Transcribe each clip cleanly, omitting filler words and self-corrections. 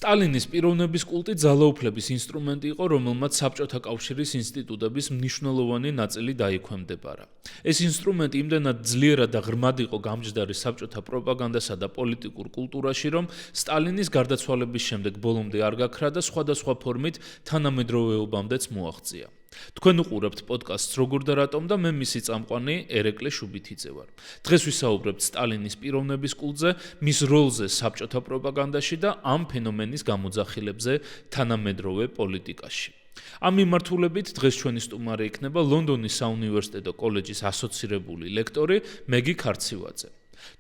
სტალინის პიროვნების კულტი ძალაუფლების ინსტრუმენტი იყო, რომელმაც საბჭოთა კავშირის ინსტიტუტების მნიშვნელოვანი ნაწილი დაიქვემდებარა. ეს ინსტრუმენტი იმდენად ძლიერად და ღრმად იყო გამჯდარი საბჭოთა პროპაგანდასა და პოლიტიკურ კულტურაში, რომ სტალინის გარდაცვალების შემდეგ ბოლომდე არ გაქრა და სხვადასხვა ფორმით თანამედროვეობამდეც მოაღწია. თქვენ უყურებთ პოდკასტს როგორ და რატომ და მე მისი წამყვანი ერეკლე შუბითიძე ვარ. დღეს ვისაუბრებთ სტალინის პიროვნების კულტზე, მის როლზე საბჭოთა პროპაგანდაში და ამ ფენომენის გამოძახილებზე თანამედროვე პოლიტიკაში. ამ მიმართულებით დღეს ჩვენი სტუმარი იქნება ლონდონის საუნივერსიტეტო კოლეჯის ასოცირებული ლექტორი მეგი ქარცივაძე.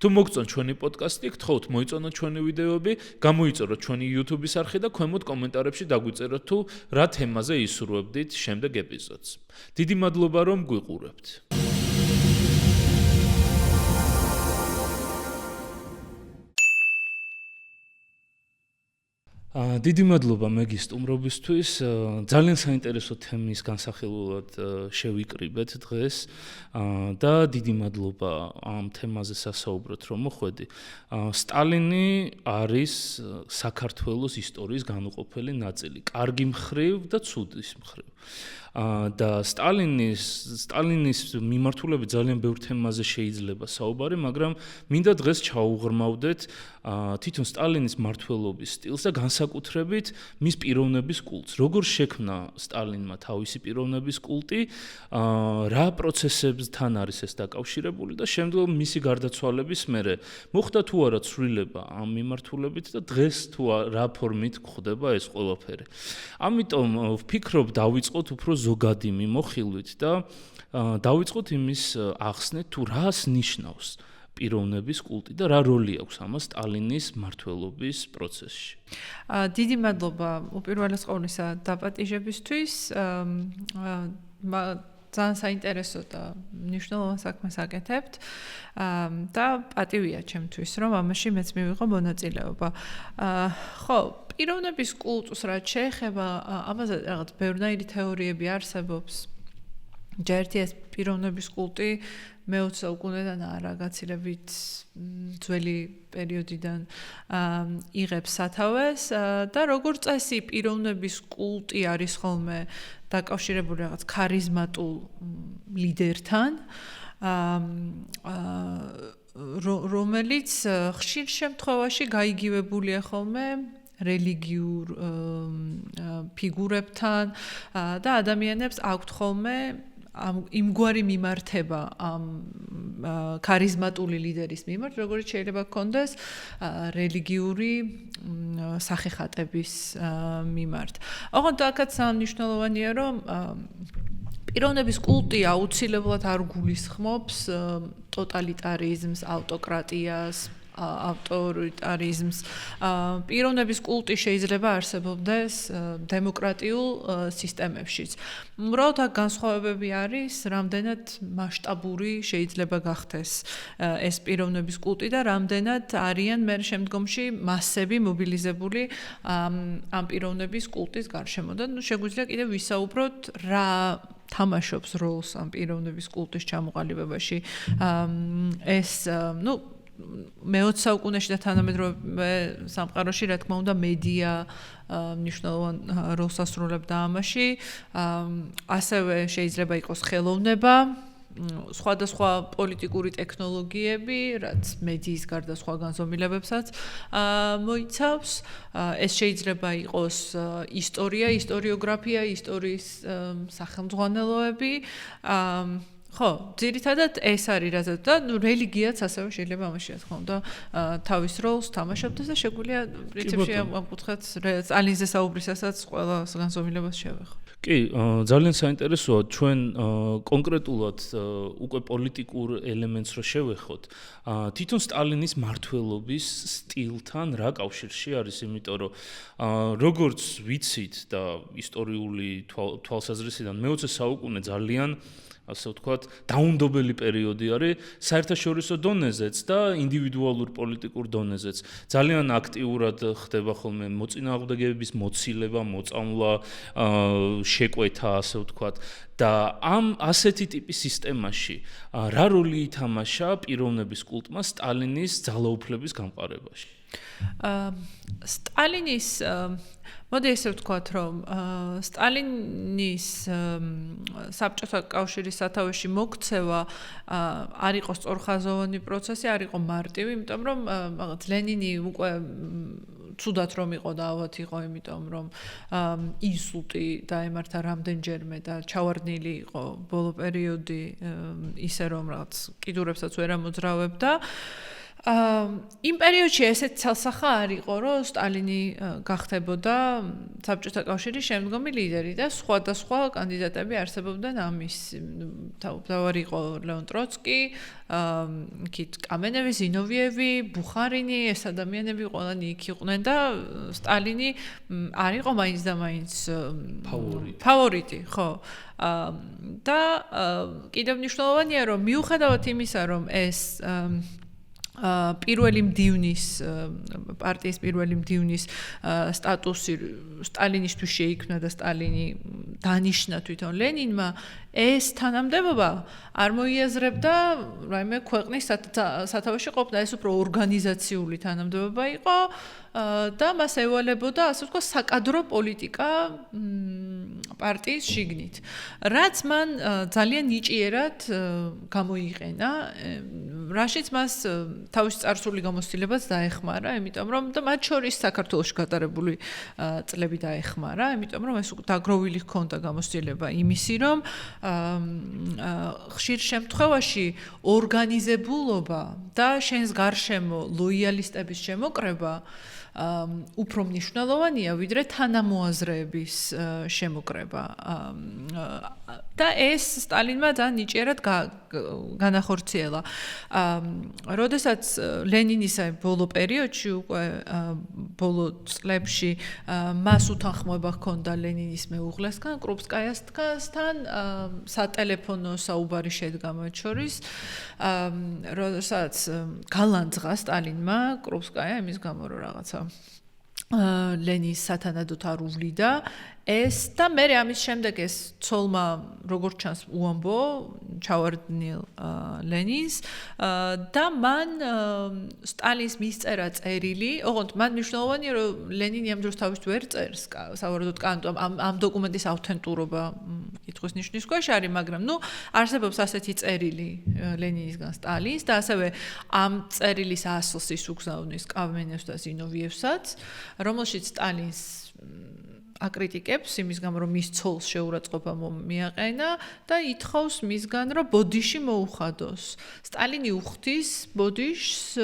თუ მოგწონთ ჩვენი პოდკასტი, გთხოვთ მოიწონოთ ჩვენი ვიდეოები, გამოიწეროთ ჩვენი YouTube-ის არხი და ქვემოთ კომენტარებში დაგვიწეროთ თუ რა თემაზე ისურვებდით შემდეგ ეპიზოდს. დიდი მადლობა რომ გვიყურებთ. დიდი მადლობა მეგის სტუმრობისთვის. ძალიან საინტერესო თემის განსახილველად შევიკრიბეთ დღეს და დიდი მადლობა ამ თემაზე სასაუბროთ რომ მოხვედი. სტალინი არის საქართველოს ისტორიის განუყოფელი ნაწილი, კარგი მხრივ და ცუდის მხრივ. და სტალინის მიმართულებით ძალიან ბევრ თემაზე შეიძლება საუბარი, მაგრამ მინდა დღეს ჩაუღრმავდეთ თვითონ სტალინის მმართველობის სტილს და განსაკუთრებით მის პიროვნების კულტს. როგორ შექმნა სტალინმა თავისი პიროვნების კულტი, რა პროცესებთან არის ეს დაკავშირებული და შემდგომ მისი გარდაცვალების მერე მოხდა თუ არა ცვლილება ამ მიმართულებით და დღეს თუ რა ფორმით გვხდება ეს ყველაფერი. ამიტომ ვფიქრობ დავიწყოთ უფრო ზოგადი მიმოხილვით და დავიწყოთ იმის ახსნით თუ რას ნიშნავს პიროვნების კულტი და რა როლი აქვს ამას სტალინის მმართველობის პროცესში. დიდი მადლობა უპირველეს ყოვლისა დაპატიჟებისთვის. ძალიან საინტერესო და მნიშვნელოვან საქმეს აკეთებთ და პატივია ჩემთვის, რომ ამაში მეც მივიღო მონაწილეობა. ხო, პიროვნების კულტს რაც შეეხება, ამაზე რაღაც ბევრნაირი თეორიები არსებობს. ჯერ ეს პიროვნების კულტი მე-20 საუკუნედან არა გაცილებით ძველი პერიოდიდან იღებს სათავეს და როგორც წესი პიროვნების კულტი არის ხოლმე დაკავშირებული რაღაც ქარიზმატულ ლიდერთან, რომელიც ხშირ შემთხვევაში გაიგივებულია ხოლმე რელიგიურ ფიგურებთან და ადამიანებს აქვთ ხოლმე იმგვარი მიმართება ამ ქარიზმატული ლიდერის მიმართ, როგორც შეიძლება ჰქონდეს რელიგიური სახეხატების მიმართ. ოღონდ აქაც მნიშვნელოვანია, რომ პიროვნების კულტი აუცილებლად არ გულისხმობს ტოტალიტარიზმს, ავტოკრატიას, ავტორიტარიზმს. პიროვნების კულტი შეიძლება არსებობდეს დემოკრატიულ სისტემებშიც. უბრალოდ აქ განსხვავებები არის, რამდენად მასშტაბური შეიძლება გახდეს ეს პიროვნების კულტი და რამდენად არიან მე შემდგომში მასები მობილიზებული ამ პიროვნების კულტის გარშემო. და შეგვიძლია კიდევ ვისაუბროთ რა თამაშობს როლს ამ პიროვნების კულტის ჩამოყალიბებაში. ეს, მე-20 საუკუნეში და თანამედროვე სამყაროში, რა თქმა უნდა, მედია მნიშვნელოვან როლს ასრულებდა ამაში. ასევე შეიძლება იყოს ხელოვნება, სხვადასხვა პოლიტიკური ტექნოლოგიები, რაც მედიის გარდა სხვა განზომილებებსაც მოიცავს. ეს შეიძლება იყოს ისტორია, ისტორიოგრაფია, ისტორიის სახელმძღვანელოები. ხო, ძირითადად ეს არის რაზეც და რელიგიაც ასევე შეიძლება ამაში, რა თქმა უნდა, თავის როლს თამაშობდეს და შეგვიძლია პრინციპში ამ კუთხეს სტალინზე საუბრისასაც ყველა განზომილებას შევეხო. კი, ძალიან საინტერესოა ჩვენ კონკრეტულად უკვე პოლიტიკურ ელემენტს რო შევეხოთ. თვითონ სტალინის მმართველობის სტილთან რა კავშირში არის, იმიტომ რომ როგორც ვიცით და ისტორიული თვალსაზრისიდან მე-20 საუკუნე ძალიან ასე ვთქვათ, დაუნდობელი პერიოდი არის საერთაშორისო დონეზეც და ინდივიდუალურ პოლიტიკურ დონეზეც. ძალიან აქტიურად ხდება ხოლმე მოწინააღმდეგეების მოცილება, მოწამვლა, შეკვეთა, ასე ვთქვათ. და ამ ასეთი ტიპის სისტემაში რა როლი ითამაშა პიროვნების კულტმა სტალინის ძალაუფლების გამყარებაში? სტალინის მოდი ესე ვთქვათ, რომ სტალინის საბჭოთა კავშირის სათავეში მოქცევა არ იყო სწორხაზოვანი პროცესი, არ იყო მარტივი, იმიტომ რომ რაღაც ლენინი უკვე ცუდად რომ იყო და ალბათ იყო, იმიტომ რომ ინსულტი დაემართა რამდენჯერმე და ჩავარდნილი იყო ბოლო პერიოდი ისე რომ რაღაც კიდურებსაც ვერ ამოძრავებდა. იმ პერიოდში ესეთ ცალსახა არ იყო, რომ სტალინი გახდებოდა საბჭოთა კავშირის შემდგომი ლიდერი და სხვადასხვა კანდიდატები არსებობდნენ ამის. თავარი იყო ლეონ ტროცკი, იქით კამენევი, ზინოვიევი, ბუხარინი, ეს ადამიანები ყველანი იქ იყვნენ და სტალინი არ იყო მაინც და მაინც ფავორიტი, ხო. და კიდევ მნიშვნელოვანია, რომ მიუხედავად იმისა, რომ ეს პირველი მდივნის პარტიის პირველი მდივნის სტატუსი სტალინისთვის შეიქმნა და სტალინი დანიშნა თვითონ ლენინმა ეს თანამდებობა არ მოიაზრებდა რაიმე ქვეყნის სათავეში ყოფნა ეს უფრო ორგანიზაციული თანამდებობა იყო და მას ევალებოდა ასე ვთქვათ საკადრო პოლიტიკა პარტიის შიგნით რაც მან ძალიან ნიჭიერად გამოიყენა რაშიც მას თავის წარსული გამოცდილებაც დაეხმარა, იმიტომ რომ და მათ შორის საქართველოში გატარებული წლები დაეხმარა, იმიტომ რომ ეს დაგროვილი ჰქონდა გამოცდილება იმისი, რომ ხშირ შემთხვევაში ორგანიზებულობა და შენს გარშემო ლოიალისტების შემოკრება უფრო მნიშვნელოვანია ვიდრე თანამოაზრეების შემოკრება და ეს სტალინმა ძალიან ნიჭიერად განახორციელა. როდესაც ლენინის ბოლო პერიოდში უკვე ბოლო წლებში მას უთანხმოება ჰქონდა ლენინის მეუღლესთან, კრუპსკაიასთან სატელეფონო საუბარი შედგა მათ შორის, როდესაც გალანძღა სტალინმა კრუპსკაია იმის გამო რომ რაღაცა ლენინს სათანადოდ არ უვლიდა ეს და მე ამის შემდეგ ეს ცოლმა როგორც ჩანს უამბო ჩავარდნილ ლენინს და მან სტალინს მისწერა წერილი, ოღონდ მან მნიშვნელოვანია რომ ლენინი ამ დროს თავის ვერ წერს სავარაუდოდ კანტო ამ დოკუმენტის ავთენტურობა კითხვის ნიშნის ქვეშ არის, მაგრამ ნუ არსებობს ასეთი წერილი ლენინისგან სტალინს და ასევე ამ წერილის ასლს ის უგზავნის კამენევს და ზინოვიევსაც, რომელშიც სტალინს აკრიტიკებს იმის გამო რომ მის ცოლს შეურაცხყოფა მიაყენა და ითხოვს მისგან რომ ბოდიში მოუხადოს. სტალინი უხდის ბოდიშს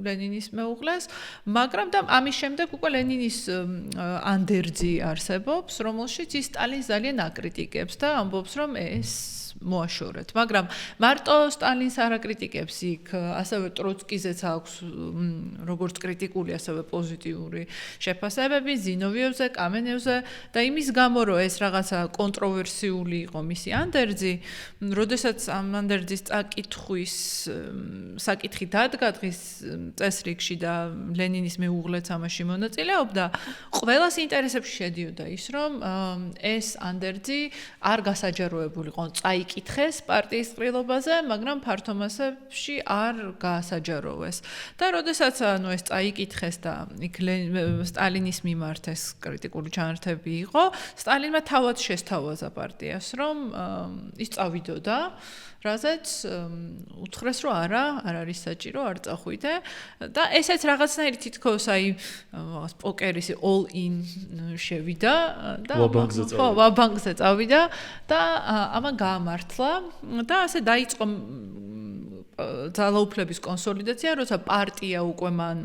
ლენინის მეუღლეს, მაგრამ და ამის შემდეგ უკვე ლენინის ანდერძი არსებობს, რომელშიც ის სტალინს ძალიან აკრიტიკებს და ამბობს რომ ეს მოაშორეთ, მაგრამ მარტო სტალინს არ აკრიტიკებს იქ, ასევე ტროცკიზეც აქვს როგორც კრიტიკული, ასევე პოზიტიური შეფასებები ზინოვიევზე, კამენევზე და იმის გამო რომ ეს რაღაცა კონტროვერსიული იყო მისი ანდერძი, როდესაც ამ ანდერძის წაკითხვის საკითხი დადგა დღის წესრიგში და ლენინის მეუღლეც ამაში მონაწილეობდა, ყველას ინტერესებში შედიოდა ის, რომ ეს ანდერძი არ გასაჯაროებულიყო, იკითხეს პარტიის ყრილობაზე, მაგრამ ფართო მასებში არ გაასაჯაროვეს. და როდესაც ანუ ეს წაიკითხეს და იქ სტალინის მიმართ ეს კრიტიკული ჩანართები იყო, სტალინმა თავად შესთავაზა პარტიას, რომ ის წავიდოდა, რაზეც უთხრეს, რომ არა, არ არის საჭირო, არ წახვიდე და ესეც რაღაცნაირი თითქოს აი რაღაც პოკერის all in შევიდა და ვაბანკზე წავიდა და ამან გაამართლა და ასე დაიწყო ძალაუფლების კონსოლიდაცია, როცა პარტია უკვე მან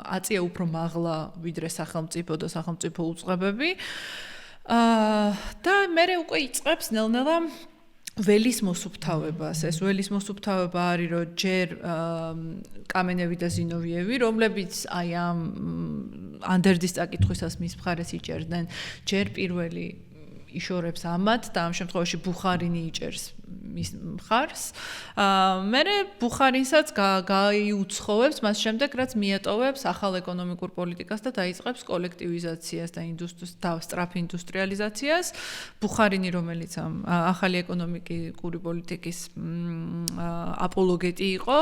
აწია უფრო მაღლა ვიდრე სახელმწიფო და სახელმწიფო უწყებები და მერე უკვე იწყებს ნელ-ნელა ველის მოსუფთავებას. ეს ველის მოსუფთავება არის რომ ჯერ კამენევი და ზინოვიევი, რომლებიც აი ამ ანდერძის წაკითხვისას მის მხარეს იჭერდნენ, ჯერ პირველი იშორებს ამათ და ამ შემთხვევაში ბუხარინი იჭერს მის მხარს. მერე ბუხარინსაც გაიუცხოვებს მას შემდეგ, რაც მიატოვებს ახალ ეკონომიკურ პოლიტიკას და დაიწყებს კოლექტივიზაციას და სწრაფ ინდუსტრიალიზაციას. ბუხარინი, რომელიც ამ ახალი ეკონომიკური პოლიტიკის აპოლოგეტი იყო,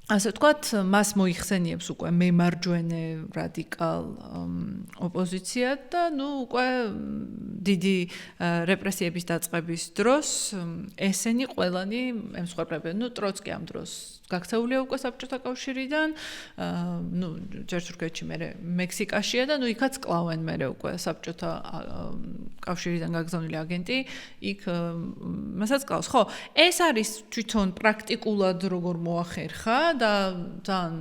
ასე ვთქვათ, მას მოიხსენიებს უკვე მემარჯვენე რადიკალ ოპოზიცია და უკვე დიდი რეპრესიების დაწყების დროს ესენი ყველანი ემსხვერპლებენ. ტროცკი ამ დროს გაქცეულია უკვე საბჭოთა კავშირიდან, ჯერ თურქეთში, მერე მექსიკაშია და იქაც კლავენ მერე უკვე საბჭოთა კავშირიდან გაგზავნილი აგენტი, იქ მასაც კლავს. ხო, ეს არის თვითონ პრაქტიკულად როგორ მოახერხა და ძალიან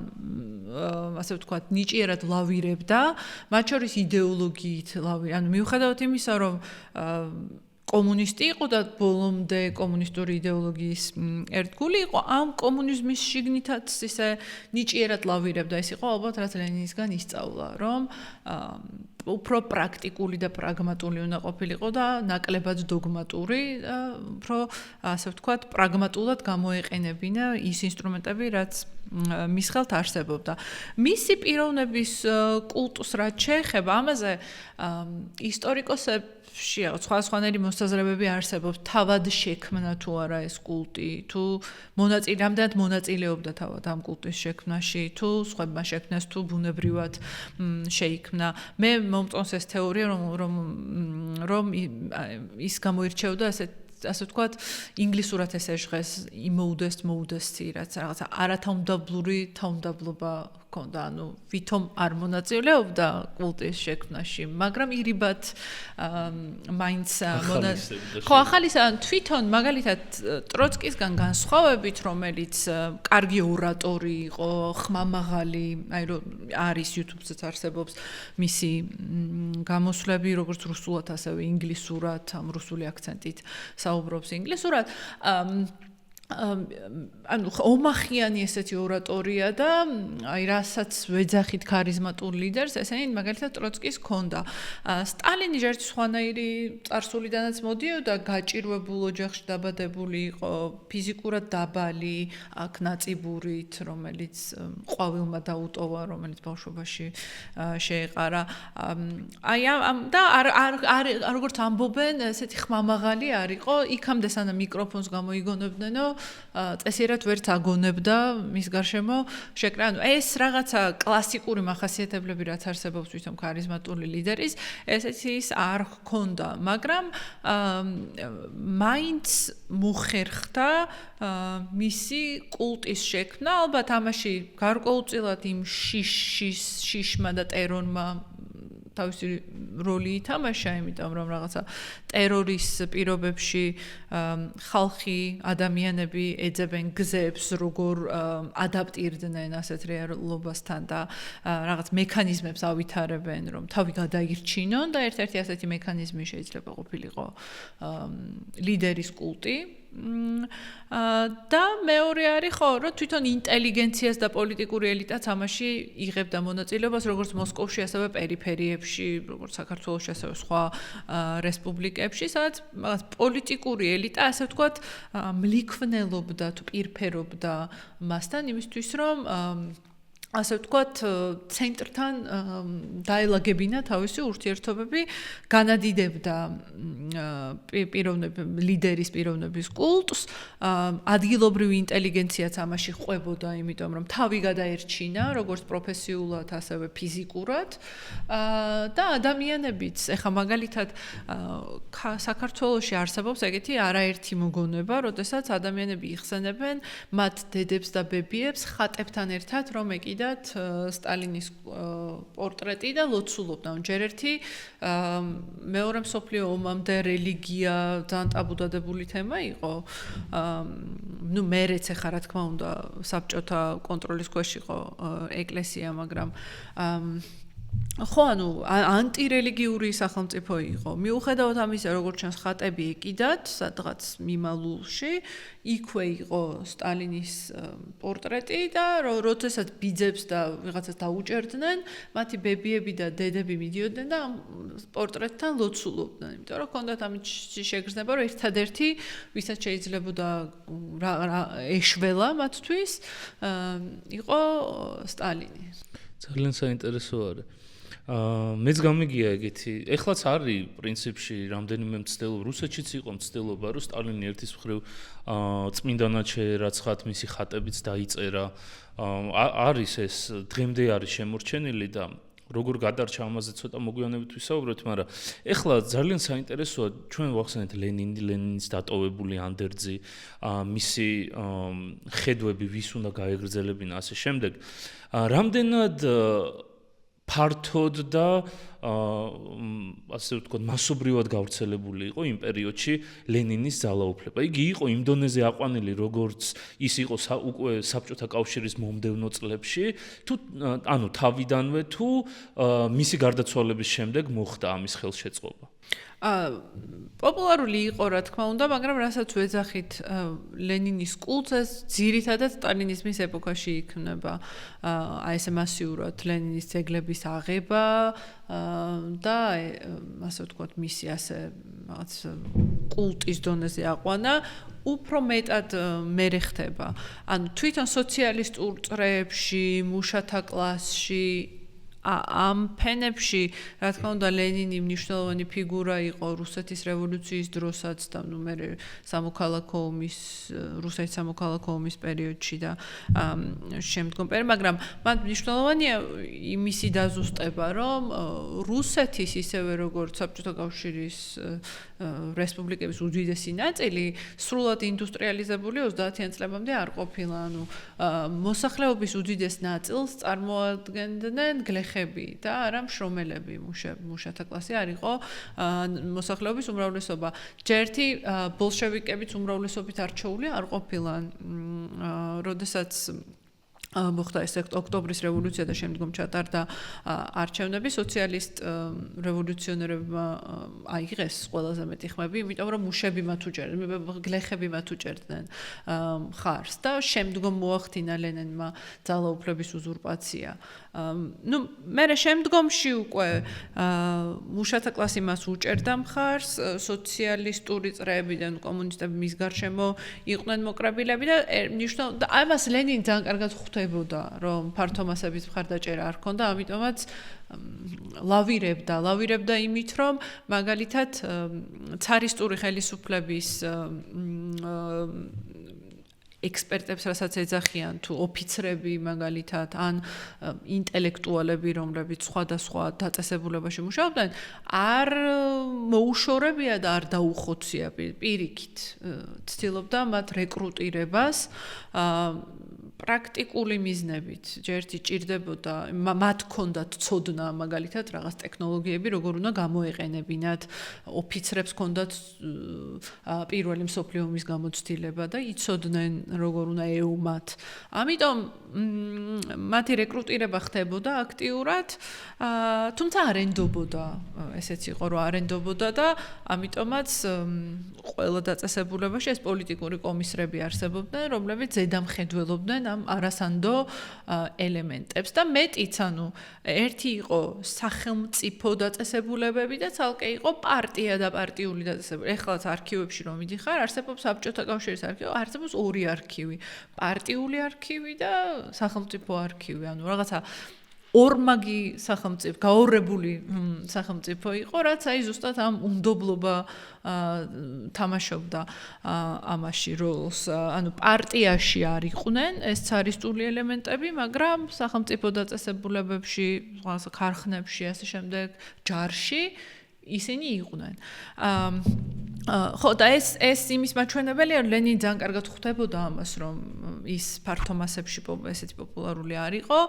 ასე ვთქვათ, ნიჭიერად ლავირებდა, მათ შორის იდეოლოგიით ანუ მიუხედავად იმისა, რომ კომუნისტი იყო და ბოლომდე კომუნისტური იდეოლოგიის ერთგული იყო, ამ კომუნიზმის შიგნითაც ისე ნიჭიერად ლავირებდა. ეს იყო ალბათ რაც ლენინისგან ისწავლა, რომ უფრო პრაქტიკული და პრაგმატული უნდა ყოფილიყო და ნაკლებად დოგმატური და უფრო ასე ვთქვათ, პრაგმატულად გამოეყენებინა ის ინსტრუმენტები, რაც მის ხელთ არსებობდა. მისი პიროვნების კულტს რაც შეეხება, ამაზე ისტორიკოსები სხვადასხვანაირი მოსაზრებები არსებობს, თავად შექმნა თუ არა ეს კულტი, თუ რამდენად მონაწილეობდა თავად ამ კულტის შექმნაში, თუ სხვებმა შექმნეს, თუ ბუნებრივად შეიქმნა. მე მომწონს ეს თეორია, რომ ის გამოირჩეოდა ასე ვთქვათ, ინგლისურად ეს ეჟღეს immodest modesty, რაც რაღაცა არათაუნდაბლური თავმდაბლობა ჰქონდა, ანუ ვითომ არ მონაწილეობდა კულტის შექმნაში, მაგრამ ირიბად მაინც ხო ახალისა თვითონ მაგალითად ტროცკისგან განსხვავებით, რომელიც კარგი ორატორი იყო, ხმამაღალი, აი რომ არის YouTube-ზეც არსებობს მისი გამოსვლები, როგორც რუსულად, ასევე ინგლისურად, ამ რუსული აქცენტით საუბრობს ინგლისურად. ანუ ომახიანი ესეთი ორატორია და აი რასაც ვეძახით ქარიზმატულ ლიდერს, ესენი მაგალითად ტროცკის ჰქონდა. სტალინი ჯერ სხვანაირი წარსულიდანაც მოდიოდა, გაჭირვებულ ოჯახში დაბადებული იყო, ფიზიკურად დაბალი, აქ ნაწიბურით, რომელიც ყვავილმა დაუტოვა, რომელიც ბავშვობაში შეეყარა. აი და როგორც ამბობენ, ესეთი ხმამაღალი არ იყო, იქამდე სანამ მიკროფონს გამოიგონებდნენო, წესიერად ვერც აგონებდა მის გარშემო შეკრა. ანუ ეს რაღაცა კლასიკური მახასიათებლები რაც არსებობს თვითონ ქარიზმატული ლიდერის, ესეც არ ჰქონდა, მაგრამ მაინც მოხერხდა მისი კულტის შექმნა, ალბათ ამაში გარკვეულწილად იმ შიშმა და ტერორმა თავისი როლი ითამაშა, იმიტომ რომ რაღაცა ტერორის პირობებში ხალხი, ადამიანები ეძებენ გზებს, როგორ ადაპტირდნენ ასეთ რეალობასთან და რაღაც მექანიზმებს ავითარებენ, რომ თავი გადაირჩინონ და ერთ-ერთი ასეთი მექანიზმი შეიძლება ყოფილიყო ლიდერის კულტი. და მეორე არის ხო, რომ თვითონ ინტელიგენციას და პოლიტიკური ელიტაც ამაში იღებდა მონაწილეობას, როგორც მოსკოვში, ასევე პერიფერიებში, როგორც საქართველოში, ასევე სხვა რესპუბლიკებში, სადაც პოლიტიკური ელიტა, ასე ვთქვათ, მლიქვნელობდა თუ პირფერობდა მასთან იმისთვის, რომ ასე ვთქვათ, ცენტრთან დაელაგებინა თავისი ურთიერთობები, განადიდებდა ლიდერის პიროვნების კულტს, ადგილობრივი ინტელიგენციაც ამაში ყვებოდა, იმიტომ რომ თავი გადაერჩინა, როგორც პროფესიულად, ასევე ფიზიკურად და ადამიანებიც, ეხლა მაგალითად საქართველოში არსებობს ეგეთი არაერთი მოგონება, როდესაც ადამიანები იხსენებენ მათ დედებს და ბებიებს ხატებთან ერთად, რომ ეკიდა სტალინის პორტრეტი და ლოცულობდა. ჯერ ერთი მეორე მსოფლიო ომამდე რელიგია ძალიან ტაბუდადებული თემა იყო. მერეც ახლა რა თქმა უნდა საბჭოთა კონტროლის ქვეშ იყო ეკლესია, მაგრამ ხო, ანუ ანტირელიგიური სახელმწიფო იყო. მიუხედავად ამისა, როგორც ჩანს, ხატები ეკიდათ სადღაც მიმალულში, იქვე იყო სტალინის პორტრეტი და როდესაც ბიძებს და ვიღაცას დაუჭერდნენ, მათი ბებიები და დედები მიდიოდნენ და ამ პორტრეტთან ლოცულობდნენ. იმიტომ რომ ჰქონდათ ამით შეგრძნება, რომ ერთადერთი, ვისაც შეიძლებოდა ეშველა მათთვის, იყო სტალინი. ძალიან საინტერესო არის. მეც გამიგია ეგეთი. ეხლაც არის პრინციპში რამდენიმე მცდელობა, რუსეთშიც იყო მცდელობა, რომ სტალინი ერთის მხრივ წმინდანად შეერაცხათ, მისი ხატებიც დაიწერა. არის ეს დღემდე არის შემორჩენილი და როგორ გადარჩა ამაზე ცოტა მოგვიანებით ვისაუბროთ, მაგრამ ეხლა ძალიან საინტერესოა ჩვენ ვახსენეთ ლენინის დატოვებული ანდერძი, მისი ხედვები ვის უნდა გაეგრძელებინა ასე შემდეგ. რამდენად ფართოდ და ასე ვთქვათ, მასობრივად გავრცელებული იყო იმ პერიოდში ლენინის ძალაუფლება. იგი იყო იმ დონეზე აყვანილი, როგორც ის იყო უკვე საბჭოთა კავშირის მომდევნო წლებში, თუ ანუ თავიდანვე თუ მისი გარდაცვალების შემდეგ მოხდა ამის ხელშეწყობა. პოპულარული იყო, რა თქმა უნდა, მაგრამ რასაც ვეძახით ლენინის კულტზე, ძირითადად სტალინიზმის ეპოქაში იქმნება აი ესე მასიურად ლენინის ძეგლების აღება და ასე ვთქვათ, მისი ასე რაღაც კულტის დონეზე აყვანა უფრო მეტად მერე ხდება. ანუ თვითონ სოციალისტურ წრეებში, მუშათა კლასში ამ ფენებში, რა თქმა უნდა, ლენინი მნიშვნელოვანი ფიგურა იყო რუსეთის რევოლუციის დროსაც და ნუ მერე სამოქალაქო ომის, რუსეთის სამოქალაქო ომის პერიოდში და შემდგომ პერიოდში, მაგრამ მათ მნიშვნელოვანია იმისი დაზუსტება, რომ რუსეთის ისევე როგორც საბჭოთა კავშირის რესპუბლიკების უდიდესი ნაწილი სრულად ინდუსტრიალიზებული 30-იან წლებამდე არ ყოფილა, ანუ მოსახლეობის უდიდეს ნაწილს წარმოადგენდნენ გლეხები და არა მშრომელები, მუშათა კლასი არ იყო მოსახლეობის უმრავლესობა. ჯერთი ბოლშევიკებიც უმრავლესობით არჩეული არ ყოფილან, როდესაც მოხდა ეს ოქტომბრის რევოლუცია და შემდგომ ჩატარდა არჩევნები, სოციალისტ რევოლუციონერებმა აიღეს ყველაზე მეტი ხმები, იმიტომ რომ მუშები მათ უჭერდნენ, გლეხები მათ უჭერდნენ მხარს და შემდგომ მოახდინა ლენინმა ძალაუფლების უზურპაცია. ნუ მერე შემდგომში უკვე მუშათა კლასი მას უჭერდა მხარს, სოციალისტური წრეები და კომუნისტები მის გარშემო იყვნენ მოკრებილები და ნიშნავდა ამას ლენინი ძალიან კარგად ხვდებოდა, რომ ფართო მასების მხარდაჭერა არ ჰქონდა, ამიტომაც ლავირებდა იმით, რომ მაგალითად ცარისტური ხელისუფლების ექსპერტებს რასაც ეძახიან თუ ოფიცრები მაგალითად ან ინტელექტუალები რომლებიც სხვადასხვა დაწესებულებაში მუშაობდნენ არ მოუშორებია და არ დაუხოცია პირიქით ცდილობდა მათ რეკრუტირებას პრაქტიკული მიზნებით ჯერთი ჭირდებოდა მათ ჰქონდათ ცოდნა მაგალითად რაღაც ტექნოლოგიები როგორ უნდა გამოეყენებინათ ოფიცრებს ჰქონდათ პირველი მსოფლიო ომის გამოცდილება და იცოდნენ როგორ უნდა ეუმათ. ამიტომ მათი რეკრუტირება ხდებოდა აქტიურად, თუმცა არენდობოდა, ესეც იყო, რომ არენდობოდა და ამიტომაც ყველა დაწესებულებაში ეს პოლიტიკური კომისრები არსებობდნენ, რომლებიც ზედამხედველობდნენ ამ არასანდო ელემენტებს და მეტიც, ანუ ერთი იყო სახელმწიფო დაწესებულებები და ცალკე იყო პარტია და პარტიული დაწესებულებები. ეხლაც არქივებში რომ მიდიხარ, არსებობს საბჭოთა კავშირის არქივი, არსებობს ორი არქივი, პარტიული არქივი და სახელმწიფო არქივი, ანუ რაღაცა ორმაგი სახელმწიფო, გაორებული სახელმწიფო იყო, რაც აი ზუსტად ამ უნდობლობა თამაშობდა ამაში როლს. ანუ პარტიაში არ იყვნენ ეს ცარისტული ელემენტები, მაგრამ სახელმწიფო დაწესებულებებში, რაღაცა ქარხნებში, ასე შემდეგ, ჯარში ისინი იყვნენ. ხო და ეს იმის მაჩვენებელია, რომ ლენინი ძალიან კარგად ხვდებოდა ამას, რომ ის ფართო მასებში ესეთი პოპულარული არ იყო.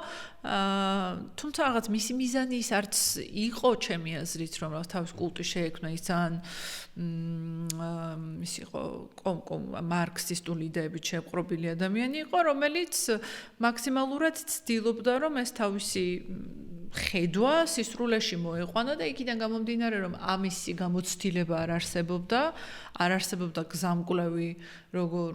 თუმცა რაღაც მისი მიზანი ის არც იყო ჩემი აზრით, რომ რაღაც თავის კულტი შეექმნა, ის ძალიან ის იყო მარქსისტული იდეებით შეპყრობილი ადამიანი იყო, რომელიც მაქსიმალურად ცდილობდა, რომ ეს თავისი ხედვა სისრულეში მოეყვანა და იქიდან გამომდინარე, რომ ამისი გამოცდილება არ არსებობდა გზამკვლევი, როგორ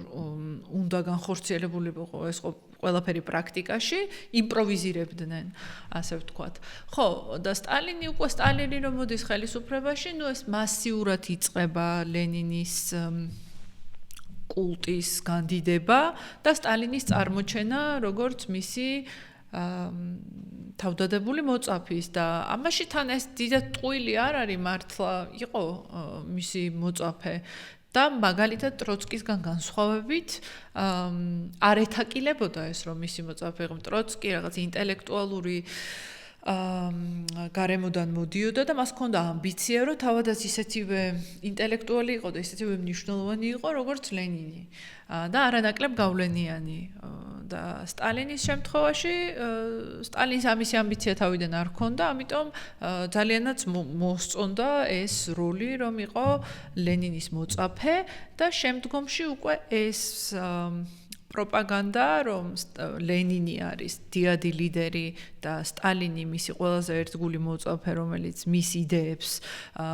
უნდა განხორციელებული იყო ეს ყველაფერი პრაქტიკაში, იმპროვიზირებდნენ, ასე ვთქვათ. ხო, და სტალინი რომ მოდის ხელისუფლებაში, ნუ ეს მასიურად იწყება ლენინის კულტის განდიდება და სტალინის წარმოჩენა, როგორც მისი თავდადებული მოწაფის და ამაში თან ეს დიდად ტყუილი არ არის მართლა იყო მისი მოწაფე და მაგალითად ტროცკისგან განსხვავებით არ ეთაკილებოდა ეს რომ მისი მოწაფე იყო ტროცკი რაღაც ინტელექტუალური გარემოდან მოდიოდა და მას ჰქონდა ამბიცია რომ თავადაც ისეთივე ინტელექტუალი იყო და ისეთივე მნიშვნელოვანი იყო როგორც ლენინი და არანაკლებ გავლენიანი და სტალინის შემთხვევაში სტალინს ამისი ამბიცია თავიდან არ ჰქონდა, ამიტომ ძალიანაც მოსწონდა ეს როლი, რომ იყო ლენინის მოწაფე და შემდგომში უკვე ეს პროპაგანდა, რომ ლენინი არის დიადი ლიდერი და სტალინი მისი ყველაზე ერთგული მოწაფე, რომელიც მის იდეებს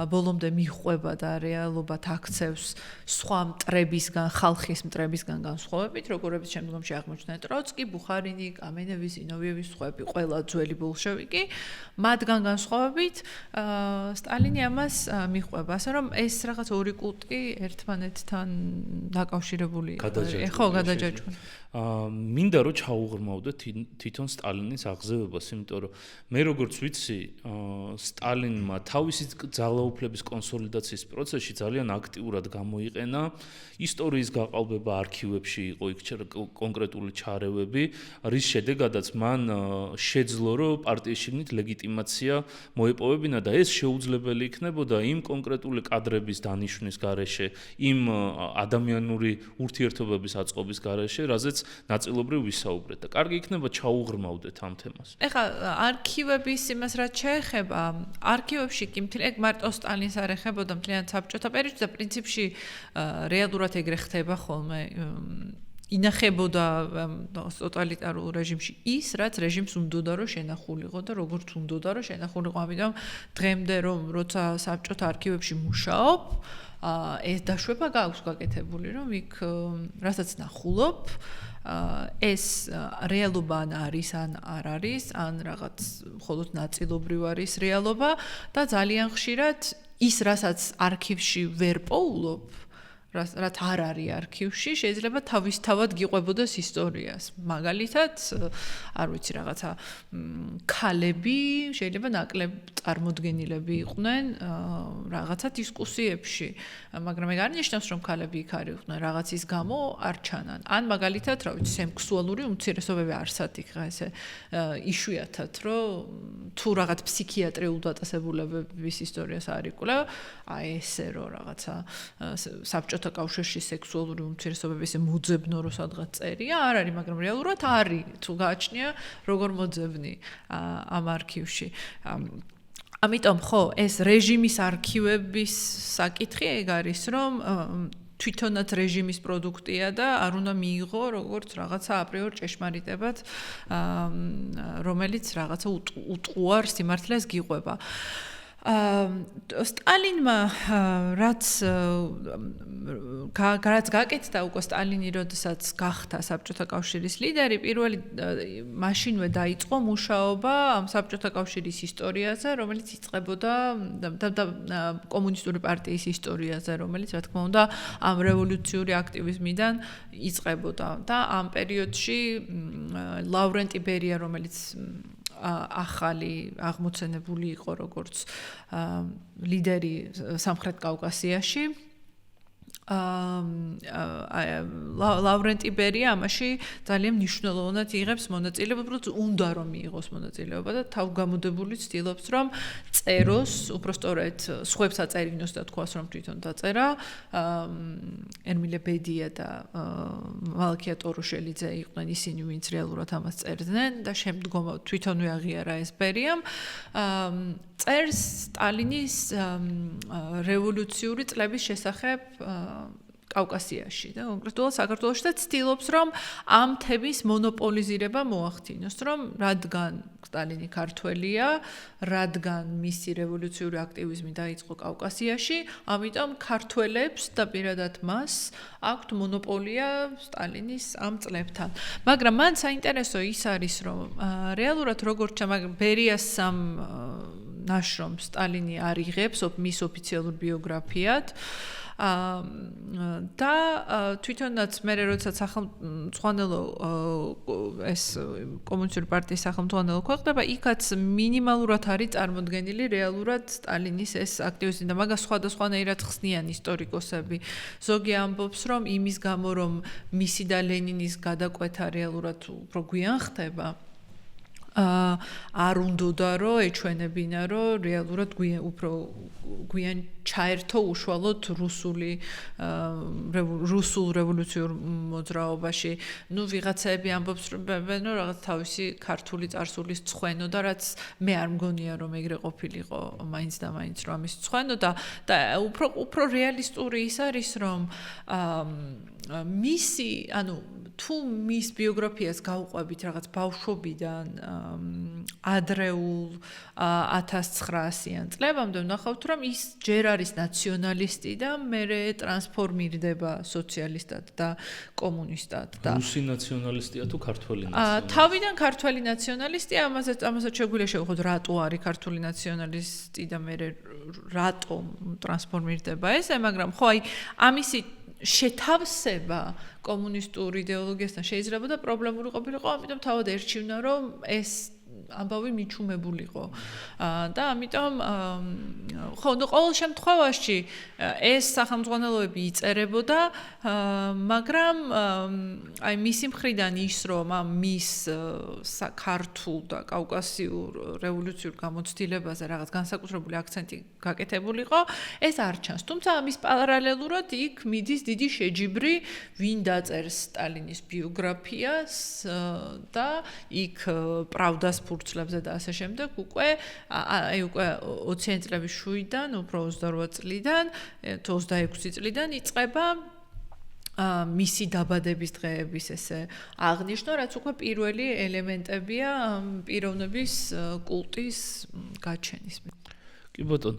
ბოლომდე მიჰყვება და რეალობად აქცევს სხვა მტრებისგან, ხალხის მტრებისგან განსხვავებით, როგორებიც შემდგომში აღმოჩნდა ტროცკი, ბუხარინი, კამენევი, ზინოვიევი, სხვები, ყველა ძველი ბოლშევიკი, მათგან განსხვავებით სტალინი ამას მიჰყვება, ასე რომ ეს რაღაც ორი კულტი ერთმანეთთან დაკავშირებული იყო, გადაჯაჭვული. მინდა რომ ჩაუღრმავდე თვითონ სტალინის აღზევებას, იმიტომ რომ მე როგორც ვიცი, სტალინმა თავისი ძალაუფლების კონსოლიდაციის პროცესში ძალიან აქტიურად გამოიყენა ისტორიის გაყალბება არქივებში იყო იქ კონკრეტული ჩარევები, რის შედეგადაც მან შეძლო რომ პარტიის შიგნით ლეგიტიმაცია მოეპოვებინა და ეს შეუძლებელი იქნებოდა იმ კონკრეტული კადრების დანიშვნის გარეშე, იმ ადამიანური ურთიერთობების აწყობის გარეშე, რაზეც ნაწილობრივ ვისაუბრეთ და კარგი იქნება ჩაუღრმავდეთ ამ თემას. ეხლა არქივების იმას რაც შეეხება, არქივებში კი მთლიან მარტო სტალინს არ ეხებოდა მთლიან საბჭოთა პერიოდში და პრინციპში რეალურად ეგრე ხდება ხოლმე. ინახებოდა ტოტალიტარულ რეჟიმში ის, რაც რეჟიმს უნდოდა რომ შენახულიყო და როგორც უნდოდა რომ შენახულიყო, ამიტომ დღემდე რომ როცა საბჭოთა არქივებში მუშაობ, ეს დაშვება გაქვს გაკეთებული, რომ იქ რასაც ნახულობ, ეს რეალობა ან არის ან არ არის, ან რაღაც მხოლოდ ნაწილობრივ არის რეალობა და ძალიან ხშირად ის, რასაც არქივში ვერ პოულობ, რაც არ არის არქივში, შეიძლება თავისთავად გიყვებოდეს ისტორიას. მაგალითად, არ ვიცი, რაღაცა ქალები შეიძლება ნაკლებ წარმოდგენილები იყვნენ რაღაცა დისკუსიებში, მაგრამ ეგ არ ნიშნავს, რომ ქალები იქ არ იყვნენ, რაღაცის გამო არ ჩანან. ან მაგალითად, რა ვიცი, სექსუალური უმცირესობები არსად იქ ესე იშვიათად, რომ თუ რაღაც ფსიქიატრიულ დაწესებულებების ისტორიას არ იკვლევ, აი ესე რომ რაღაცა საბჭოთა კავშირში სექსუალური უმცირესობების მოძებნო რო სადღაც წერია, არ არის, მაგრამ რეალურად არის, თუ გააჩნია როგორ მოძებნი ამ არქივში. ამიტომ ხო, ეს რეჟიმის არქივების საკითხი ეგ არის, რომ თვითონაც რეჟიმის პროდუქტია და არ უნდა მიიღო როგორც რაღაცა აპრიორ ჭეშმარიტებად, რომელიც რაღაცა უტყუარ სიმართლეს გიყვება. სტალინმა რაც გაკეთდა უკვე სტალინი, როდესაც გახდა საბჭოთა კავშირის ლიდერი, პირველი მაშინვე დაიწყო მუშაობა ამ საბჭოთა კავშირის ისტორიაზე, რომელიც იწყებოდა და კომუნისტური პარტიის ისტორიაზე, რომელიც რა თქმა უნდა ამ რევოლუციური აქტივიზმიდან იწყებოდა და ამ პერიოდში ლავრენტი ბერია, რომელიც ახალი აღმოცენებული იყო როგორც ლიდერი სამხრეთ კავკასიაში. ლავრენტი ბერია ამაში ძალიან მნიშვნელოვნად იღებს მონაწილეობას, უბრალოდ უნდა რომ მიიღოს მონაწილეობა და თავგამოდებული ცდილობს რომ წეროს, უბრალოდ სხვებს აწერინოს და თქვას რომ თვითონ დაწერა. ერმილე ბედია და მალქია ტორუშელიძე იყვნენ ისინი, ვინც რეალურად ამას წერდნენ და შემდგომ თვითონვე აღიარა ეს ბერიამ. წერს სტალინის რევოლუციური წლების შესახებ კავკასიაში და კონკრეტულად საქართველოში და ცდილობს რომ ამ თემის მონოპოლიზირება მოახდინოს, რომ რადგან სტალინი ქართველია, რადგან მისი რევოლუციური აქტივიზმი დაიწყო კავკასიაში, ამიტომ ქართველებს და პირადად მას აქვთ მონოპოლია სტალინის ამ წლებთან. მაგრამ მან საინტერესო ის არის, რომ რეალურად როგორც ბერიას ამ ნაშრომს სტალინი არ იღებს მის ოფიციალურ ბიოგრაფიად და თვითონაც მე როდესაც სახელმწიფო ეს კომუნისტური პარტიის სახელმწიფო ქვეყნდება, იქაც მინიმალურად არის წარმოდგენილი რეალურად სტალინის ეს აქტივიზმი და მაგას სხვადასხვანაირად ხსნიან ისტორიკოსები. ზოგი ამბობს, რომ იმის გამო, რომ მისი და ლენინის გადაკვეთა რეალურად უფრო გვიან ხდება, არ უნდოდა რომ ეჩვენებინა რომ რეალურად უფრო გვიან ჩაერთო უშუალოდ რუსულ რევოლუციურ მოძრაობაში. ნუ ვიღაცაები ამბობს რომ რაღაც თავისი ქართული წარსულის ცხენო და რაც მე არ მგონია რომ ეგრე ყოფილიყო მაინც და მაინც რომ ამის ცხენო და უფრო რეალისტური ის არის რომ მისი თუ მის ბიოგრაფიას გავყვებით რაღაც ბავშვობიდან ადრეულ 1900-იან წლებამდე ვნახავთ რომ ის ჯერ არის ნაციონალისტი და მერე ტრანსფორმირდება სოციალისტად და კომუნისტად და რუსი ნაციონალისტია თუ ქართველი ნაციონალისტი? თავიდან ქართველი ნაციონალისტია, ამასაც შეგვიძლია შევხვდეთ რატო არის ქართული ნაციონალისტი და მერე რატომ ტრანსფორმირდება ესე, მაგრამ ხო აი ამისი შეთავსება კომუნისტურ იდეოლოგიასთან შეიძლება და პრობლემური ყოფილიყო, ამიტომ თავად ერჩივნა რომ ეს ამბავი მიჩუმებულიყო და ამიტომ ხო ნუ ყოველ შემთხვევაში ეს სახელმძღვანელოები იწერებოდა, მაგრამ აი მისი მხრიდან ის რომ მის ქართულ და კავკასიურ რევოლუციურ გამოცდილებაზე რაღაც განსაკუთრებული აქცენტი გაკეთებულიყო, ეს არ ჩანს. თუმცა ამის პარალელურად იქ მიდის დიდი შეჯიბრი, ვინ დაწერს სტალინის ბიოგრაფიას და იქ პრავდას ფურცლებზე და ასე შემდეგ უკვე 20-იან წლების შუიდან, უფრო 28 წლიდან, თუ 26 წლიდან იწყება მისი დაბადების დღეების ესე აღნიშვნა, რაც უკვე პირველი ელემენტებია პიროვნების კულტის გაჩენის. კი ბატონო,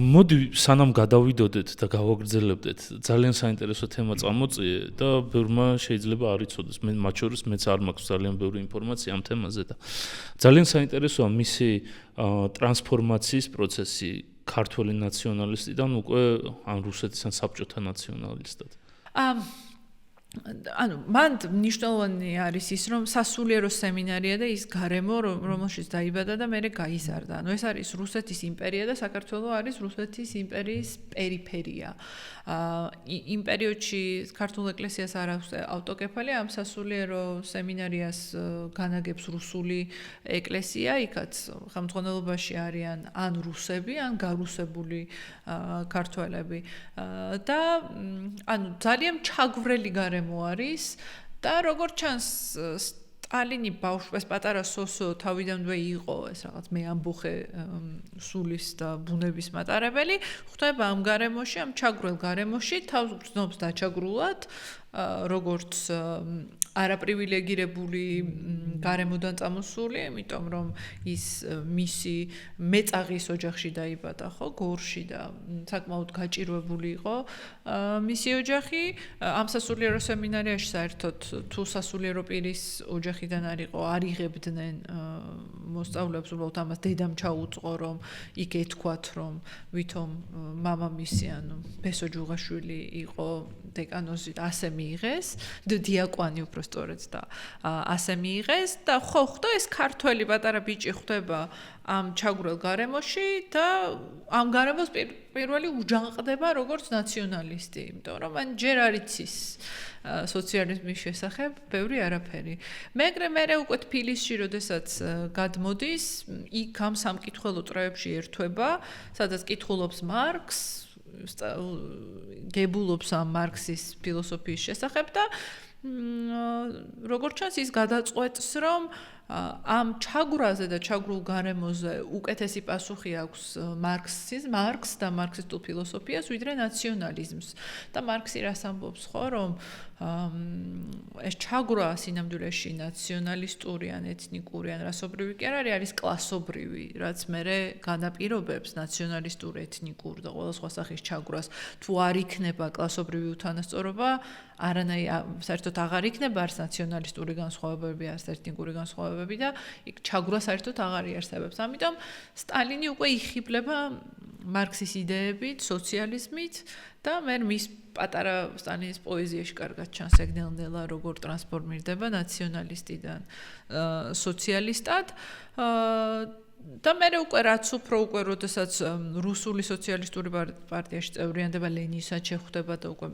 მოდი სანამ გადავიდოდეთ და გავაგრძელებდეთ, ძალიან საინტერესო თემა წამოწიე და ბევრმა შეიძლება არ იცოდეს, მე მათ შორის მეც არ მაქვს ძალიან ბევრი ინფორმაცია ამ თემაზე და ძალიან საინტერესოა მისი ტრანსფორმაციის პროცესი ქართველი ნაციონალისტიდან უკვე რუსეთის ან საბჭოთა ნაციონალისტად. მან მნიშვნელოვანი არის ის, რომ სასულიერო სემინარია და ის გარემო, რომელშიც დაიბადა და მერე გაიზარდა. ეს არის რუსეთის იმპერია და საქართველო არის რუსეთის იმპერიის პერიფერია. იმ პერიოდში ქართულ ეკლესიას არ აქვს ავტოკეფალია, ამ სასულიერო სემინარიას განაგებს რუსული ეკლესია, იქაც ხელმძღვანელობაში არიან ან რუსები, ან გარუსებული ქართველები და ძალიან ჩაგვრელი გარემო არის და როგორც ჩანს სტალინი ბავშვს პატარა სოსო თავიდანვე იყო ეს რაღაც მე ამბოხე სულის და ბუნების მატარებელი, ხვდება ამ გარემოში, ამ ჩაგვრელ გარემოში თავს გრძნობს დაჩაგრულად როგორც არაპრივილეგირებული გარემოდან წამოსული, იმიტომ რომ ის მისი მეწაღის ოჯახში დაიბადა, ხო, გორში და საკმაოდ გაჭირვებული იყო მისი ოჯახი. ამ სასულიერო სემინარიაში საერთოდ თუ სასულიერო პირის ოჯახიდან არისო, არ იღებდნენ მოსწავლეებს, უბრალოდ ამას დედამ ჩაუწყო, რომ იქ ეთქვათ, რომ ვითომ მამამისი, ბესო ჯუღაშვილი იყო დეკანოზი და ასე მიიღეს, დიაკვანი უფრო სწორედ და ასე მიიღეს და ხო ეს ქართველი პატარა ბიჭი ხდება ამ ჩაგვრელ გარემოში და ამ გარემოს პირველი უჯანყდება როგორც ნაციონალისტი, იმიტომ რომ მან ჯერ არ იცის სოციალიზმის შესახებ ბევრი არაფერი. მერე უკვე თბილისში, როდესაც გადმოდის, იქ ამ სამკითხველო წრეებში ერთვება, სადაც კითხულობს მარქსს, გებულობს ამ მარქსის ფილოსოფიის შესახებ და როგორც ჩანს ის გადაწყვეტს, რომ ამ ჩაგვრაზე და ჩაგრულ გარემოზე უკეთესი პასუხი აქვს მარქსს და მარქსისტულ ფილოსოფიას, ვიდრე ნაციონალიზმს. და მარქსი რას ამბობს, ხო, რომ ეს ჩაგვრა სინამდვილეში ნაციონალისტური ან ეთნიკური ან რასობრივი კი არ არის კლასობრივი, რაც მერე განაპირობებს ნაციონალისტურ, ეთნიკურ და ყველა სხვა სახის ჩაგვრას. თუ არ იქნება კლასობრივი უთანასწორობა, საერთოდ საერთოდ აღარ იქნება არც ნაციონალისტური განსხვავებები, არც ეთნიკური განსხვავებები და იქ ჩაგვრა საერთოდ აღარ იარსებებს. ამიტომ სტალინი უკვე იხიბლება მარქსის იდეებით, სოციალიზმით და მე მის პატარა სტალინის პოეზიაში კარგად ჩანს ეგ-ნელ-ნელა როგორ ტრანსფორმირდება ნაციონალისტიდან სოციალისტად და მე უკვე რაც უფრო უკვე როდესაც რუსული სოციალისტური პარტიაში წევრიანდება ლენინსაც შეხვდება და უკვე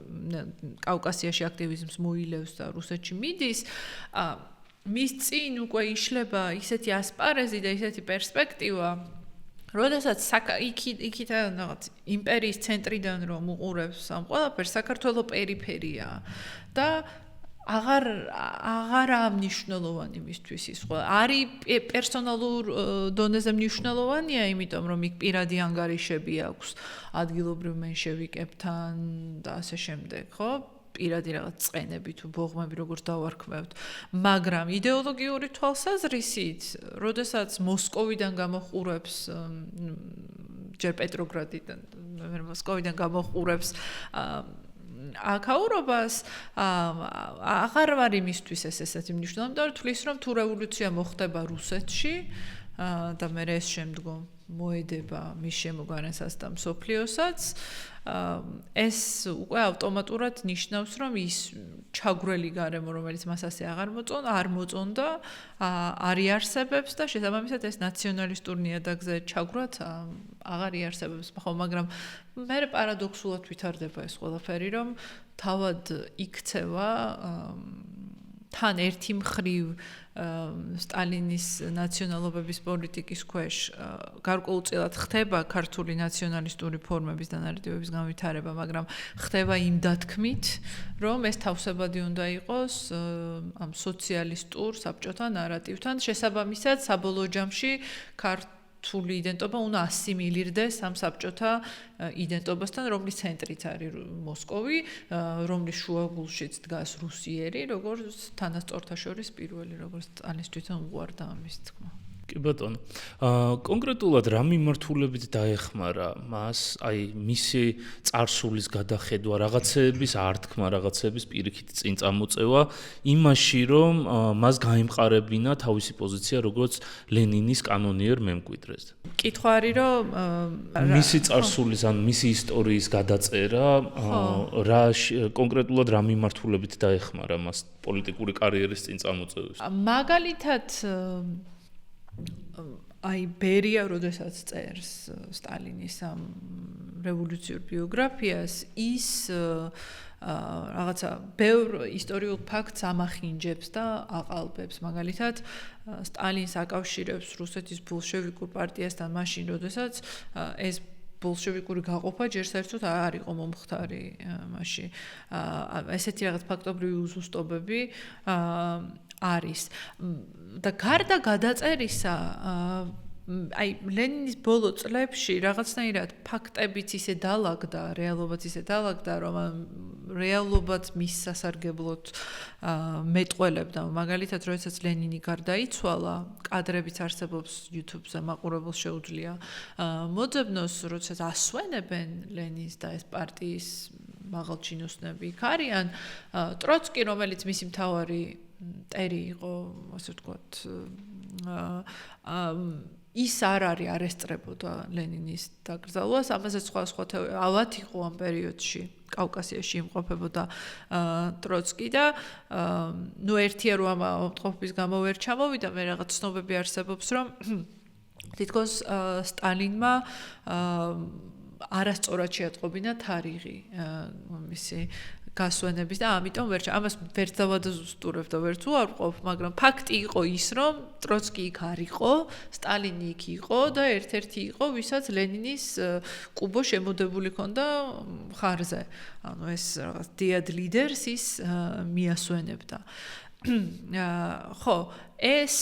კავკასიაში აქტივიზმს მოილევს და რუსეთში მიდის მის წინ უკვე იშლება ისეთი ასპარეზი და ისეთი პერსპექტივა როდესაც იქით რაღაც იმპერიის ცენტრიდან რომ უყურებს ამ ყველაფერს საქართველოს პერიფერია და აღარაა მნიშვნელოვანი მისთვის ის ყველა. არის პერსონალურ დონეზე მნიშვნელოვანია, იმიტომ რომ იქ პირადი ანგარიშები აქვს ადგილობრივ მენშევიკებთან და ასე შემდეგ, ხო? პირადი რაღაც წყენები თუ ბოღმები როგორც დავარქმევთ, მაგრამ იდეოლოგიური თვალსაზრისით, როდესაც მოსკოვიდან გამოყურებს ჯერ პეტროგრადიდან, მოსკოვიდან გამოყურებს აკაურობას აღარ ვარ იმისთვის ესეთი მნიშვნელოვანი და თulis რომ თუ რევოლუცია მოხდება რუსეთში და მე ეს შემდგომ მოედება მის შემოგვარენსაც და მსოფლიოსაც ეს უკვე ავტომატურად ნიშნავს რომ ის ჩაგვრელი გარემო რომელიც მას ასე არ მოწონდა არ იარსებებს და შესაბამისად ეს ნაციონალისტურ ნიადაგზე ჩაგვრაც აღარ იარსებებს ხო მაგრამ მე პარადოქსულად ვითარდება ეს ყველაფერი რომ თავად იქცევა თან ერთი მხრივ სტალინის ნაციონალობების პოლიტიკის ქვეშ გარკვეულწილად ხდება ქართული ნაციონალისტური ფორმების და ნარატივების განვითარება, მაგრამ ხდება იმ დათქმით, რომ ეს თავსებადი უნდა იყოს ამ სოციალისტურ საბჭოთა ნარატივთან, შესაბამისად საბოლოო ჯამში ქართული იდენტობა უნდა ასიმილირდეს ამ საბჭოთა იდენტობასთან, რომლის ცენტრიც არის მოსკოვი, რომლის შუაგულშიც დგას რუსიერი, როგორც თანასწორთა შორის პირველი, როგორც სტალინის თვითონ უყვარდა ამის თქმა. კი ბატონო. კონკრეტულად რა მიმართულებით დაეხმარა მას, აი მისი წარსულის გადახედვა, რაღაცების ართქმა, რაღაცების პირიქით წინ წამოწევა იმაში, რომ მას გაემყარებინა თავისი პოზიცია, როგორც ლენინის კანონიერ მემკვიდრეს. კითხვა არის, რომ მისი წარსულის ან მისი ისტორიის გადაწერა, კონკრეტულად რა მიმართულებით დაეხმარა მას პოლიტიკური კარიერის წინ წამოწევის. მაგალითად აი ბერია როდესაც წერს სტალინის ამ რევოლუციურ ბიოგრაფიას ის რაღაცა ბევრ ისტორიულ ფაქტს ამახინჯებს და აყალბებს მაგალითად სტალინს აკავშირებს რუსეთის ბოლშევიკურ პარტიასთან მაშინ როდესაც ეს ბოლშევიკური გაყოფა ჯერ საერთოდ არ იყო მომხდარი მაშინ ესეთი რაღაც ფაქტობრივი უზუსტობები არის და გარდა გადაწერისა აი ლენინის ბოლო წლებში რაღაცნაირად ფაქტებიც ისე დაალაგდა, რეალობაც ისე დაალაგდა, რომ რეალობაც მის სასარგებლოდ მეტყველებდა. მაგალითად, როდესაც ლენინი გარდაიცვალა, კადრებიც არსებობს YouTube-ზე, მაყურებელს შეუძლია მოძებნოს, როდესაც ასვენებენ ლენინს და ეს პარტიის მაღალჩინოსნები იქ არიან, ტროცკი, რომელიც მისი მთავარი ტერი იყო, ასე ვთქვათ, ის არ არის არესტრებოდა ლენინის დაკრძალვას, ამაზე სხვა ალბათ იყო ამ პერიოდში კავკასიაში იმყოფებოდა ტროცკი და ნუ ერთია რომ ამ ამყოფობის გამო ვერ ჩამოვიდა, მე რაღაც ცნობები არსებობს რომ თითქოს სტალინმა არასწორად შეატყობინა თარიღი მისი გასვენების და ამიტომ ამას ვერც დავადასტურებ და ვერც უარყოფ, მაგრამ ფაქტი იყო ის, რომ ტროცკი იქ არ იყო, სტალინი იქ იყო და ერთ-ერთი იყო, ვისაც ლენინის კუბო შემოდებული ჰქონდა მხარზე. ანუ ეს რაღაც დიად ლიდერს ის მიასვენებდა. ხო, ეს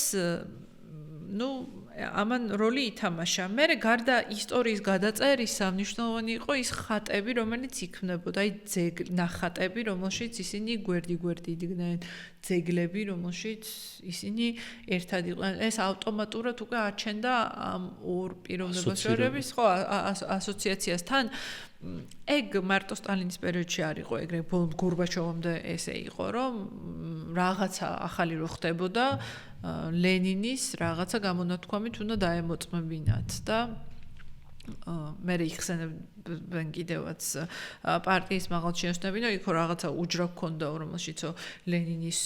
ამან როლი ითამაშა. მე გარდა ისტორიის გადაწერისა მნიშვნელოვანი იყო ის ხატები, რომელიც იქმნებოდა, ნახატები, რომელშიც ისინი გვერდი იდგნენ, ძეგლები, რომელშიც ისინი ერთად იყვნენ. ეს ავტომატურად უკვე აჩენდა ამ ორ პიროვნებას შორების ასოციაციასთან. ეგ მარტო სტალინის პერიოდში არ იყო, ეგრე გორბაჩოვამდე ესე იყო, რომ რაღაცა ახალი რო ხდებოდა, ლენინის რაღაცა გამონათქვამით უნდა დაემოწმებინათ და მე იხსენებენ კიდევაც პარტიის მაღალჩინოსნები, რომ იქ რაღაცა უჯრა ჰქონდა, რომელშიც ლენინის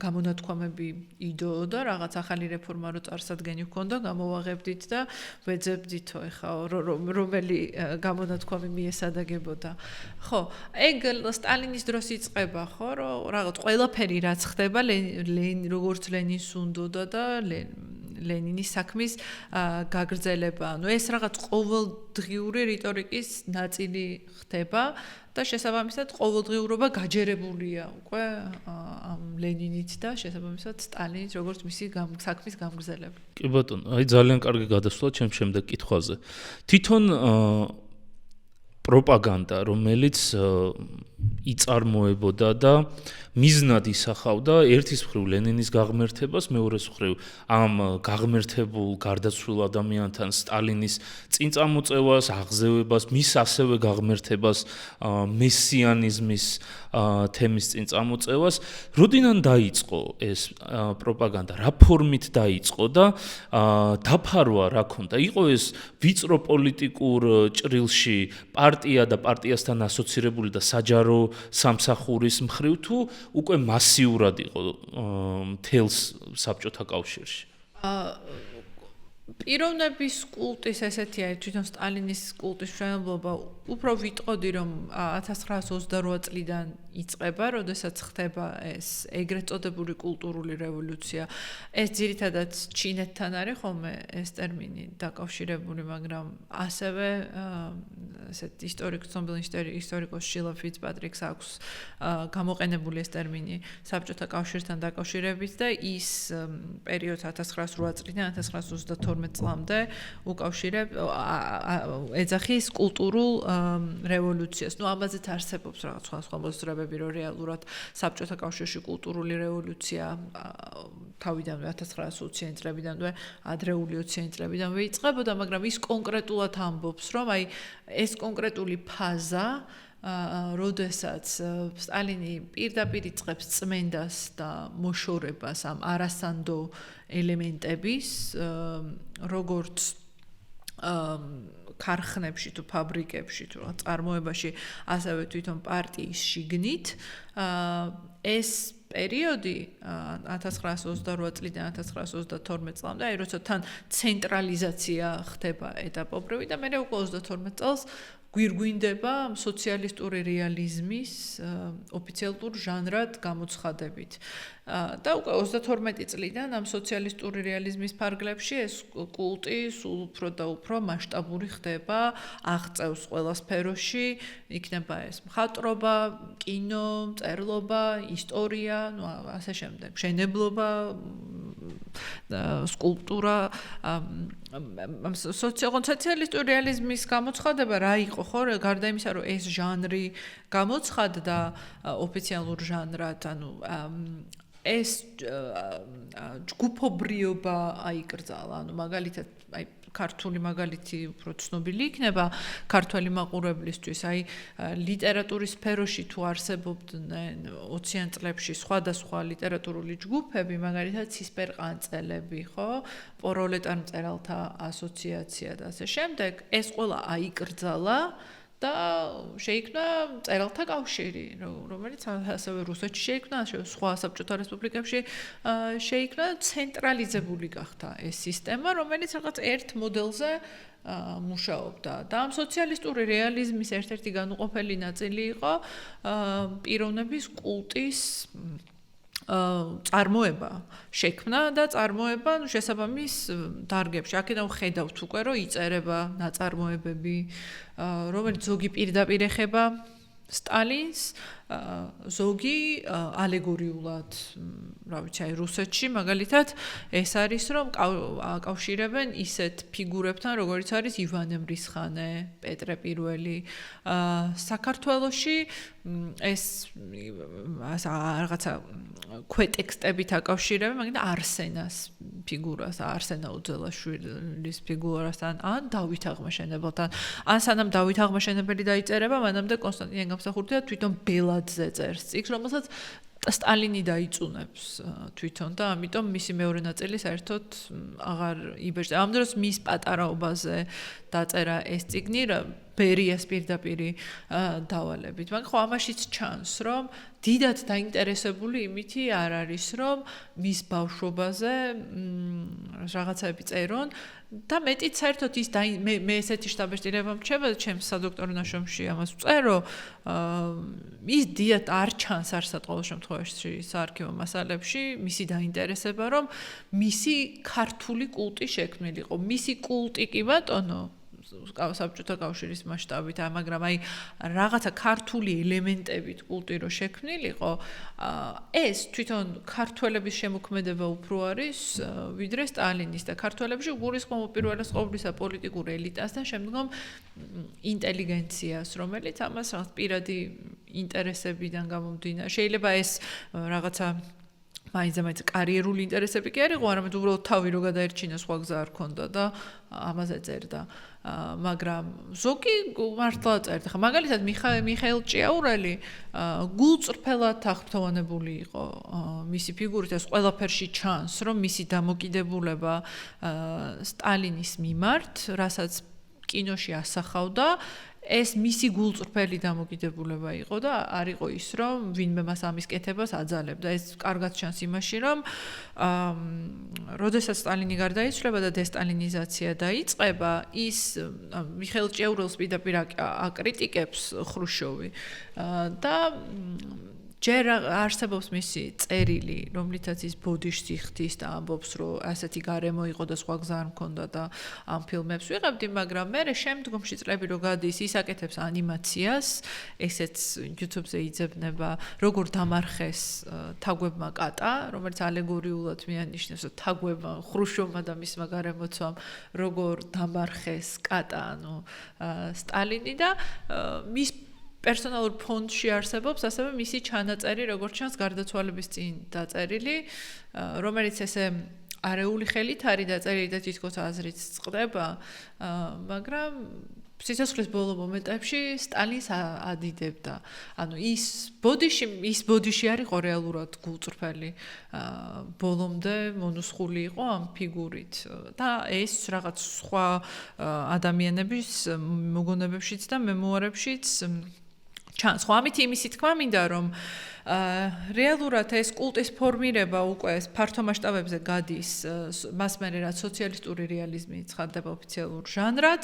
გამონათქვამები იდოდა, რაღაც ახალი რეფორმა რო წარსადგენი ჰქონდა, გამოვაღებდით და ვეძებდითო ეხა რომელი გამონათქვამი მიესადაგებოდა. ხო, ეგ სტალინის დროს იწყება, ხო, რომ რაღაც ყველაფერი რაც ხდება, როგორც ლენინს უნდოდა და ლენინის საქმის გაგრძელება. ანუ ეს რაღაც ყოველდღიური რიტორიკის ნაწილი ხდება და შესაბამისად ყოველდღიურობა გაჯერებულია უკვე ამ ლენინით და შესაბამისად სტალინით როგორც მისი საქმის გამგრძელება. კი ბატონო, აი ძალიან კარგი გადასვლა ჩემს შემდეგ კითხვაზე. თვითონ პროპაგანდა, რომელიც იწარმოებოდა და მიზნად ისახავდა ერთის მხრივ ლენინის გაღმერთებას, მეორეს მხრივ ამ გაღმერთებულ გარდაცვლილ ადამიანთან სტალინის წინწამოწევას, აღზევებას, მის ასევე გაღმერთებას, მესიანიზმის თემის წინწამოწევას, როდიდან დაიწყო ეს პროპაგანდა, რა ფორმით დაიწყო და დაფარვა რა ქონდა? იყო ეს ვიწრო პოლიტიკურ ჭრილში პარტია და პარტიასთან ასოცირებული და საჯარო სამსახურის მხრივ თუ უკვე მასიურად იყო მთელს საბჭოთა კავშირში? პიროვნების კულტის ესეთია, თვითონ სტალინის კულტის მშენებლობა უფრო ვიტყოდი, რომ 1928 წლიდან იწყება, როდესაც ხდება ეს ეგრეთ წოდებული კულტურული რევოლუცია. ეს ძირითადად ჩინეთთან არის ხოლმე ეს ტერმინი დაკავშირებული, მაგრამ ასევე ესეთ ისტორიკოს შილა ფიცპატრიკს აქვს გამოყენებული ეს ტერმინი საბჭოთა კავშირთან დაკავშირებით და ის პერიოდს 1908 წლიდან 1932 წლამდე ეძახის კულტურულ რევოლუციას. ნუ ამაზეც არსებობს რაღაც სხვა მოსწრებები, რომ რეალურად საბჭოთა კავშირში კულტურული რევოლუცია თავიდანვე 1920-იანი წლებიდანვე, ადრეული 20-იანი წლებიდანვე იწყებოდა, მაგრამ ის კონკრეტულად ამბობს, რომ აი ეს კონკრეტული ფაზა როდესაც სტალინი პირდაპირ იწყებს წმენდას და მოშორებას ამ არასანდო ელემენტების, როგორც ქარხნებში თუ ფაბრიკებში თუ წარმოებაში, ასევე თვითონ პარტიის შიგნით, ეს პერიოდი 1928 წლიდან 1932 წლამდე, აი როცა თან ცენტრალიზაცია ხდება ეტაპობრივი და მე უკვე 32 წელს გვირგვინდება სოციალისტური რეალიზმის ოფიციალურ ჟანრად გამოცხადებით. და უკვე 32 წლიდან ამ სოციალისტური რეალიზმის ფარგლებში ეს კულტი სულ უფრო და უფრო მასშტაბური ხდება, აღწევს ყველა სფეროში, იქნება ეს მხატვრობა, კინო, მწერლობა, ისტორია, ну ასე შემდეგ, მშენებლობა, სკულპტურა, სოციალისტური რეალიზმის გამოცხადება რა იყო, ხო, გარდა იმისა, რომ ეს ჟანრი გამოცხადდა ოფიციალურ ჟანრად, ანუ ეს ჯგუფობრიობა აიკრძალა, ანუ მაგალითად, აი ქართული მაგალითი უფრო ცნობილი იქნება ქართველი მაყურებლისთვის, აი ლიტერატურის სფეროში თუ არსებობდნენ 20-იან წლებში სხვადასხვა ლიტერატურული ჯგუფები, მაგალითად ცისფერყანწელები, ხო, პროლეტარ მწერალთა ასოციაცია და ასე შემდეგ, ეს ყველა აიკრძალა და შეიქმნა მწერალთა კავშირი, რომელიც ასევე რუსეთში შეიქმნა, სხვა საბჭოთა რესპუბლიკებში შეიქმნა, ცენტრალიზებული გახდა ეს სისტემა, რომელიც რაღაც ერთ მოდელზე მუშაობდა. და ამ სოციალისტური რეალიზმის ერთ-ერთი განუყოფელი ნაწილი იყო პიროვნების კულტის წარმოება შექმნა და წარმოება შესაბამის დარგებში. აქედან ხედავთ უკვე, რომ იწერება ნაწარმოებები, რომელიც ზოგი პირდაპირ ეხება სტალინს, ზოგი ალეგორიულად, რა ვიცი, აი რუსეთში მაგალითად ეს არის რომ აკავშირებენ ისეთ ფიგურებთან, როგორც არის ივანე მრისხანე, პეტრე პირველი. საქართველოში ეს რაღაცა ქვეტექსტებით აკავშირებენ, მაგალითად არსენას ფიგურას, არსენა უძელაშვილის ფიგურასთან, ან დავით აღმაშენებელთან. ან სანამ დავით აღმაშენებელი დაიწერება, მანამდე კონსტანტინე გამსახურდია თვითონ ბელაძე წერს წიგნს, რომელსაც სტალინი დაიწუნებს თვითონ და ამიტომ მისი მეორე ნაწილი საერთოდ აღარ იბეჭდა. ამ დროს მის პატარაობაზე დაწერა ეს წიგნი ბერიას პირდაპირ დავალებით. მაგრამ ხო ამაშიც ჩანს, რომ დიდად დაინტერესებული იმითი არ არის, რომ მის ბავშვობაზე რაღაცაები წერონ და მეტიც საერთოდ ის მე ესეთი შთაბეჭდილება მრჩება ჩემს სადოქტორო ნაშრომში ამას ვწერო, ის დიდად არ ჩანს არსად ყოველ შემთხვევაში საარქივო მასალებში მისი დაინტერესება, რომ მისი ქართული კულტი შექმნილიყო. მისი კულტი კი ბატონო საბჭოთა კავშირის მასშტაბით, მაგრამ აი რაღაცა ქართული ელემენტებით კულტი რო შექმნილიყო, ეს თვითონ ქართველების შემოქმედება უფრო არის, ვიდრე სტალინის და ქართველებში გულისხმობ უპირველეს ყოვლისა პოლიტიკურ ელიტას და შემდგომ ინტელიგენციას, რომელიც ამას რაღაც პირადი ინტერესებიდან გამომდინარე. შეიძლება ეს რაღაცა მაინც კარიერული ინტერესები კი არ იყო, არამედ უბრალოდ თავი რო გადაერჩინა, სხვა გზა არ ქონდა და ამაზე წერდა. მაგრამ ზოგი მართლა წერდა. ხა მაგალითად მიხეილ ჭიაურელი გულწრფელად აღფრთოვანებული იყო მისი ფიგურით, ეს ყველაფერში ჩანს, რომ მისი დამოკიდებულება სტალინის მიმართ, რასაც კინოში ასახავდა, ეს მისი გულწრფელი დამოკიდებულება იყო და არ იყო ის, რომ ვინმე მას ამის კეთებას აძალებდა. ეს კარგად ჩანს იმაში, რომ როდესაც სტალინი გარდაიცვალა და დესტალინიზაცია დაიწყება, ის მიხეილ ჭიაურელს პირდაპირ აკრიტიკებს ხრუშოვი და ჯერ არსებობს მისი წერილი, რომლითაც ის ბოდიშს იხდის და ამბობს, რომ ასეთი გარემო იყო და სხვა გზა არ მქონდა და ამ ფილმებს ვიღებდი, მაგრამ მე შემდგომში წლები რო გადის, ის აკეთებს ანიმაციას, ესეც YouTube-ზე იძებნება, როგორ დამარხეს თაგვებმა კატა, რომელიც ალეგორიულად მიანიშნებს, რომ თაგვებმა ხრუშოვმა და მისმა გარემოცვამ როგორ დამარხეს კატა, ანუ სტალინი და მის პერსონალურ ფონდში არსებობს ასევე მისი ჩანაწერი, როგორც ჩანს გარდაცვალების წინ დაწერილი, რომელიც ესე არეული ხელით არის დაწერილი და თითქოს აზრით წყდება, მაგრამ სიცოცხლის ბოლო მომენტებში სტალინს ადიდებდა. ანუ ის ბოდიში არ იყო რეალურად გულწრფელი, ბოლომდე მონუსხული იყო ამ ფიგურით და ეს რაღაც სხვა ადამიანების მოგონებებშიც და მემუარებშიც ჩანს. ხო, ამით იმისი თქმა მინდა, რომ რეალურად ეს კულტის ფორმირება უკვე ფართო მასშტაბებზე გადის, მას მერე რაც სოციალისტური რეალიზმი ცხადდება ოფიციალურ ჟანრად,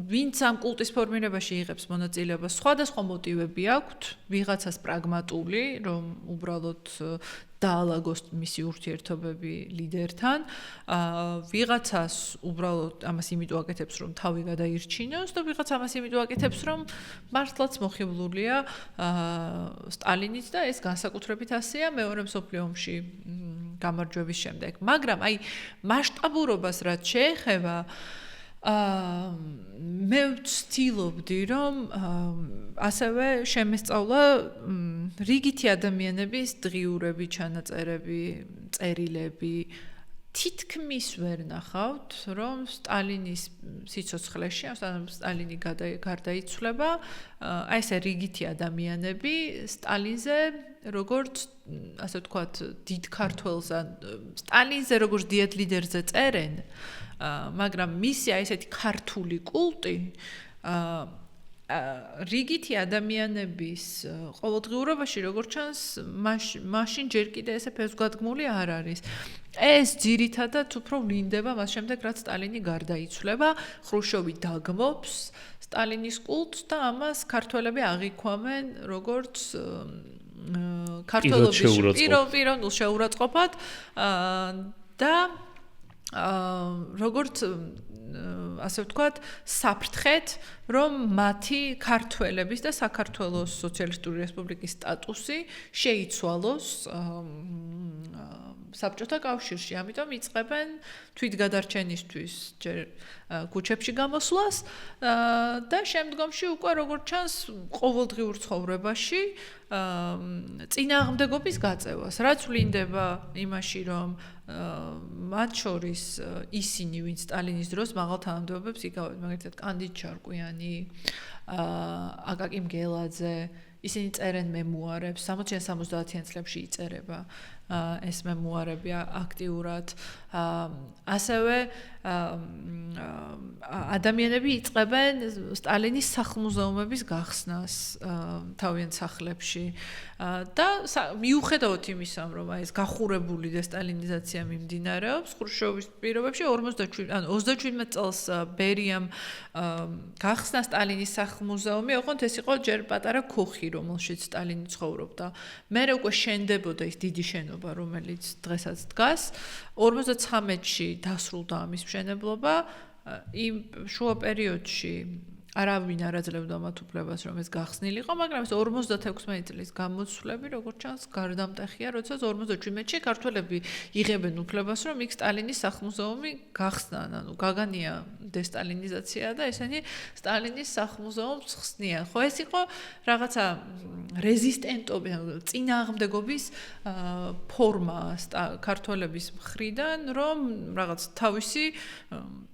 ვინც ამ კულტის ფორმირებაში იღებს მონაწილეობას, სხვადასხვა მოტივები აქვთ, ვიღაცას პრაგმატული, რომ უბრალოდ დაალაგოს მისი ურთიერთობები ლიდერთან, ვიღაცას უბრალოდ ამას იმიტომ აკეთებს, რომ თავი გადაირჩინოს და ვიღაც ამას იმიტომ აკეთებს, რომ მართლაც მოხიბლულია სტალინით და ეს განსაკუთრებით ასეა მეორე მსოფლიო ომში გამარჯვების შემდეგ. მაგრამ აი მასშტაბურობას რაც შეეხება, მე ვცდილობდი, რომ ასევე შემესწავლა რიგითი ადამიანების დღიურები, ჩანაწერები, წერილები. თითქმის ვერ ნახავთ, რომ სტალინის სიცოცხლეში, ანუ სტალინი გარდაიცვლება, აი ესე რიგითი ადამიანები სტალინზე როგორც ასე ვთქვათ, დიდ ქართველს ან სტალინზე როგორც დიდ ლიდერზე წერენ, მაგრამ მისი აი ესეთი ქართული კულტი რიგითი ადამიანების ყოველდღიურობაში როგორც ჩანს, მაშინ ჯერ კიდე ესე ფესვგადგმული არ არის. ეს ძირითადად უფრო ვლინდება მას შემდეგ, რაც სტალინი გარდაიცვლება, ხრუშოვი დაგმობს სტალინის კულტს და ამას ქართველები აღიქვამენ როგორც ქართველობის პიროვნულ შეურაცხყოფად და როგორც ასე ვთქვათ, საფრთხეთ, რომ მათი ქართველების და საქართველოს სოციალისტური რესპუბლიკის სტატუსი შეიცვალოს საბჭოთა კავშირში. ამიტომ იწყებენ თვითგადარჩენისთვის ჯერ ქუჩებში გამოსვლას და შემდგომში უკვე როგორც ჩანს ყოველდღიურ ცხოვრებაში წინააღმდეგობის გაწევას. რაც ვლინდება იმაში, რომ მათ შორის ისინი, ვინც სტალინის დროს მაღალ თანამდებობებს იკავებდნენ, მაგალითად კანდიდ ჩარკვიანი, აკაკი მგელაძე, ისინი წერენ მემუარებს, 60-70-იან წლებში იწერება ეს მემუარები აქტიურად. ასევე ადამიანები იწყებენ სტალინის სახლ-მუზეუმების გახსნას თავიანთ სახლებში და მიუხედავად იმისა, რომ ეს გახურებული დესტალინიზაცია მიმდინარეობს ხრუშჩოვის პირობებში 27 წელს ბერიამ გახსნა სტალინის სახლ-მუზეუმი, ოღონდ ეს იყო ჯერ პატარა ქუხი, რომელშიც სტალინი ცხოვრობდა. მერე უკვე შენდებოდა ის დიდი შენობა, რომელიც დღესაც დგას. 53-ში დასრულდა ამის მშენებლობა. იმ შუა პერიოდში არავინ არ აძლევდა მათ უფლებას, რომ ეს გახსნილიყო, მაგრამ ეს 56 წლის გამოცვლები, როგორც ჩანს, გარდამტეხია, როცა 57-ში ქართველები იღებენ უფლებას, რომ იქ სტალინის სახლ-მუზეუმი გახსნან, ანუ გაგანია დესტალინიზაცია და ესენი სტალინის სახლ-მუზეუმს ხსნიან. ხო, ეს იყო რაღაცა რეზისტენტობის, წინააღმდეგობის ფორმა ქართველების მხრიდან, რომ რაღაც თავისი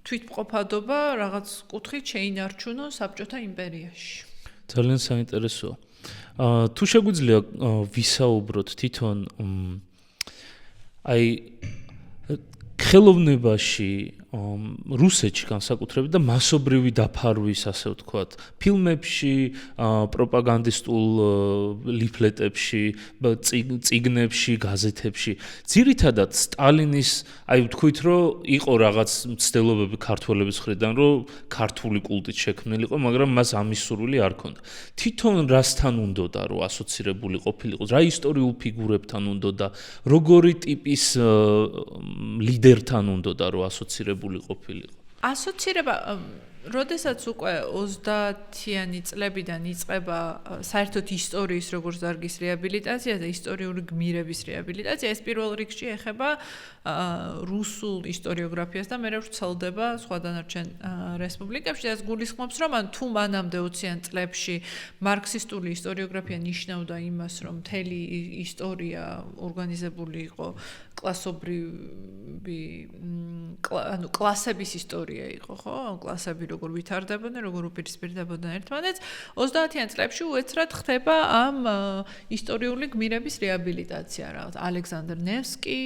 თვითმყოფადობა რაღაც კუთხით შეინარჩუნონ საბჭოთა იმპერიაში. ძალიან საინტერესოა. თუ შეგვიძლია ვისაუბროთ თვითონ აი ხელოვნებაში რუსეთში განსაკუთრებით და მასობრივი დაფარვის, ასე ვთქვათ, ფილმებში, პროპაგანდისტულ ლიფლეტებში, წიგნებში, გაზეთებში. ძირითადად სტალინის, აი ვთქვით, რომ იყო რაღაც მცდელობები ქართველების მხრიდან, რომ ქართული კულტით შექმნილიყო, მაგრამ მას ამის სურვილი არ ჰქონდა. თვითონ რასთან უნდოდა, რომ ასოცირებული ყოფილიყო, რა ისტორიულ ფიგურებთან უნდოდა, როგორი ტიპის ლიდერთან უნდოდა, რომ ასოცირებული ყოფილიყო. ასოცირება, როდესაც უკვე 30-იანი წლებიდან იწყება საერთოდ ისტორიის როგორც დარგის რეაბილიტაცია და ისტორიული გმირების რეაბილიტაცია, ეს პირველ რიგში ეხება რუსულ ისტორიოგრაფიას და მერე ვრცელდება სხვა დანარჩენ რესპუბლიკებში. ეს გულისხმობს, რომ თუ მანამდე 20-იან წლებში მარქსისტული ისტორიოგრაფია ნიშნავდა იმას, რომ მთელი ისტორია ორგანიზებული იყო კლასობრივი, ანუ კლასების ისტორია იყო, ხო? კლასები როგორ ვითარდებოდნენ, როგორ უპირისპირდებოდნენ ერთმანეთს. 30-იან წლებში უეცრად ხდება ამ ისტორიული გმირების რეაბილიტაცია, რაღაც ალექსანდრ ნევსკი,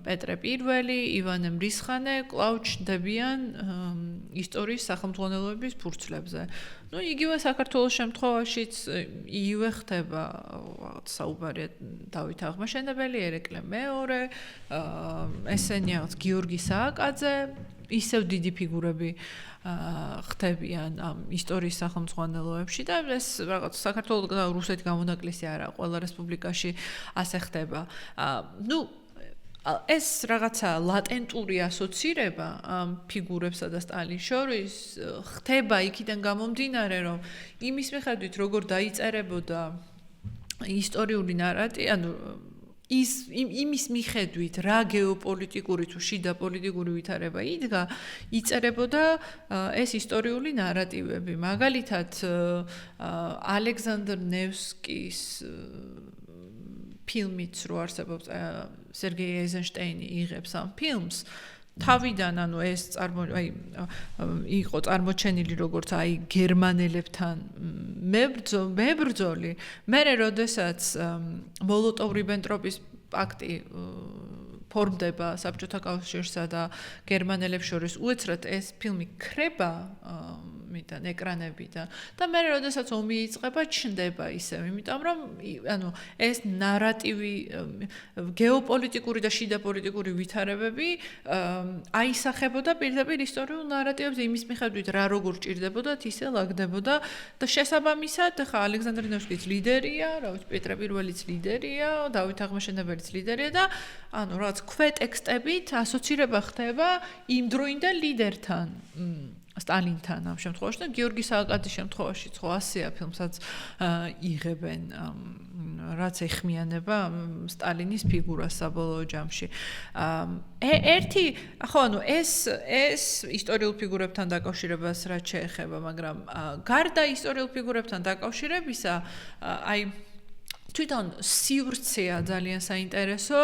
პეტრე პირველი, ივანე მრისხანე კვლავ ჩნდებიან ისტორიის სახელმძღვანელოების ფურცლებზე. ნუ იგივე საქართველოს შემთხვევაშიც იგივე ხდება რაღაც საუბარია დავით აღმაშენებელი, ერეკლე მეორე, ესენი რაღაც გიორგი სააკაძე, ისევ დიდი ფიგურები ხდებიან ამ ისტორიის სახელმძღვანელოებში და ეს რაღაც საქართველოს და რუსეთის გამონაკლისი არა, ყველა რესპუბლიკაში ასე ხდება. ნუ ეს რაღაცა ლატენტური ასოცირება ამ ფიგურებსა და სტალინის შორის ხდება იქიდან გამომდინარე, რომ იმის მიხედვით როგორ დაიწერებოდა ისტორიული ნარატივი, ანუ იმის მიხედვით რა გეოპოლიტიკური თუ შიდა პოლიტიკური ვითარება იდგა, იწერებოდა ეს ისტორიული ნარატივები. მაგალითად, ალექსანდრ ნევსკის ფილმიც რო არსებობს, სერგეი ეიზენშტეინი იღებს ამ ფილმს, თავიდან, ანუ ეს იყო წარმოჩენილი როგორც აი გერმანელებთან მებრძოლი, მერე როდესაც მოლოტოვ-რიბენტროპის პაქტი ფორმდება საბჭოთა კავშირსა და გერმანელებს შორის, უეცრად ეს ფილმი ქრება ალგორითმიდან, ეკრანებიდან და მე როდესაც ომი იწყება, ჩნდება ისევ, იმიტომ რომ ანუ ეს ნარატივი გეოპოლიტიკური და შიდა პოლიტიკური ვითარებები აისახებოდა პირდაპირ ისტორიულ ნარატივებზე იმის მიხედვით რა როგორ ჭირდებოდათ ისე ლაგდებოდა და შესაბამისად ხა ალექსანდრე ნევსკიც ლიდერია, რა ვიცი პეტრე პირველიც ლიდერია, დავით აღმაშენებელიც ლიდერია და ანუ რაღაც ქვეტექსტებით ასოცირება ხდება იმ დროინდელ ლიდერთან. სტალინთან ამ შემთხვევაში და გიორგი სააკაძის შემთხვევაში ხო ასეა ფილმსაც იღებენ რაც ეხმიანება სტალინის ფიგურას საბოლოო ჯამში. ერთი ხო ანუ ეს ისტორიულ ფიგურებთან დაკავშირებას რაც შეეხება, მაგრამ გარდა ისტორიულ ფიგურებთან დაკავშირებისა, აი თვითონ სივრცეა ძალიან საინტერესო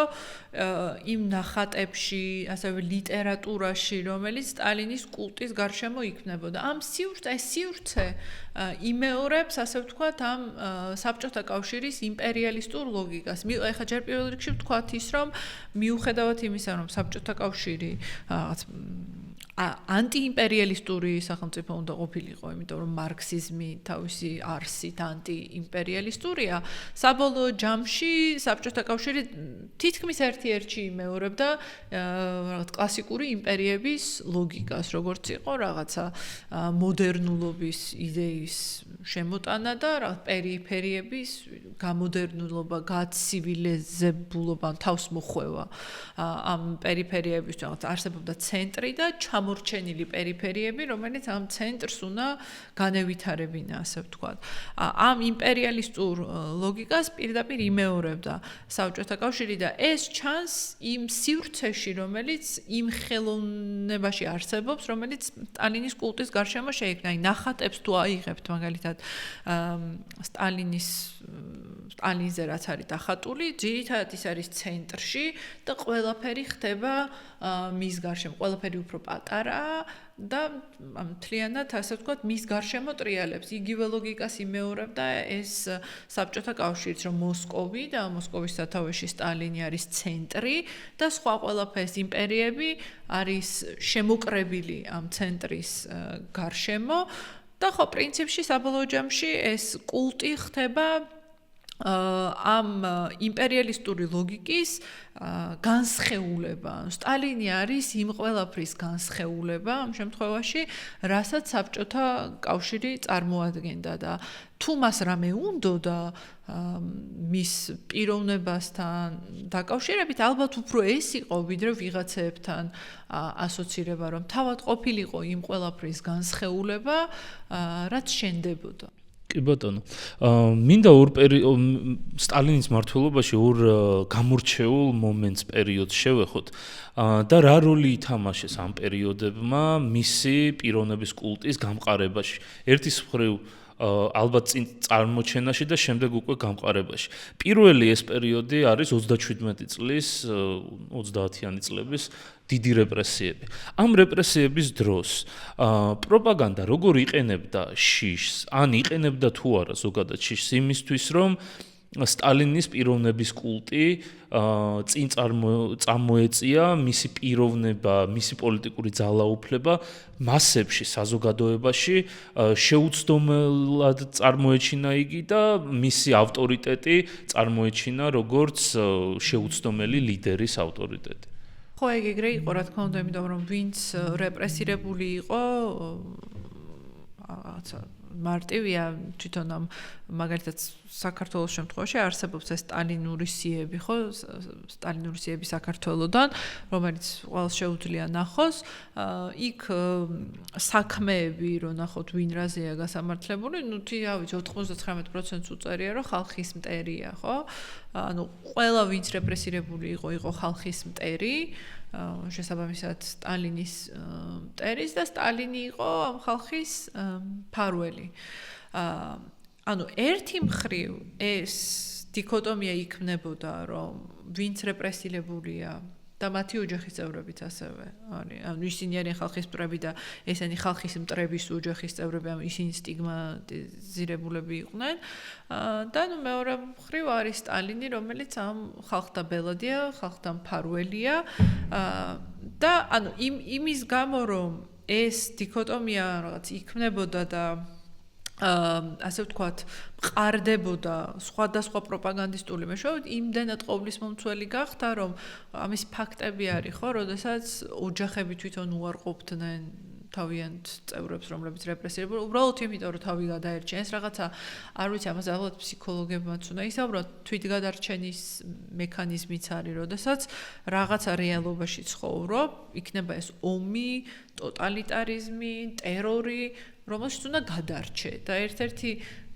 იმ ნახატებში, ასევე ლიტერატურაში, რომელიც სტალინის კულტის გარშემო იქმნებოდა. ამ სივრცე იმეორებს, ასე ვთქვათ, ამ საბჭოთა კავშირის იმპერიალისტურ ლოგიკას. ეხლა ჯერ პირველ რიგში ვთქვათ ის, რომ მიუხედავად იმისა, რომ საბჭოთა კავშირი რაღაც ანტიიმპერიალისტური სახელმწიფო უნდა ყოფილიყო, იმიტომ რომ მარქსიზმი თავისი არსით ანტიიმპერიალისტურია. საბოლოო ჯამში საბჭოთა კავშირი თითქმის ერთ-ერთი იმეორებდა რაღაც კლასიკური იმპერიების ლოგიკას, როგორც იყო რაღაცა მოდერნულობის იდეის შემოტანა და რაღაც პერიფერიების გამოდერნულობა, გაცივილიზებულობა, თავს მოხვევა. ამ პერიფერიების რაღაც არსებობდა ცენტრი და ჩამორჩენილი პერიფერიები, რომელიც ამ ცენტრს უნდა განევითარებინა, ასე ვთქვათ. ამ იმპერიალისტურ ლოგიკას პირდაპირ იმეორებდა საბჭოთა კავშირი და ეს ჩანს იმ სივრცეში, რომელიც იმ ხელოვნებაში არსებობს, რომელიც სტალინის კულტის გარშემო შეიქმნა. აი ნახატებს თუ აიღებთ მაგალითად სტალინზე რაც არის დახატული, ძირითადად ის არის ცენტრში და ყველაფერი ხდება მის გარშემო, ყველაფერი უფრო პატარაა და მთლიანად ასე ვთქვათ მის გარშემო ტრიალებს. იგივე ლოგიკას იმეორებდა ეს საბჭოთა კავშირიც, რომ მოსკოვი და მოსკოვის სათავეში სტალინი არის ცენტრი და სხვა ყველაფერს იმპერიები არის შემოკრებილი ამ ცენტრის გარშემო და ხო პრინციპში საბოლოო ჯამში ეს კულტი ხდება ამ იმპერიალისტური ლოგიკის განსხეულება. სტალინი არის იმ ყველაფრის განსხეულება ამ შემთხვევაში, რასაც საბჭოთა კავშირი წარმოადგენდა და თუ მას რამე უნდოდა მის პიროვნებასთან დაკავშირებით, ალბათ უფრო ეს იყო, ვიდრე ვიღაცეებთან ასოცირება, რომ თავად ყოფილიყო იმ ყველაფრის განსხეულება, რაც შენდებოდა. კი ბატონო. მინდა სტალინის მმართველობაში ორ გამორჩეულ მომენტს პერიოდს შევეხოთ და რა როლი ითამაშეს ამ პერიოდებმა მისი პიროვნების კულტის გამყარებაში. ერთის მხრივ ალბათ წინ წარმოჩენაში და შემდეგ უკვე გამყარებაში. პირველი ეს პერიოდი არის 37 წლის 30-იანი წლების დიდი რეპრესიები. ამ რეპრესიების დროს პროპაგანდა როგორ იყენებდა შიშს, ან იყენებდა თუ არა ზოგადად შიშს იმისთვის, რომ სტალინის პიროვნების კულტი წინ წამოეწია, მისი პიროვნება, მისი პოლიტიკური ძალაუფლება მასებში, საზოგადოებაში შეუცდომელად წარმოეჩინა იგი და მისი ავტორიტეტი წარმოეჩინა როგორც შეუცდომელი ლიდერის ავტორიტეტი. ხო, ეგრე იყო, რა თქმა უნდა, იმიტომ რომ ვინც რეპრესირებული იყო, რაღაცა მარტივია თვითონ ამ მაგალითად საქართველოს შემთხვევაში არსებობს ეს სტალინური სიები, ხო? სტალინური სიები საქართველოსდან, რომელიც ყველს შეუძლია ნახოს. იქ საქმეები რო ნახოთ, ვინ რაზეა გასამართლებული, ნუ რა ვიცი 99%-ს უწერია, რომ ხალხის მტერია, ხო? ანუ ყველა ვინც რეპრესირებული იყო ხალხის მტერი. შესაბამისად სტალინის მტერის და სტალინი იყო ამ ხალხის მფარველი. ანუ ერთი მხრივ ეს დიქოტომია იქმნებოდა, რომ ვინც რეპრესირებულია და მათი ოჯახის წევრებიც ასევე არის. ანუ ისინი არიან ხალხის მტრები და ესენი ხალხის მტრების ოჯახის წევრები, ანუ ისინი სტიგმატიზირებულები იყვნენ. და ნუ მეორე მხრივ არის სტალინი, რომელიც ამ ხალხთა ბელადია, ხალხთა მფარველია. და ანუ იმის გამო, რომ ეს დიქოტომია რაღაც იქმნებოდა და ასე ვთქვათ, მყარდებოდა სხვადასხვა პროპაგანდისტული მეშვეობით, იმდენად ყოვლისმომცველი გახდა, რომ ამის ფაქტები არის, ხო, როდესაც ოჯახები თვითონ უარყოფდნენ თავიანთ წევრებს, რომლებიც რეპრესირებულ, უბრალოდ იმიტომ, რომ თავი გადაერჩენს, რაღაცა, არ ვიცი, ამაზე ალბათ ფსიქოლოგებმაც უნდა ისაუბროთ, თვითგადარჩენის მექანიზმიც არის, როდესაც რაღაცა რეალობაში ცხოვრობ, იქნება ეს ომი, ტოტალიტარიზმი, ტერორი, რომელშიც უნდა გადარჩე და ერთ-ერთი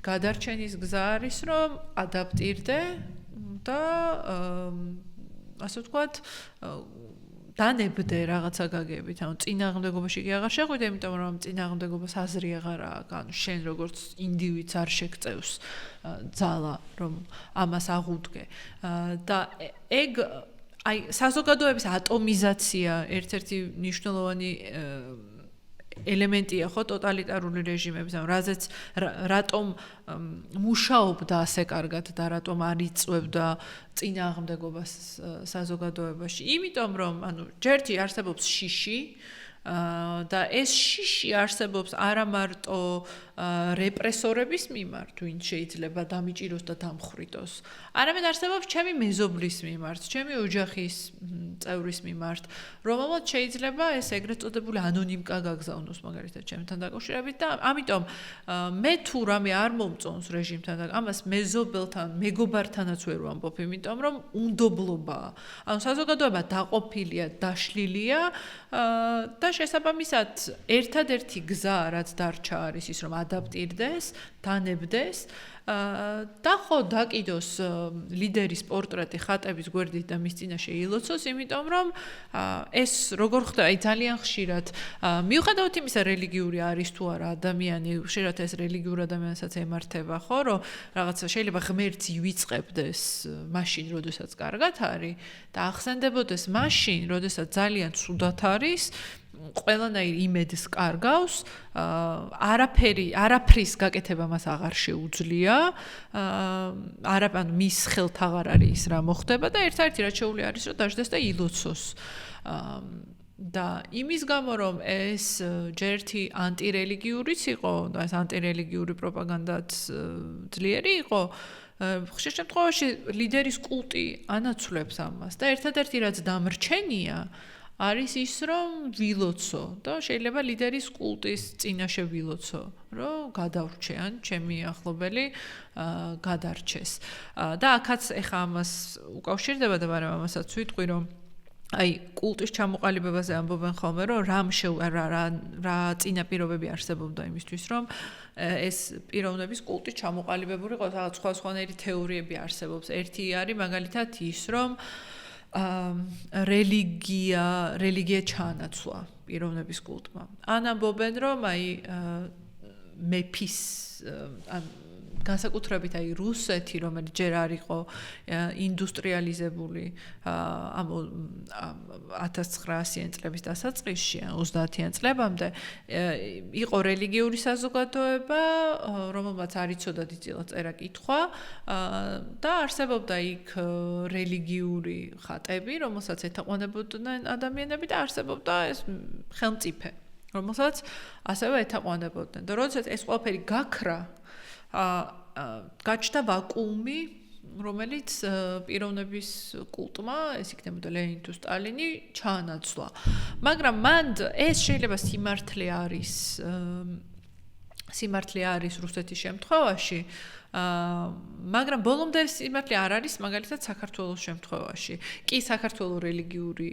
გადარჩენის გზა არის, რომ ადაპტირდე და ასე ვთქვათ, დანებდე რაღაცა გაგებით, ანუ წინააღმდეგობაში კი აღარ შეხვიდე, იმიტომ რომ წინააღმდეგობას აზრი აღარ აქვს, ანუ შენ როგორც ინდივიდს არ შეგწევს ძალა, რომ ამას აღუდგე. და ეგ აი საზოგადოების ატომიზაცია ერთ-ერთი მნიშვნელოვანი ელემენტია ხო ტოტალიტარული რეჟიმების, ანუ რატომ მუშაობდა ასე კარგად და რატომ არ იწვევდა წინააღმდეგობას საზოგადოებაში? იმიტომ რომ ანუ ჯერთი არსებობს შიში და ეს შიში არსებობს არა მარტო რეპრესორების მიმართ, ვინც შეიძლება დამიჭიროს და დამხრიტოს. არამედ არსებობს ჩემი მეზობლის მიმართ, ჩემი ოჯახის წევრის მიმართ, რომელმაც შეიძლება ეს ეგრეთ წოდებული ანონიმკა გაგზავნოს მაგალითად ჩემთან დაკავშირებით და ამიტომ მე თუ რამე არ მომწონს რეჟიმთან და ამას მეზობელთან, მეგობართანაც ვერ ვამბობ, იმიტომ რომ უნდობლობაა. ანუ საზოგადოება დაყოფილია, დაშლილია და შესაბამისად ერთადერთი გზა რაც დარჩა არის ის რომ ადაპტირდეს, დანებდეს და ხო დაკიდოს ლიდერის პორტრეტი ხატების გვერდით და მის წინაშე ილოცოს, იმიტომ რომ ეს როგორ ხდება, აი ძალიან ხშირად მიუხედავად იმისა რელიგიური არის თუ არა ადამიანი, ხშირად ეს რელიგიურ ადამიანსაც ემართება, ხო, რომ რაღაცა შეიძლება ღმერთს ივიწყებდეს მაშინ, როდესაც კარგად არის და ახსენდებოდეს მაშინ, როდესაც ძალიან ცუდად არის. ყველანაირ იმედს კარგავს, არაფრის გაკეთება მას აღარ შეუძლია, ანუ მის ხელთ აღარ არის ის რა მოხდება და ერთ-ერთი რაც შეუძლია არის რომ დაждდეს და ილოცოს. და იმის გამო რომ ეს ჯერთი ანტირელიგიურიც იყო და ეს ანტირელიგიური პროპაგანდაც ძლიერი იყო, ხშირ შემთხვევაში ლიდერის კულტი ანაცვლებს ამას და ერთადერთი რაც დამრჩენია არის ის რომ ვილოცო და შეიძლება ლიდერის კულტის წინაშე ვილოცო, რომ გადავრჩიან ჩემი ახლობელი გადარჩეს. და აქაც ეხა ამას უკავშირდება და მაგრამ ამასაც ვიტყვი რომ აი კულტის ჩამოყალიბებაზე ამბობენ ხოლმე რომ რა წინაპირობები არსებობდა იმისთვის რომ ეს პიროვნების კულტი ჩამოყალიბებული იყო, რაღაც სხვადასხვანაირი თეორიები არსებობს. ერთი არის მაგალითად ის რომ რელიგია ჩაანაცვლა პიროვნების კულტმა. ან ამბობენ რომ აი მეფის განსაკუთრებით აი რუსეთი, რომელიც ჯერ არ იყო ინდუსტრიალიზებული ამ 1900-იან წლების დასაწყისში, 30-იან წლებამდე იყო რელიგიური საზოგადოება, რომელმაც არ იცოდა დიდწილად წერა-კითხვა და არსებობდა იქ რელიგიური ხატები, რომელსაც ეთაყვანებოდნენ ადამიანები და არსებობდა ეს ხელმწიფე, რომელსაც ასევე ეთაყვანებოდნენ. და როდესაც ეს ყველაფერი გაქრა, გაჩნდა ვაკუუმი, რომელიც პიროვნების კულტმა, ეს იქნებოდა ლენინი თუ სტალინი, ჩაანაცვლა. მაგრამ მან ეს შეიძლება სიმართლე არის რუსეთის შემთხვევაში, მაგრამ ბოლომდე სიმართლე არ არის მაგალითად საქართველოს შემთხვევაში. კი საქართველოს რელიგიური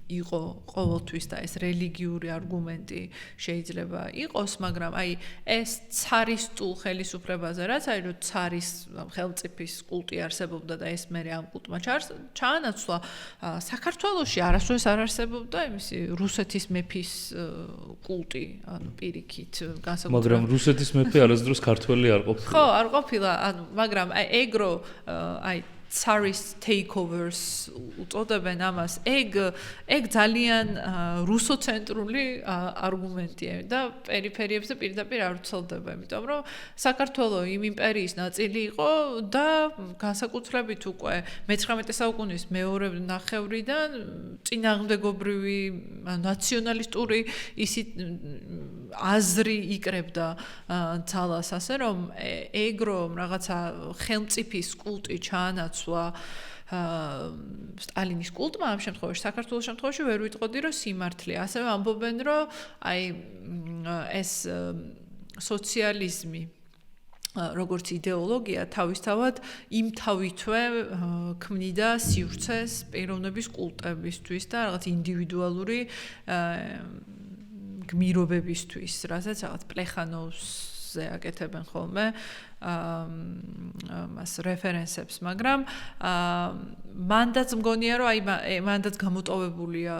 იყო ყოველთვის და ეს რელიგიური არგუმენტი შეიძლება იყოს, მაგრამ აი ეს ცარისტულ ხელისუფლებაზე რაც არის, რომ ცარის ხელმწიფის კულტი არსებობდა და ეს მერე ამ კულტმა ჩაანაცვლა, საქართველოში არასდროს არ არსებობდა იმისი რუსეთის მეფის კულტი, ანუ პირიქით განსაკუთრებით. მაგრამ რუსეთის მეფე არასდროს ქართველი არ ყოფილა. ხო, არ ყოფილა, ანუ მაგრამ ეგრო აი tsarist takeovers უწოდებენ ამას. ეგ ძალიან რუსოცენტრული არგუმენტია და პერიფერიებზე პირდაპირ არ ვრცელდება, იმიტომ რომ საქართველო იმ იმპერიის ნაწილი იყო და განსაკუთრებით უკვე მე-19 საუკუნის მეორე ნახევრიდან წინააღმდეგობრივი ნაციონალისტური ისიც აზრი იკრებდა ძალას, ასე რომ ეგ რომ რაღაცა ხელმწიფის კულტი ჩაანაცვლა სტალინის კულტმა ამ შემთხვევაში საქართველოს შემთხვევაში ვერ ვიტყოდი რომ სიმართლეა. ასევე ამბობენ რომ აი ეს სოციალიზმი როგორც იდეოლოგია თავისთავად იმთავითვე ქმნიდა სივრცეს პიროვნების კულტებისთვის და რაღაც ინდივიდუალური გმირობებისთვის, რასაც რაღაც პლეხანოვზე აკეთებენ ხოლმე მას რეფერენსებს, მაგრამ მანდაც მგონია რომ აი მანდაც გამოტოვებულია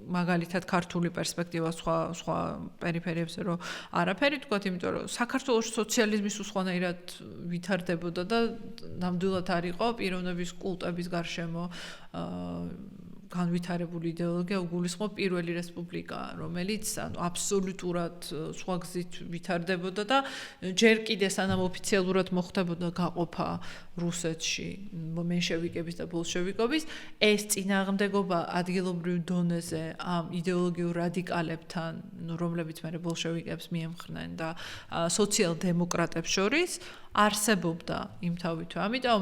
მაგალითად ქართული პერსპექტივა სხვა პერიფერიებზე რომ არაფერი თქვათ, იმიტომ რომ საქართველოს სოციალიზმის უსხვანაირად ვითარდებოდა და ნამდვილად არ იყო პიროვნების კულტების გარშემო განვითარებული იდეოლოგია უგულისხმობ პირველი რესპუბლიკა, რომელიც აბსოლუტურად სხვა გზით ვითარდებოდა და ჯერ კიდე სანამ ოფიციალურად მოხდებოდა გაყოფა რუსეთში მენშევიკების და ბოლშევიკების, ეს წინააღმდეგობა ადგილობრივ დონეზე ამ იდეოლოგიურ რადიკალებთან, რომლებიც მე ბოლშევიკებს მიემხრნენ და სოციალ-დემოკრატებს შორის არსებობდა იმთავითვე. ამიტომ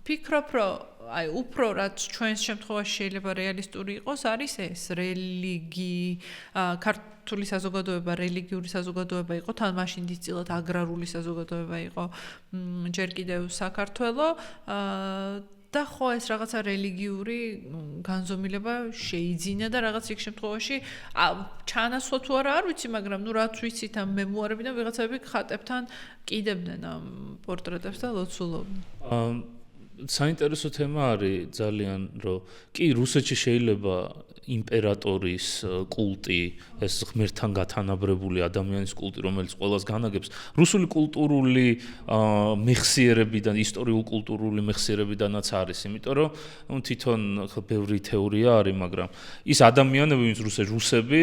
ვფიქრობ, რომ აი უფრო რაც ჩვენს შემთხვევაში შეიძლება რეალისტური იყოს, არის ეს ქართული საზოგადოება, რელიგიური საზოგადოება იყო, თან მაშინ დიდწილად აგრარული საზოგადოება იყო ჯერ კიდევ საქართველო და ხო ეს რაღაცა რელიგიური განზომილება შეიძინა და რაღაც იქ შემთხვევაში ჩაანაცვლა თუ არა არ ვიცი, მაგრამ ნუ რაც ვიცით ამ მემუარებიდან ვიღაცები ხატებთან კიდებდნენ ამ პორტრეტებს და ლოცულობდნენ. საინტერესო თემა არის ძალიან, რომ კი რუსეთში შეიძლება იმპერატორის კულტი, ეს ღმერთთან გათანაბრებული ადამიანის კულტი, რომელიც ყველას განაგებს, რუსული კულტურული მეხსიერებიდან, ისტორიულ-კულტურული მეხსიერებიდანაც არის, იმიტომ რომ თვითონ ბევრი თეორია არის, მაგრამ ის ადამიანები, ვინც რუსები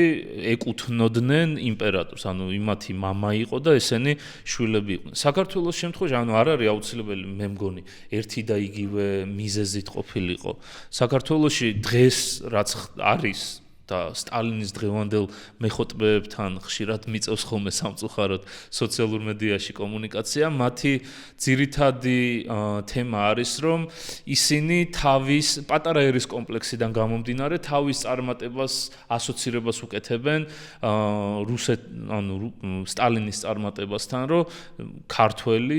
ეკუთვნოდნენ იმპერატორს, ანუ იმათი მამა იყო და ესენი შვილები იყვნენ. საქართველოს შემთხვევაში არ არის აუცილებელი, მე მგონი, ერთი და იგივე მიზეზით ყოფილიყო. საქართველოში დღეს რაც არის და სტალინის დღევანდელ მეხოტბეებთან ხშირად მიწევს ხოლმე სამწუხაროდ სოციალურ მედიაში კომუნიკაცია, მათი ძირითადი თემა არის, რომ ისინი თავის პატარა ერის კომპლექსიდან გამომდინარე თავის წარმატებას ასოცირებას უკეთებენ სტალინის წარმატებასთან, რომ ქართველი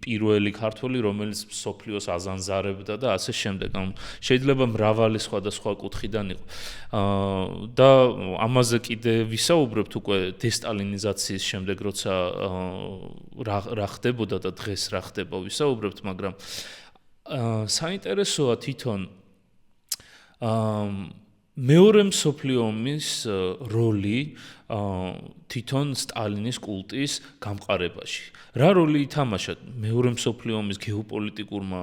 პირველი ქართველი, რომელიც სოფლიოს აზანზარებდა და ასე შემდეგ. შეიძლება მრავალი სხვადასხვა კუთხიდან იყო. და ამაზე კიდე ვისაუბრებთ უკვე დესტალინიზაციის შემდეგ, როცა რა ხდებოდა და დღეს რა ხდება, ვისაუბრებთ, მაგრამ საინტერესოა თვითონ მეორე მსოფლიო ომის როლი თვითონ სტალინის კულტის გამყარებაში. რა როლი ითამაშა მეორე მსოფლიო ომის გეოპოლიტიკურმა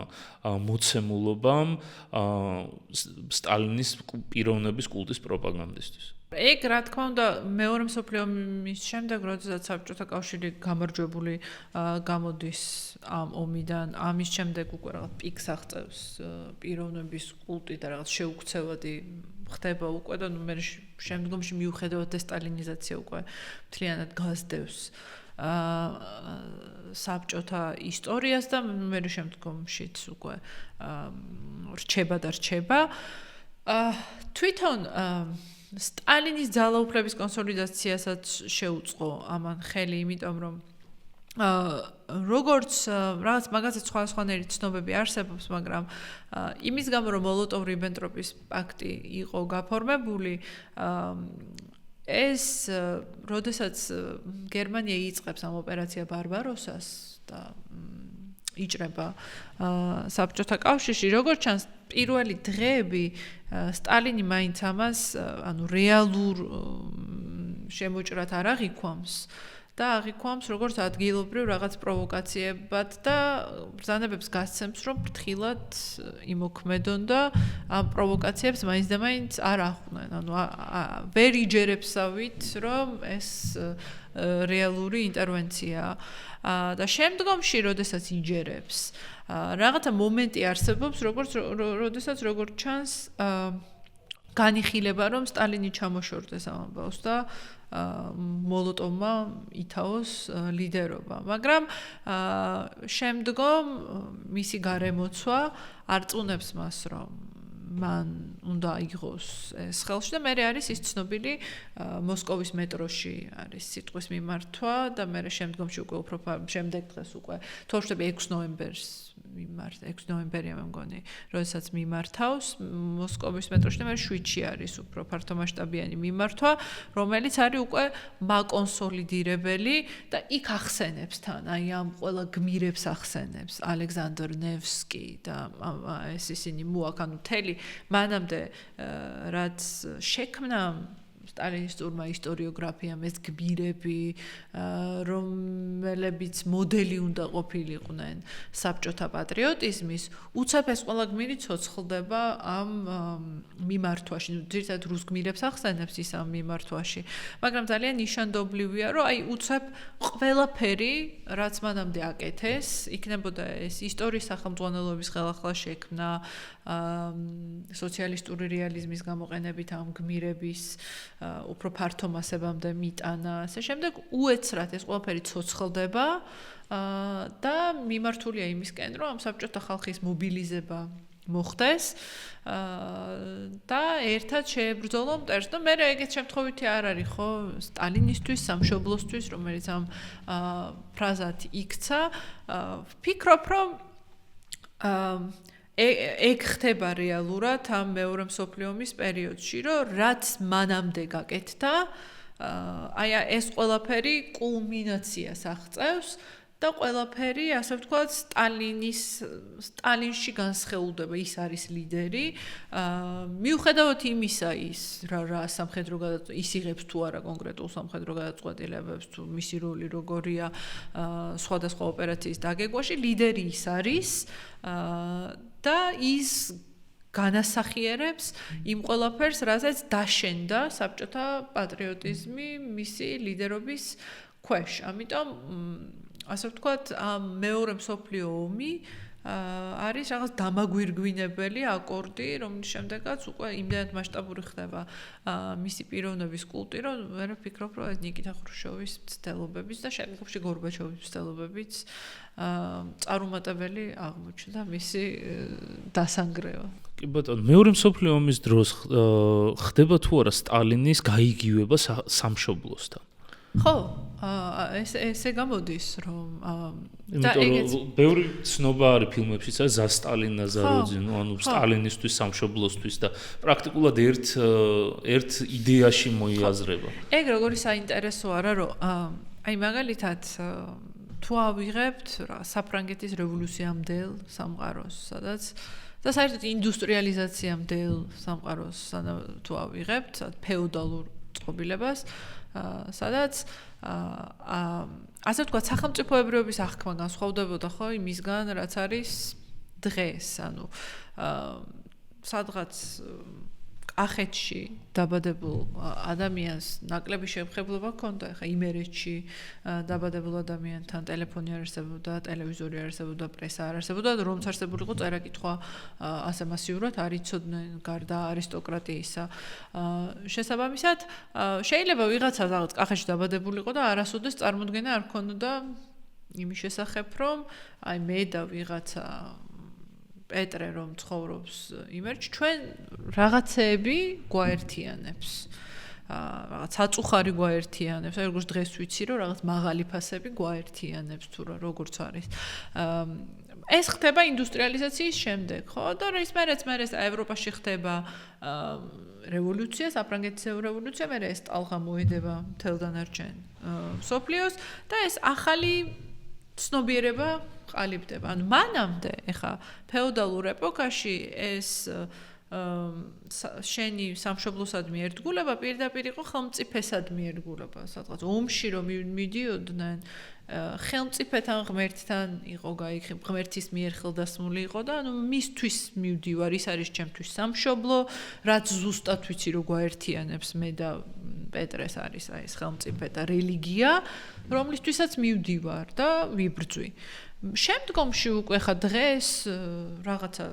მოცემულობამ სტალინის პიროვნების კულტის პროპაგანდისთვის? ეგ რა თქმა უნდა მეორე მსოფლიო ომის შემდეგ, როდესაც საბჭოთა კავშირი გამარჯვებული გამოდის ამ ომიდან, ამის შემდეგ უკვე რაღაც პიკს აღწევს პიროვნების კულტი და რაღაც შეუქცევადი ხდება უკვე და მე შემდგომში მიუხედავად დესტალინიზაცია უკვე მთლიანად გასდევს საბჭოთა ისტორიას და მე შემდგომშიც უკვე რჩება. თვითონ სტალინის ძალაუფლების კონსოლიდაციასაც შეუწყო ამან ხელი, იმიტომ რომ როგორც რაღაც მაგასაც სხვადასხვანაირი ცნობები არსებობს, მაგრამ იმის გამო რომ მოლოტოვ-რიბენტროპის პაქტი იყო გაფორმებული, ეს როდესაც გერმანია იწყებს ამ ოპერაცია ბარბაროსას და იჭრება საბჭოთა კავშირში, როგორც ჩანს პირველი დღეები სტალინი მაინც ამას რეალურ შემოჭრად არ აღიქვამს და აღიქვამს როგორც ადგილობრივ რაღაც პროვოკაციებად და ბრძანებებს გასცემს, რომ ფრთხილად იმოქმედონ და ამ პროვოკაციებს მაინც და მაინც არ ახვნენ. ანუ ვერ იჯერებსავით, რომ ეს რეალური ინტერვენციაა. და შემდგომში, როდესაც იჯერებს, რაღაცა მომენტი არსებობს, როდესაც როგორც ჩანს, განიხილება, რომ სტალინი ჩამოშორდეს ამ ამბავს და მოლოტოვმა ითაოს ლიდერობა. მაგრამ შემდგომ მისი გარემოცვა არ წუნებს მას, რომ მან უნდა იღოს ეს ხელში და მე არის ის ცნობილი მოსკოვის მეტროში არის სიტყვის მიმართვა და მე შემდგომში უკვე უფრო შემდეგ დღეს უკვე თორშტები 6 ნოემბერს 6 ნოემბერია მე მგონი, როდესაც მიმართავს მოსკოვის მეტროში და მე 7-ში არის უფრო ფართომასშტაბიანი მიმართვა, რომელიც არის უკვე მაკონსოლიდირებელი და იქ ახსენებს თან, აი ამ ყველა გმირებს ახსენებს, ალექსანდრ ნევსკი და ეს ისინი მოაქ, ანუ თელი მანამდე რაც შექმნა სტალინისტურმა ისტორიოგრაფიამ ეს გმირები, რომლებიც მოდელი უნდა ყოფილიყვნენ საბჭოთა პატრიოტიზმის, უცებ ეს ყველა გმირი ცოცხლდება ამ მიმართვაში. ძირითადად რუს გმირებს ახსენებს ის ამ მიმართვაში, მაგრამ ძალიან ნიშანდობლივია, რომ აი უცებ ყველაფერი, რაც მანამდე აკეთეს, იქნებოდა ეს ისტორიის სახელმძღვანელოების ხელახლა შექმნა, სოციალისტური რეალიზმის გამოყენებით ამ გმირების უფრო ფართო მასებამდე მიტანა, ასე შემდეგ უეცრად ეს ყველაფერი ცოცხლდება და მიმართულია იმისკენ, რომ ამ საბჭოთა ხალხის მობილიზება მოხდეს და ერთად შეებრძოლო მტერს. და მე ეგეთ შემთხვევითი არ არის ხო სტალინისტვის, სამშობლოსთვის, რომელიც ამ ფრაზად იქცა, ვფიქრობ, რომ ეგ ხდება რეალურად ამ მეორე მსოფლიო ომის პერიოდში, რომ რაც მანამდე გაკეთდა, აი ეს ყველაფერი კულმინაციას აღწევს და ყველაფერი, ასე ვთქვათ, სტალინში განსხეულდება, ის არის ლიდერი. მიუხედავად იმისა, რა სამხედრო ის იღებს თუ არა კონკრეტულ სამხედრო გადაწყვეტილებებს, თუ მისი როლი როგორია სხვადასხვა ოპერაციის დაგეგვაში, ლიდერი ის არის და ის განასახიერებს იმ ყველაფერს, რასაც დაშენდა საბჭოთა პატრიოტიზმი მისი ლიდერობის ქვეშ. ამიტომ ასე ვთქვათ, ამ მეორე მსოფლიო ომი არის რაღაც დამაგვირგვინებელი აკორდი, რომლის შემდეგაც უკვე იმდენად მასშტაბური ხდება მისი პიროვნების კულტი, რომ მე ვფიქრობ, რომ ეს ნიკიტა ხრუშჩოვის მცდელობებიც და შემდგომში გორბაჩოვის მცდელობებიც წარუმატებელი აღმოჩნდა მისი დასანგრევა. კი ბატონო, მეორე მსოფლიო ომის დროს ხდება თუ არა სტალინის გაიგივება სამშობლოსთან? ხო, ესე გამოდის, რომ და ეგეც ბევრი ცნობა არის ფილმებშიც, ზა სტალინა ზაროძინო, ანუ სტალინისტვის, სამშობლოსთვის და პრაქტიკულად ერთ იდეაში მოიაზრება. ეგ როგორი საინტერესო არა, რომ აი მაგალითად თუ ავიღებთ საფრანგეთის რევოლუციამდელ სამყაროს, სადაც და საერთოდ ინდუსტრიალიზაციამდელ სამყაროს, თუ ავიღებთ ფეოდალურ წყობილებას, სადაც ასე ვთქვათ, სახელმწიფოებრიობის აღქმა განსხვავდებოდა ხო იმისგან, რაც არის დღეს, ანუ სადღაც კახეთში დაბადებულ ადამიანს ნაკლები შემხედლობა ჰქონდა, ხა იმერეთში დაბადებულ ადამიანთან ტელეფონი არ არსებობდა, ტელევიზორი არ არსებობდა, პრესა არ არსებობდა, რომც არსებულიყო წერა-კითხვა ასე მასიურად არ იცოდნენ გარდა არისტოკრატიისა. შესაბამისად, შეიძლება ვიღაცა რაღაც კახეთში დაბადებულიყო და არასოდეს წარმოდგენა არ ჰქონოდა იმის შესახებ, რომ აი მე და ვიღაცა პეტრე რომ ცხოვრობს იმერეთში, ჩვენ რაღაცეები გვაერთიანებს. რაღაც აწუხარი გვაერთიანებს, აი როგორც დღეს ვიცი, რომ რაღაც მაღალი ფასები გვაერთიანებს თუ როგორც არის. ეს ხდება ინდუსტრიალიზაციის შემდეგ, ხო? და ის მერეც ევროპაში ხდება რევოლუცია, საფრანგეთის რევოლუცია, მერე ეს ტალღა მოედება მთელ დანარჩენ მსოფლიოს და ეს ახალი ცნობიერება ყალიბდება. ანუ მანამდე, ეხა ფეოდალურ ეპოქაში ეს შენი სამშობლოსადმი ერთგულება პირდაპირ იყო ხელმწიფესადმი ერთგულება, სადღაც ომში რომ მიდიოდნენ, ხელმწიფეთან ღმერთთან იყო გაიქცე, ღმერთის მიერ ხელდასმული იყო და ანუ მისთვის მივდივარ, ის არის ჩემთვის სამშობლო, რაც ზუსტად ვიცი რომ გვაერთიანებს მე და პეტრეს არის ეს ხელმწიფე და რელიგია, რომლისთვისაც მივდივარ და ვიბრძვი. შემდგომში უკვე ხა დღეს რაღაცა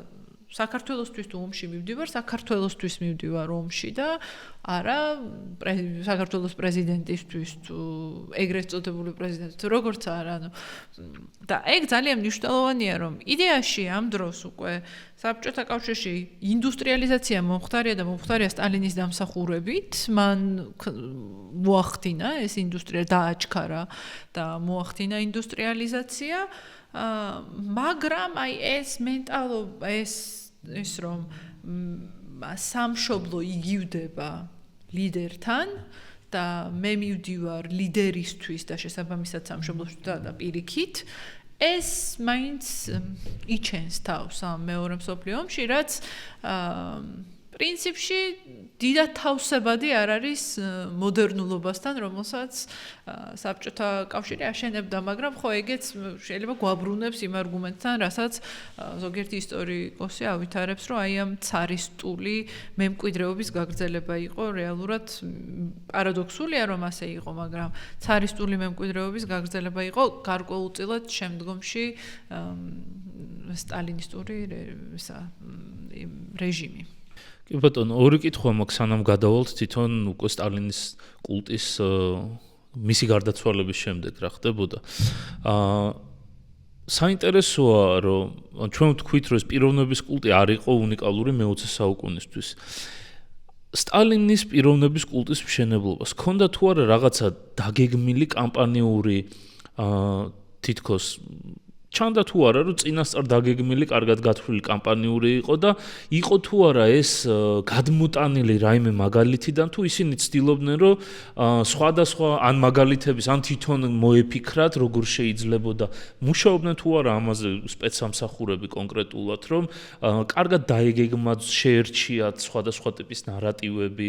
საქართველოსთვის თუ ომში მივდივარ, საქართველოსთვის მივდივარ ომში და არა საქართველოს პრეზიდენტისთვის თუ ეგრეთ წოდებული პრეზიდენტი თუ როგორც არა, ანუ და ეგ ძალიან მნიშვნელოვანია, რომ იდეაში ამ დროს უკვე საბჭოთა კავშირში ინდუსტრიალიზაცია მომხდარია და მომხდარია სტალინის დამსახურებით, მან მოახდინა ეს ინდუსტრია დააჩქარა და მოახდინა ინდუსტრიალიზაცია, მაგრამ აი ეს მენტალობა ეს რომ სამშობლო იგივდება ლიდერთან და მე მივდივარ ლიდერისთვის და შესაბამისად სამშობლოსთვის და პირიქით ეს მაინც იჩენს თავს ამ მეორე მსოფლიო ომში, რაც პრინციპში დიდად თავსებადი არ არის მოდერნულობასთან, რომელსაც საბჭოთა კავშირი აშენებდა, მაგრამ ხო ეგეც შეიძლება გვაბრუნებს იმ არგუმენტთან, რასაც ზოგიერთი ისტორიკოსი ავითარებს, რომ აი ამ ცარისტული მემკვიდრეობის გაგრძელება იყო რეალურად პარადოქსულია, რომ ასე იყო, მაგრამ ცარისტული მემკვიდრეობის გაგრძელება იყო გარკვეულწილად შემდგომში სტალინისტური რეჟიმი. კი ბატონო, ორი კითხვა მაქვს, სანამ გადავალთ თვითონ უკვე სტალინის კულტის მისი გარდაცვალების შემდეგ რა ხდებოდა. საინტერესოა, რომ ჩვენ ვთქვით, რომ ეს პიროვნების კულტი არ იყო უნიკალური მე-20 საუკუნისთვის. სტალინის პიროვნების კულტის მშენებლობას ჰქონდა თუ არა რაღაცა დაგეგმილი კამპანიური თითქოს ჩანდა თუ არა, რომ წინასწარ დაგეგმილი, კარგად გათვლილი კამპანიური იყო და იყო თუ არა ეს გადმოტანილი რაიმე მაგალითიდან თუ ისინი ცდილობდნენ, რომ სხვადასხვა ან მაგალითების ან თვითონ მოეფიქრათ, როგორ შეიძლებოდა. მუშაობდნენ თუ არა ამაზე სპეცსამსახურები კონკრეტულად, რომ კარგად დაეგეგმათ, შეერჩიათ სხვადასხვა ტიპის ნარატივები,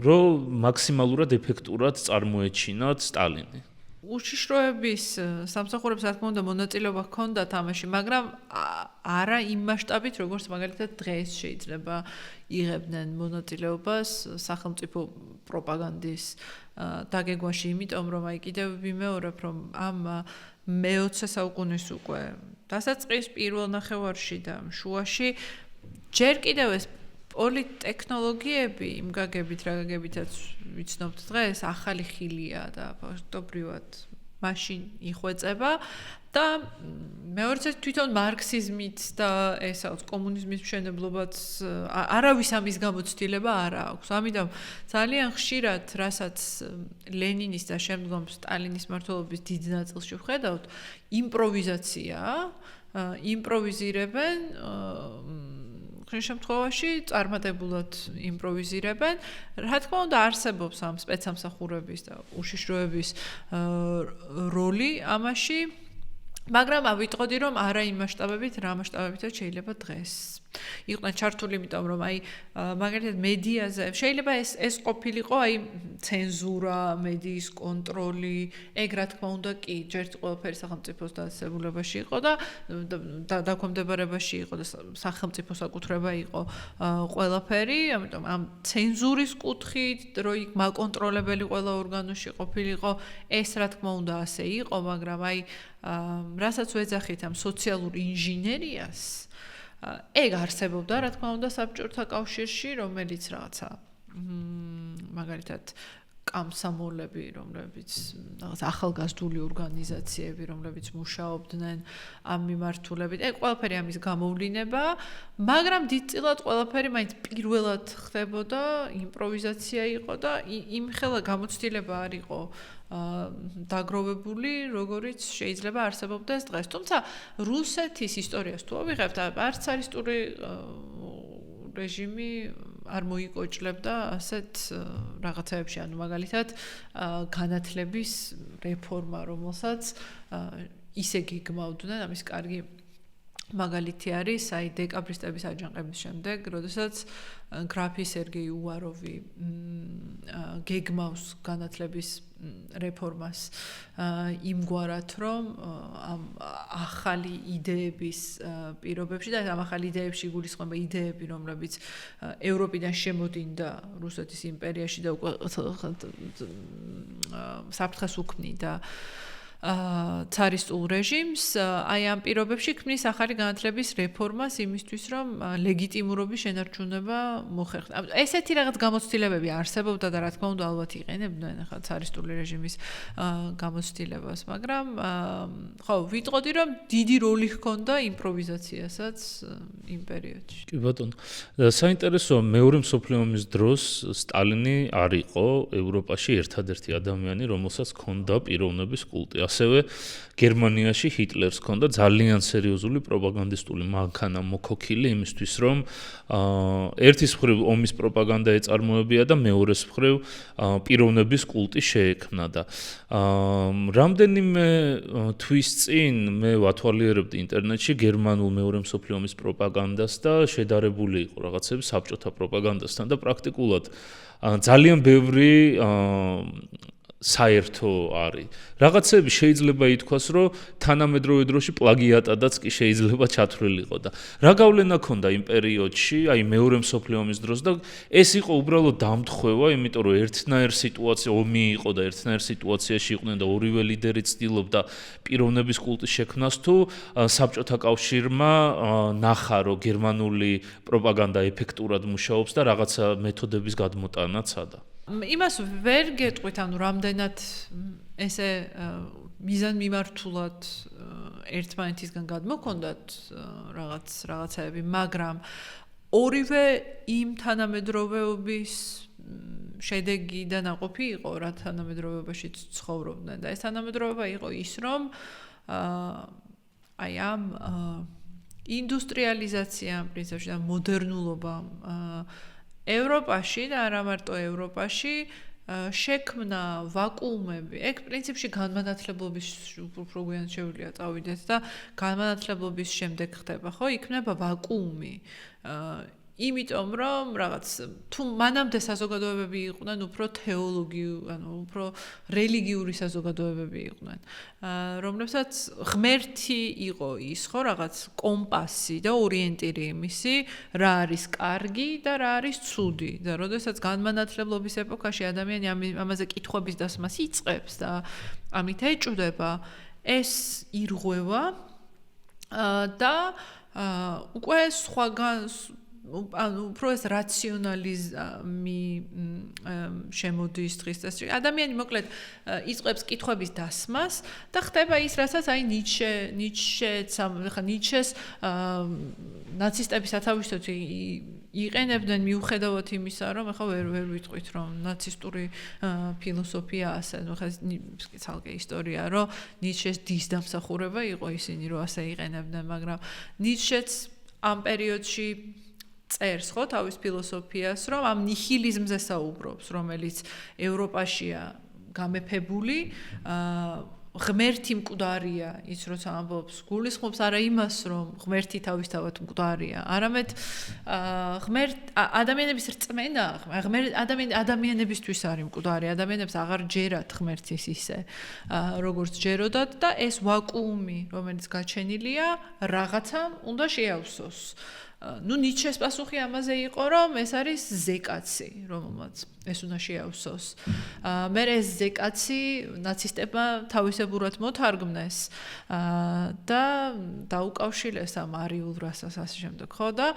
რომ მაქსიმალურად ეფექტურად წარმოეჩინათ სტალინი. უშიშროების სამსახურებს რა თქმა უნდა მონაწილეობა ჰქონდა თამაში, მაგრამ არა იმ მასშტაბით, როგორც მაგალითად დღეს შეიძლება იღებდნენ მონაწილეობას სახელმწიფო პროპაგანდის დაგეგმვაში, იმიტომ რომ აი კიდევ ვიმეორებ, რომ ამ მე-20 საუკუნის უკვე დასაწყის პირველ ნახევარში და შუაში ჯერ კიდევ ეს პოლიტექნოლოგიები იმ გაგებით, რა გაგებითაც ვიცნობთ დღეს, ახალი ხილია და ფაქტობრივად მაშინ იხვეწება და მეორეც თვითონ მარქსიზმით და ესაუც კომუნიზმის მშენებლობაც არავის ამის გამოცდილება არ აქვს. ამიტომ ძალიან ხშირად, რასაც ლენინის და შემდგომ სტალინის მმართველობის დიდ ნაწილში ვხედავთ, იმპროვიზაციაა, იმპროვიზირებენ ხშირ შემთხვევაში წარმატებულად იმპროვიზირებენ. რა თქმა უნდა, არსებობს ამ სპეცსამსახურების და უშიშროების როლი ამაში, მაგრამ ავიტყოდი, რომ არა იმ მასშტაბებით, რა მასშტაბებითაც შეიძლება დღეს. იყვნენ ჩართული, იმიტომ რომ აი მაგალითად მედიაზე შეიძლება ეს ყოფილიყო აი ცენზურა, მედიის კონტროლი, ეგ რა თქმა უნდა კი ჯერთ ყველაფერი სახელმწიფოს დაწესებულებაში იყო და დაქვემდებარებაში იყო და სახელმწიფო საკუთრება იყო ყველაფერი, ამიტომ ამ ცენზურის კუთხით, რომ იქ მაკონტროლებელი ყველა ორგანოში ყოფილიყო, ეს რა თქმა უნდა ასე იყო, მაგრამ აი რასაც ვეძახით ამ სოციალურ ინჟინერიას ეგ არსებობდა, რა თქმა უნდა, საბჭოთა კავშირში, რომელიც რაღაცა მაგალითად კამსამოლები, რომლებიც რაღაც ახალგაზრდული ორგანიზაციები, რომლებიც მუშაობდნენ ამ მიმართულებით, ეგ ყველაფერი ამის გამოვლინება, მაგრამ დიდწილად ყველაფერი მაინც პირველად ხდებოდა, იმპროვიზაცია იყო და იმხელა გამოცდილება არ იყო დაგროვებული, როგორიც შეიძლება არსებობდეს დღეს. თუმცა რუსეთის ისტორიას თუ ავიღებთ, არც ცარისტული რეჟიმი არ მოიკოჭლებდა ასეთ რაღაცეებში, ანუ მაგალითად განათლების რეფორმა, რომელსაც ისე გეგმავდნენ, ამის კარგი მაგალითი არის აი დეკაბრისტების აჯანყების შემდეგ, როდესაც გრაფი სერგეი უაროვი გეგმავს განათლების რეფორმას იმგვარად, რომ ამ ახალი იდეების პირობებში და ამ ახალი იდეებში გულისხმობა იდეები, რომლებიც ევროპიდან შემოდინდა რუსეთის იმპერიაში და უკვე საფრთხეს უქმნიდა цаრისტულ რეჟიმს, აი ამ პირობებში ქმნის ახალი განათლების რეფორმას იმისთვის, რომ ლეგიტიმურობის შენარჩუნება მოხერხდა. ესეთი რაღაც გამოცდილებები არსებობდა და რა თქმა უნდა ალბათ იყენებდნენ ახლა цаრისტული რეჟიმის გამოცდილებას, მაგრამ ხო, ვიტყოდი რომ დიდი როლი ჰქონდა იმპროვიზაციასაც იმ პერიოდში. კი ბატონო. საინტერესოა მეორე მსოფლიო ომის დროს სტალინი არ იყო ევროპაში ერთადერთი ადამიანი, რომელსაც ჰქონდა პიროვნების კულტი. ასევე გერმანიაში ჰიტლერს ჰქონდა ძალიან სერიოზული პროპაგანდისტული მანქანა მოქოქილი იმისთვის, რომ ერთის მხრივ ომის პროპაგანდა ეწარმოებია და მეორეს მხრივ პიროვნების კულტი შეექმნა და რამდენიმე თვის წინ მე ვათვალიერებდი ინტერნეტში გერმანულ მეორე მსოფლიო ომის პროპაგანდას და შედარებული იყო რაღაცები საბჭოთა პროპაგანდასთან და პრაქტიკულად ძალიან ბევრი საერთო არის. რაღაცები შეიძლება ითქვას, რომ თანამედროვე დროში პლაგიატადაც კი შეიძლება ჩათვლილიყო და რა გავლენა ქონდა იმ პერიოდში, აი მეორე მსოფლიო ომის დროს და ეს იყო უბრალოდ დამთხევა, იმიტომ რომ ერთნაირ სიტუაცია ომი იყო და ერთნაირ სიტუაციაში იყვნენ და ორივე ლიდერი ცდილობდა პიროვნების კულტის შექმნას თუ საბჭოთა კავშირმა ნახა, რომ გერმანული პროპაგანდა ეფექტურად მუშაობს და რაღაცა მეთოდების გადმოტანაც ადა. იმას ვერ გეტყვით, ანუ რამდენად ესე მიზანმიმართულად ერთმანეთისგან გადმოქონდათ რაღაცაები, მაგრამ ორივე იმ თანამედროვეობის შედეგი და ნაყოფი იყო, რა თანამედროვეობაში ცხოვრობდნენ და ეს თანამედროვეობა იყო ის, რომ აი ამ ინდუსტრიალიზაციამ, პრინციპში და მოდერნულობამ ევროპაში და არა მარტო ევროპაში შექმნა ვაკუუმები. ეგ პრინციპში განმანათლებლობის უფრო გვიან შეუძლია წავიდეთ და განმანათლებლობის შემდეგ ხდება, ხო? იქნება ვაკუუმი. იმიტომ რომ რაღაც თუ მანამდე საზოგადოებები იყვნენ უფრო თეოლოგიური, ანუ უფრო რელიგიური საზოგადოებები იყვნენ, რომლებსაც ღმერთი იყო ის, ხო, რაღაც კომპასი და ორიენტირი იმისი, რა არის კარგი და რა არის ცუდი და როდესაც განმანათლებლობის ეპოქაში ადამიანი ამაზე კითხვების დასმას იწყებს და ამით ეჭვდება, ეს ირღვევა და უკვე სხვაგან ანუ უფრო ეს რაციონალიზმი შემოდის დღის წესრიგში. ადამიანი მოკლედ იწყებს კითხვების დასმას და ხდება ის, რასაც აი ნიჩეს ნაცისტების სათავისოდ იყენებდნენ მიუხედავად იმისა, რომ ახლა ვერ ვიტყვით, რომ ნაცისტური ფილოსოფია ასე, ну ხა ცალკე ისტორია, რომ ნიჩეს დის დამსახურება იყო ისინი, რომ ასე იყენებდნენ, მაგრამ ნიჩეც ამ პერიოდში წერს ხო თავის ფილოსოფიას, რომ ამ ნიჰილიზმზე საუბრობს, რომელიც ევროპაშია გამეფებული, ღმერთი მკვდარია, ის როცა ამბობს, გულისხმობს არა იმას, რომ ღმერთი თავისთავად მკვდარია, არამედ ადამიანების რწმენა, ადამიანებისთვის არის მკვდარი, ადამიანებს აღარ ჯერათ ღმერთის ისე, როგორც ჯეროდათ და ეს ვაკუუმი, რომელიც გაჩენილია, რაღაცამ უნდა შეავსოს. Ну ნიჩეს პასუხი ამაზე იყო, რომ ეს არის ზეკაცი, რომელმაც ეს უნდა შეავსოს. მე ეს ზეკაცი ნაცისტებმა თავისებურად მოთარგმნეს და დაუკავშირეს ამ არიულ რასას ასე შემდეგ, ხო და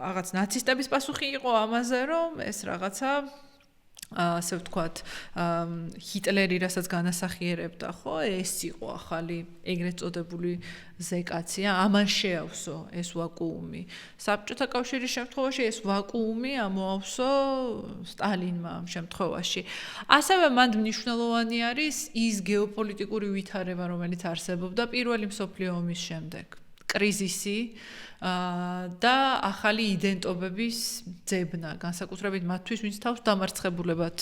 რაღაც ნაცისტების პასუხი იყო ამაზე, რომ ეს რაღაცა ასე ვთქვათ, ჰიტლერი რასაც განასახიერებდა, ხო, ეს იყო ახალი ეგრეთ წოდებული ზეკაცია, ამან შეავსო ეს ვაკუუმი. საბჭოთა კავშირის შემთხვევაში ეს ვაკუუმი ამოავსო სტალინმა ამ შემთხვევაში. ასევე მანდ მნიშვნელოვანი არის ის გეოპოლიტიკური ვითარება, რომელიც არსებობდა პირველი მსოფლიო ომის შემდეგ. კრიზისი და ახალი იდენტობების ძებნა, განსაკუთრებით მათთვის, ვინც თავს დამარცხებულებად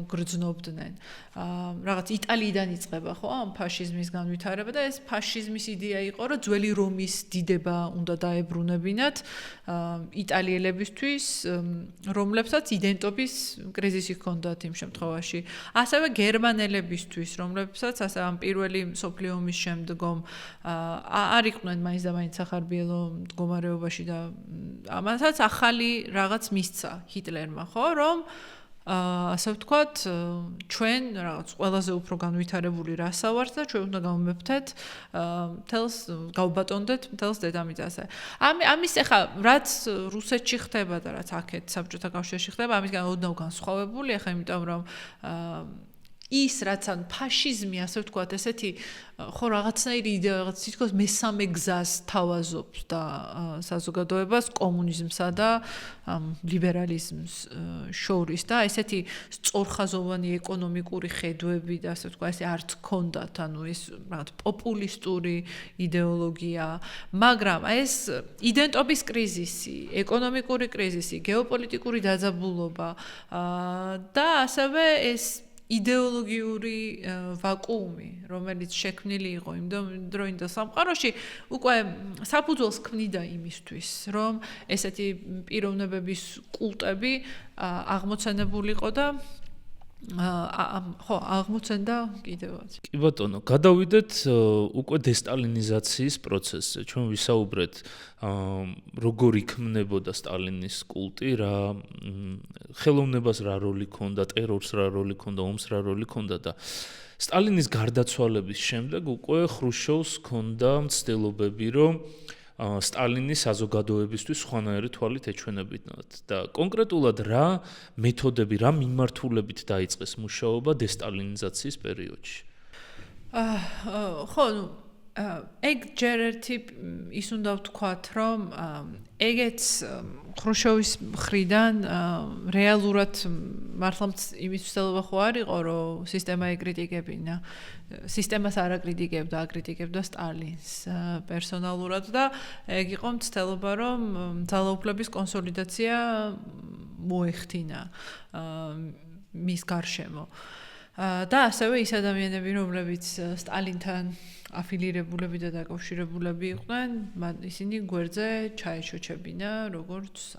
გრძნობდნენ. რაღაც იტალიიდან იწყება, ხო, ამ ფაშიზმის განვითარება და ეს ფაშიზმის იდეა იყო, რომ ძველი რომის დიდება უნდა დაებრუნებინათ იტალიელებისთვის, რომლებსაც იდენტობის კრიზისი ჰქონდათ იმ შემთხვევაში. ასევე გერმანელებისთვის, რომლებსაც ამ პირველი მსოფლიო ომის შემდგომ არ იყვნენ მაინც და მაინც სახარბიელო მდგომარეობაში და ამასაც ახალი რაღაც მისცა ჰიტლერმა, ხო, რომ ასე ვთქვათ, ჩვენ რაღაც ყველაზე უფრო განვითარებული რასა ვართ და ჩვენ უნდა გავმეფთეთ თელს გავბატონდეთ თელს დედამიწაზე. ამის ახლა რაც რუსეთში ხდება და რაც აქეთ საბჭოთა კავშირში ხდება, ამისგან ოდნავ განსხვავებული, ახლა იმიტომ რომ ის რაც ან ფაშიზმი, ასე ვთქვათ, ესეთი ხო რაღაცნაირი იდეა, რაღაც თითქოს მესამე გზას თავაზობს და საზოგადოებას კომუნიზმსა და ლიბერალიზმს შორის და ესეთი სწორხაზოვანი ეკონომიკური ხედვები და ასე ვთქვათ, ესე არც ჰქონდათ, ანუ ეს რაღაც პოპულისტური იდეოლოგია, მაგრამ ეს იდენტობის კრიზისი, ეკონომიკური კრიზისი, გეოპოლიტიკური დაძაბულობა და ასევე ეს იდეოლოგიური ვაკუუმი, რომელიც შექმნილი იყო იმ დროინდელ სამყაროში, უკვე საფუძველს ქმნიდა იმისთვის, რომ ესეთი პიროვნებების კულტები აღმოცენებულიყო და ხო, აღმოცენდა კიდევაც. კი ბატონო, გადავიდეთ უკვე დესტალინიზაციის პროცესზე. ჩვენ ვისაუბრეთ როგორ იქმნებოდა სტალინის კულტი, რა ხელოვნებას რა როლი ჰქონდა, ტერორს რა როლი ჰქონდა, ომს რა როლი ჰქონდა და სტალინის გარდაცვალების შემდეგ უკვე ხრუშჩოვს ჰქონდა მცდელობები, რომ სტალინის საზოგადოებისთვის სხვანაირი თვალით ეჩვენებინათ და კონკრეტულად რა მეთოდები, რა მიმართულებით დაიწყეს მუშაობა დესტალინიზაციის პერიოდში? ხო, ეგ ჯერ ერთი ის უნდა ვთქვათ, რომ ეგეც ხრუშჩოვის მხრიდან რეალურად მართლაც იმის ცდელობა ხო არ იყო, რომ სისტემა ეკრიტიკებინა. სისტემას არ აკრიტიკებდა, აკრიტიკებდა სტალინს პერსონალურად და ეგ იყო მცდელობა, რომ ძალაუფლების კონსოლიდაცია მოეხდინა მის გარშემო. და ასევე ის ადამიანები, რომლებიც სტალინთან აფილირებულები და დაკავშირებულები იყვნენ, ისინი გვერდზე ჩაეშოჩებინა, როგორც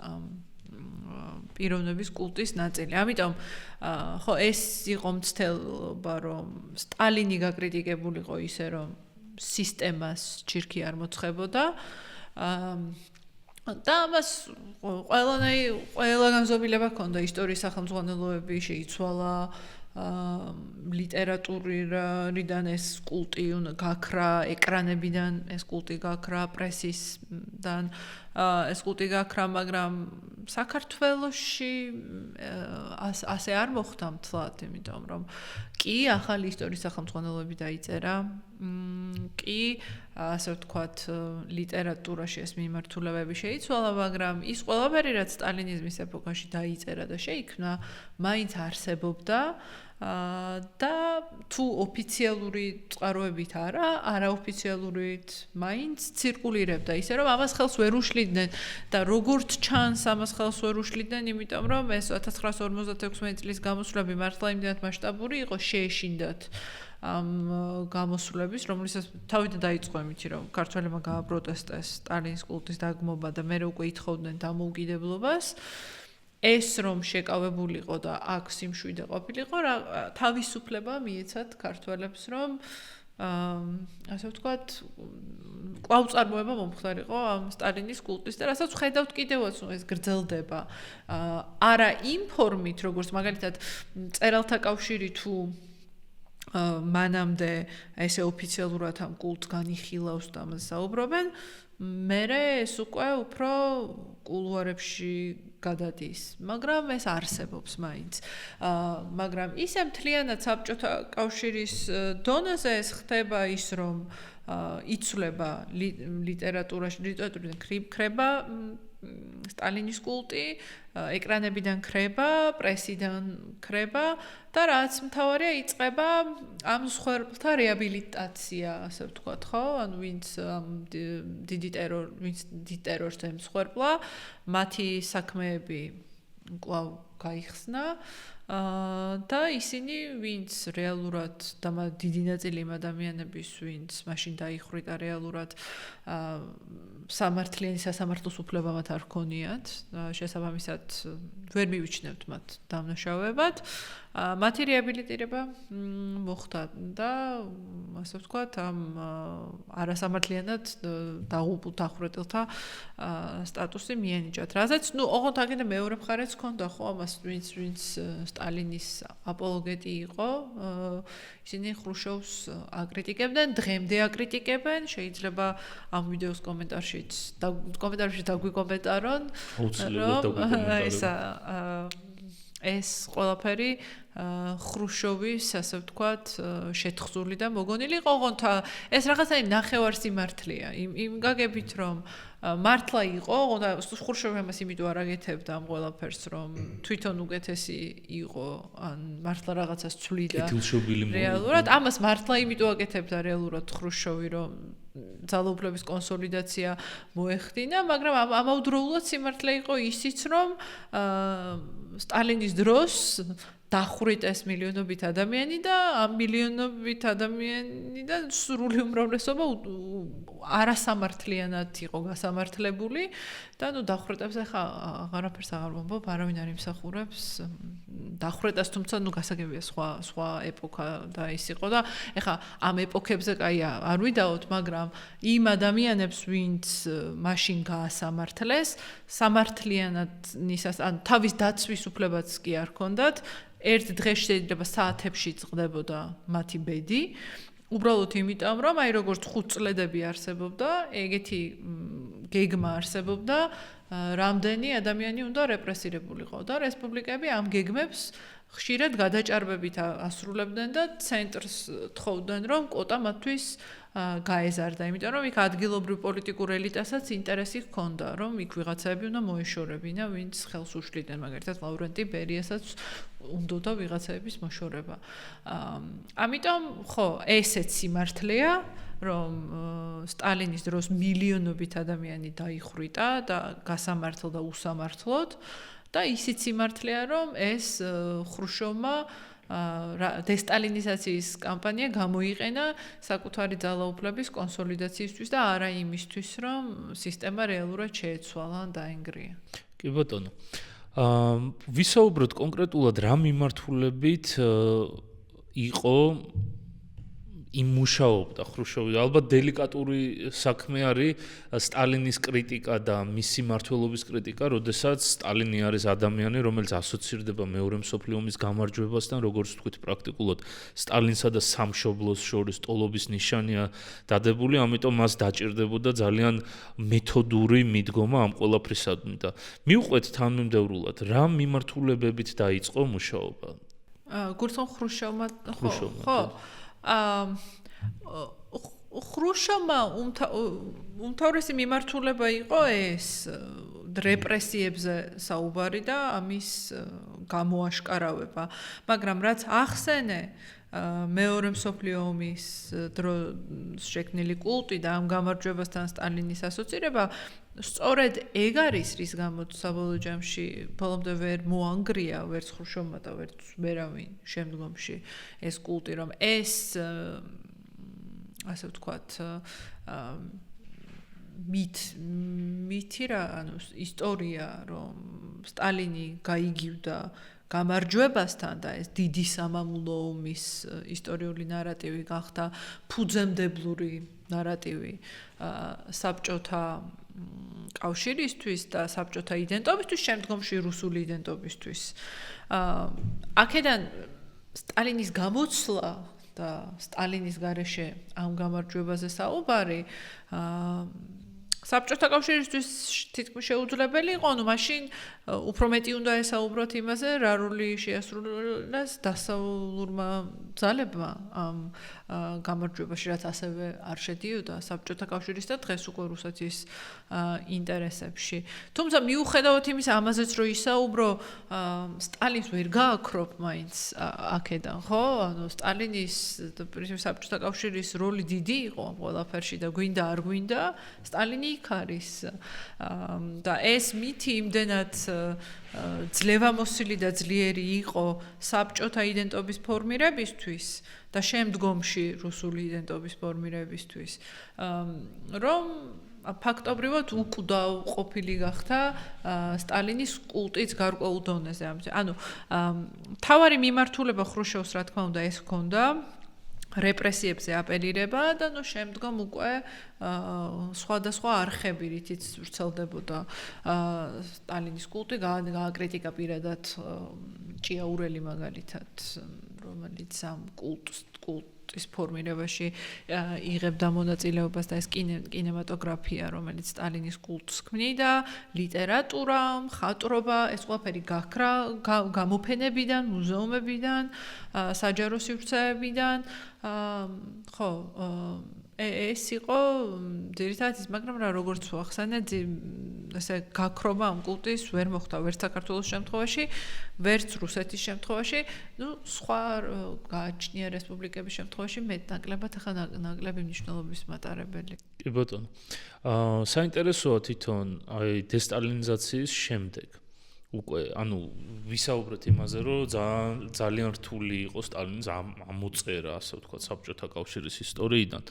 პიროვნების კულტის ნაწილი. ამიტომ ხო, ეს იყო მცდელობა, რომ სტალინი გაკრიტიკებულიყო ისე, რომ სისტემას ჩირქი არ მოცხებოდა. და ამას ყველა განზომილება ჰქონდა, ისტორიის სახელმძღვანელოები შეიცვალა, ლიტერატურიდან ეს კულტი გაქრა, ეკრანებიდან ეს კულტი გაქრა, პრესისგან ეს კულტი გაქრა, მაგრამ საქართველოში ასე არ მოხდა მთლად, იმიტომ რომ კი ახალი ისტორიის სახელმძღვანელოები დაიწერა, კი ასე ვთქვათ, ლიტერატურაში ეს მიმართულებები შეიცვალა, მაგრამ ის ყველაფერი, რაც სტალინიზმის ეპოქაში დაიწერა და შეიქმნა, მაინც არსებობდა და თუ ოფიციალური წყაროებით არა, არაოფიციალურით მაინც ცირკულირებდა, ისე რომ ამას ხელს ვერ უშლიდნენ და როგორც ჩანს ამას ხელს ვერ უშლიდნენ, იმიტომ რომ ეს 1956 წლის გამოსვლები მართლა იმდენად მასშტაბური იყო, შეეშინდათ ამ გამოსვლების, რომლისას თავიდან დაიწყო იმითი, რომ ქართველებმა გააპროტესტეს სტალინის კულტის დაგმობა და მერე უკვე ითხოვდნენ დამოუკიდებლობას. ეს რომ შეკავებულიყო და აქ სიმშვიდე ყოფილიყო, თავისუფლება მიეცათ ქართველებს, რომ ასე ვთქვათ, კვლავ-წარმოება მომხდარიყო ამ სტალინის კულტის და რასაც ხედავთ კიდევაც ეს გრძელდება. არა იმ ფორმით, როგორც მაგალითად მწერალთა კავშირი თუ მანამდე ესე ოფიციალურად ამ კულტს განიხილავს და ამაზე საუბრობენ, მერე ეს უკვე უფრო კულუარებში გადადის, მაგრამ ეს არსებობს მაინც. მაგრამ ისე მთლიანად საბჭოთა კავშირის დონეზე ეს ხდება ის, რომ იცვლება ლიტერატურიდან ქრება სტალინის კულტი ეკრანებიდან ქრება, პრესიდან ქრება და რაც მთავარია იწყება ამ მსხვერპლთა რეაბილიტაცია, ასე ვთქვათ, ხო? ანუ ვინც დიდი ტერორს ემსხვერპლა, მათი საქმეები კვლავ გაიხსნა და ისინი ვინც რეალურად და დიდი ნაწილი იმ ადამიანების ვინც მაშინ დაიხრიტა რეალურად სამართლიანი სასამართლოს უფლება მათ არ ჰქონიათ შესაბამისად ვერ მივიჩნევთ მათ დამნაშავეებად მათი რეაბილიტირება მოხდა და ასე ვთქვათ ამ არასამართლიანად დაღუპულ დახვრეტილთა სტატუსი მიენიჭათ რაზეც ნუ ოღონდ აგენდა მეორე მხარეც ჰქონდა ხო ამას ვინც სტალინის აპოლოგეტი იყო ისინი ხრუშოვს აკრიტიკებდნენ დღემდე აკრიტიკებენ შეიძლება ამ ვიდეოს კომენტარშიც დაგვიკომენტარონ ეს ყველაფერი ხრუშოვის ასე ვთქვათ შეთხზული და მოგონილი იყო ოღონდ ეს რაღაცა ნახევარსიმართლეა იმ გაგებით რომ მართლა იყო ოღონდ ხრუშოვი ამას იმიტომ არ აკეთებდა ამ ყველაფერს რომ თვითონ უკეთესი იყო ან მართლა რაღაცას ცვლიდა რეალურად ამას მართლა იმიტომ აკეთებდა რეალურად ხრუშოვი რომ ძალაუფლების კონსოლიდაცია მოეხდინა მაგრამ ამავდროულად სიმართლე იყო ისიც რომ სტალინის დროს დახვრიტეს მილიონობით ადამიანი და ამ მილიონობით ადამიანიდან სრული უმრავლესობა არასამართლიანად იყო გასამართლებული და ნუ დახვრიტებს ახლა აღარაფერს აღარ ვამბობ, არავინ არ იმსახურებს დახვრეტას, თუმცა ნუ გასაგებია სხვა ეპოქა და ის იყო და ახლა ამ ეპოქებზე კაი არ ვიდაოთ, მაგრამ იმ ადამიანებს, ვინც მაშინ გაასამართლეს, სამართლიანად ან თავის დაცვის უფლებაც კი არ ჰქონდათ ერთ დღეს შეიძლება საათებში წყდებოდა მათი ბედი უბრალოდ იმიტომ რომ აი როგორც 5 წლედები არსებობდა ეგეთი გეგმა არსებობდა რამდენი ადამიანი უნდა რეპრესირებულიყო და რესპუბლიკები ამ გეგმებს ხშირად გადაჭარბებით ასრულებდნენ და ცენტრს თხოვდნენ რომ კოტა მათთვის გაეზარდა, იმიტომ რომ იქ ადგილობრივ პოლიტიკურ ელიტასაც ინტერესი ჰქონდა, რომ იქ ვიღაცები უნდა მოეშორებინა, ვინც ხელს უშლიდნენ, მაგალითად ლავრენტი ბერიასაც უნდოდა ვიღაცების მოშორება. ამიტომ ხო, ესეც სიმართლეა, რომ სტალინის დროს მილიონობით ადამიანი დაიხრიტა და გასამართლ და უსამართლოდ და ისიც სიმართლეა, რომ ეს ხრუშოვმა დესტალინიზაციის კამპანია გამოიყენა საკუთარი ძალაუფლების კონსოლიდაციისთვის და არა იმისთვის, რომ სისტემა რეალურად შეეცვალა ან დაენგრია. კი ბატონო. ვისაუბროთ კონკრეტულად რა მიმართულებით იყო იმ მუშაობდა ხრუშოვი. ალბათ დელიკატური საქმე არის სტალინის კრიტიკა და მისი მმართველობის კრიტიკა, როდესაც სტალინი არის ადამიანი, რომელიც ასოცირდება მეორე მსოფლიო ომის გამარჯვებასთან, როგორც ვთქვით, პრაქტიკულად სტალინსა და სამშობლოს შორის ტოლობის ნიშანია დადებული, ამიტომ მას დაჭირდებოდა ძალიან მეთოდური მიდგომა ამ ყველაფრისადმი და მივყვეთ თანმიმდევრულად, რა მიმართულებებით დაიწყო მუშაობა? გურთონ ხრუშოვმა ხო ხრუშოვმა უმთავრესი მიმართულება იყო ეს რეპრესიებზე საუბარი და ამის გამოაშკარავება, მაგრამ რაც ახსენე მეორე მსოფლიო ომის დროს შექმნილი კულტი და ამ გამარჯვებასთან სტალინის ასოცირება სწორედ ეგ არის, რის გამოც საბოლოო ჯამში ბოლომდე ვერ მოანგრია ვერც ხრუშოვმა და ვერც ვერავინ შემდგომში ეს კულტი, რომ ეს ასე ვთქვათ მითი რა, ანუ ისტორია, რომ სტალინი გაიგივდა გამარჯვებასთან და ეს დიდი სამამულო ომის ისტორიული ნარატივი გახდა ფუძემდებლური ნარატივი საბჭოთა კავშირისთვის და საბჭოთა იდენტობისთვის, შემდგომში რუსული იდენტობისთვის. აქედან სტალინის გამოცვლა და სტალინის გარეშე ამ გამარჯვებაზე საუბარი საბჭოთა კავშირისთვის თითქმის შეუძლებელი იყო, მაშინ უფრო მეტი უნდა ესაუბროთ იმაზე, რა როლი შეასრულეს დასავლურმა ძალებმა ამ გამარჯვებაში, რაც ასევე არ შედიოდა საბჭოთა კავშირის და დღეს უკვე რუსეთის ინტერესებში. თუმცა მიუხედავად იმისა, ამაზეც რომ ისაუბრო, სტალინს ვერ გააქრობ მაინც აქედან, ხო? ანუ სტალინის საბჭოთა კავშირის როლი დიდი იყო ამ ყველაფერში და გვინდა არ გვინდა, სტალინი იქ არის და ეს მითი იმდენად ძლევამოსილი და ძლიერი იყო საბჭოთა იდენტობის ფორმირებისთვის და შემდგომში რუსული იდენტობის ფორმირებისთვის, რომ ფაქტობრივად უკვდავ ყოფილი გახდა სტალინის კულტიც გარკვეულ დონეზე. ანუ თავარი მიმართულება ხრუშჩოვს რა თქმა უნდა ეს ჰქონდა რეპრესიებზე აპელირება და შემდგომ უკვე სხვადასხვა არხები რითიც ვრცელდებოდა სტალინის კულტი გააკრიტიკა პირადად ჭიაურელი მაგალითად რომელიც ამ კულტის ფორმირებაში იღებდა მონაწილეობას და ეს კინემატოგრაფია რომელიც სტალინის კულტს ქმნიდა ლიტერატურა მხატვრობა ეს ყველაფერი გაქრა გამოფენებიდან მუზეუმებიდან საჯარო სივრცეებიდან ხო ეს იყო ძირითადად ის მაგრამ რა როგორც ვახსენე ესე გაქრობა ამ კულტის ვერ მოხდა ვერც საქართველოს შემთხვევაში ვერც რუსეთის შემთხვევაში სხვა გააჩნია რესპუბლიკების შემთხვევაში მეტნაკლებად ახლა ნაკლები მნიშვნელობის მატარებელი კი ბატონო საინტერესოა თვითონ აი დესტალინიზაციის შემდეგ უკვე ანუ ვისაუბრეთ იმაზე რომ ძალიან რთული იყო სტალინის ამოწერა ასე ვთქვათ საბჭოთა კავშირის ისტორიიდან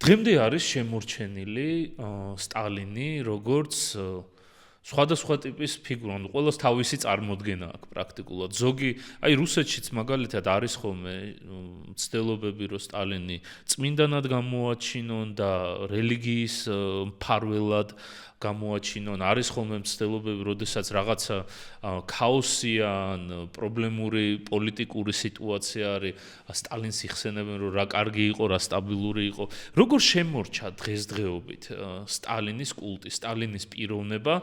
დღემდე არის შემორჩენილი სტალინი როგორც სხვადასხვა ტიპის ფიგურა ანუ ყველას თავისი წარმოდგენა აქვს პრაქტიკულად ზოგი აი რუსეთშიც მაგალითად არის ხოლმე ცდილობები რომ სტალინი წმინდანად გამოაჩინონ და რელიგიის მფარველად გამოაჩინონ არის ხოლმე მცდელობები, როდესაც რაღაცა ქაოსია ან პრობლემური პოლიტიკური სიტუაცია არის, სტალინს იხსენებენ, რომ რა კარგი იყო, რა სტაბილური იყო. როგორ შემორჩა დღესდღეობით სტალინის კულტი, სტალინის პიროვნება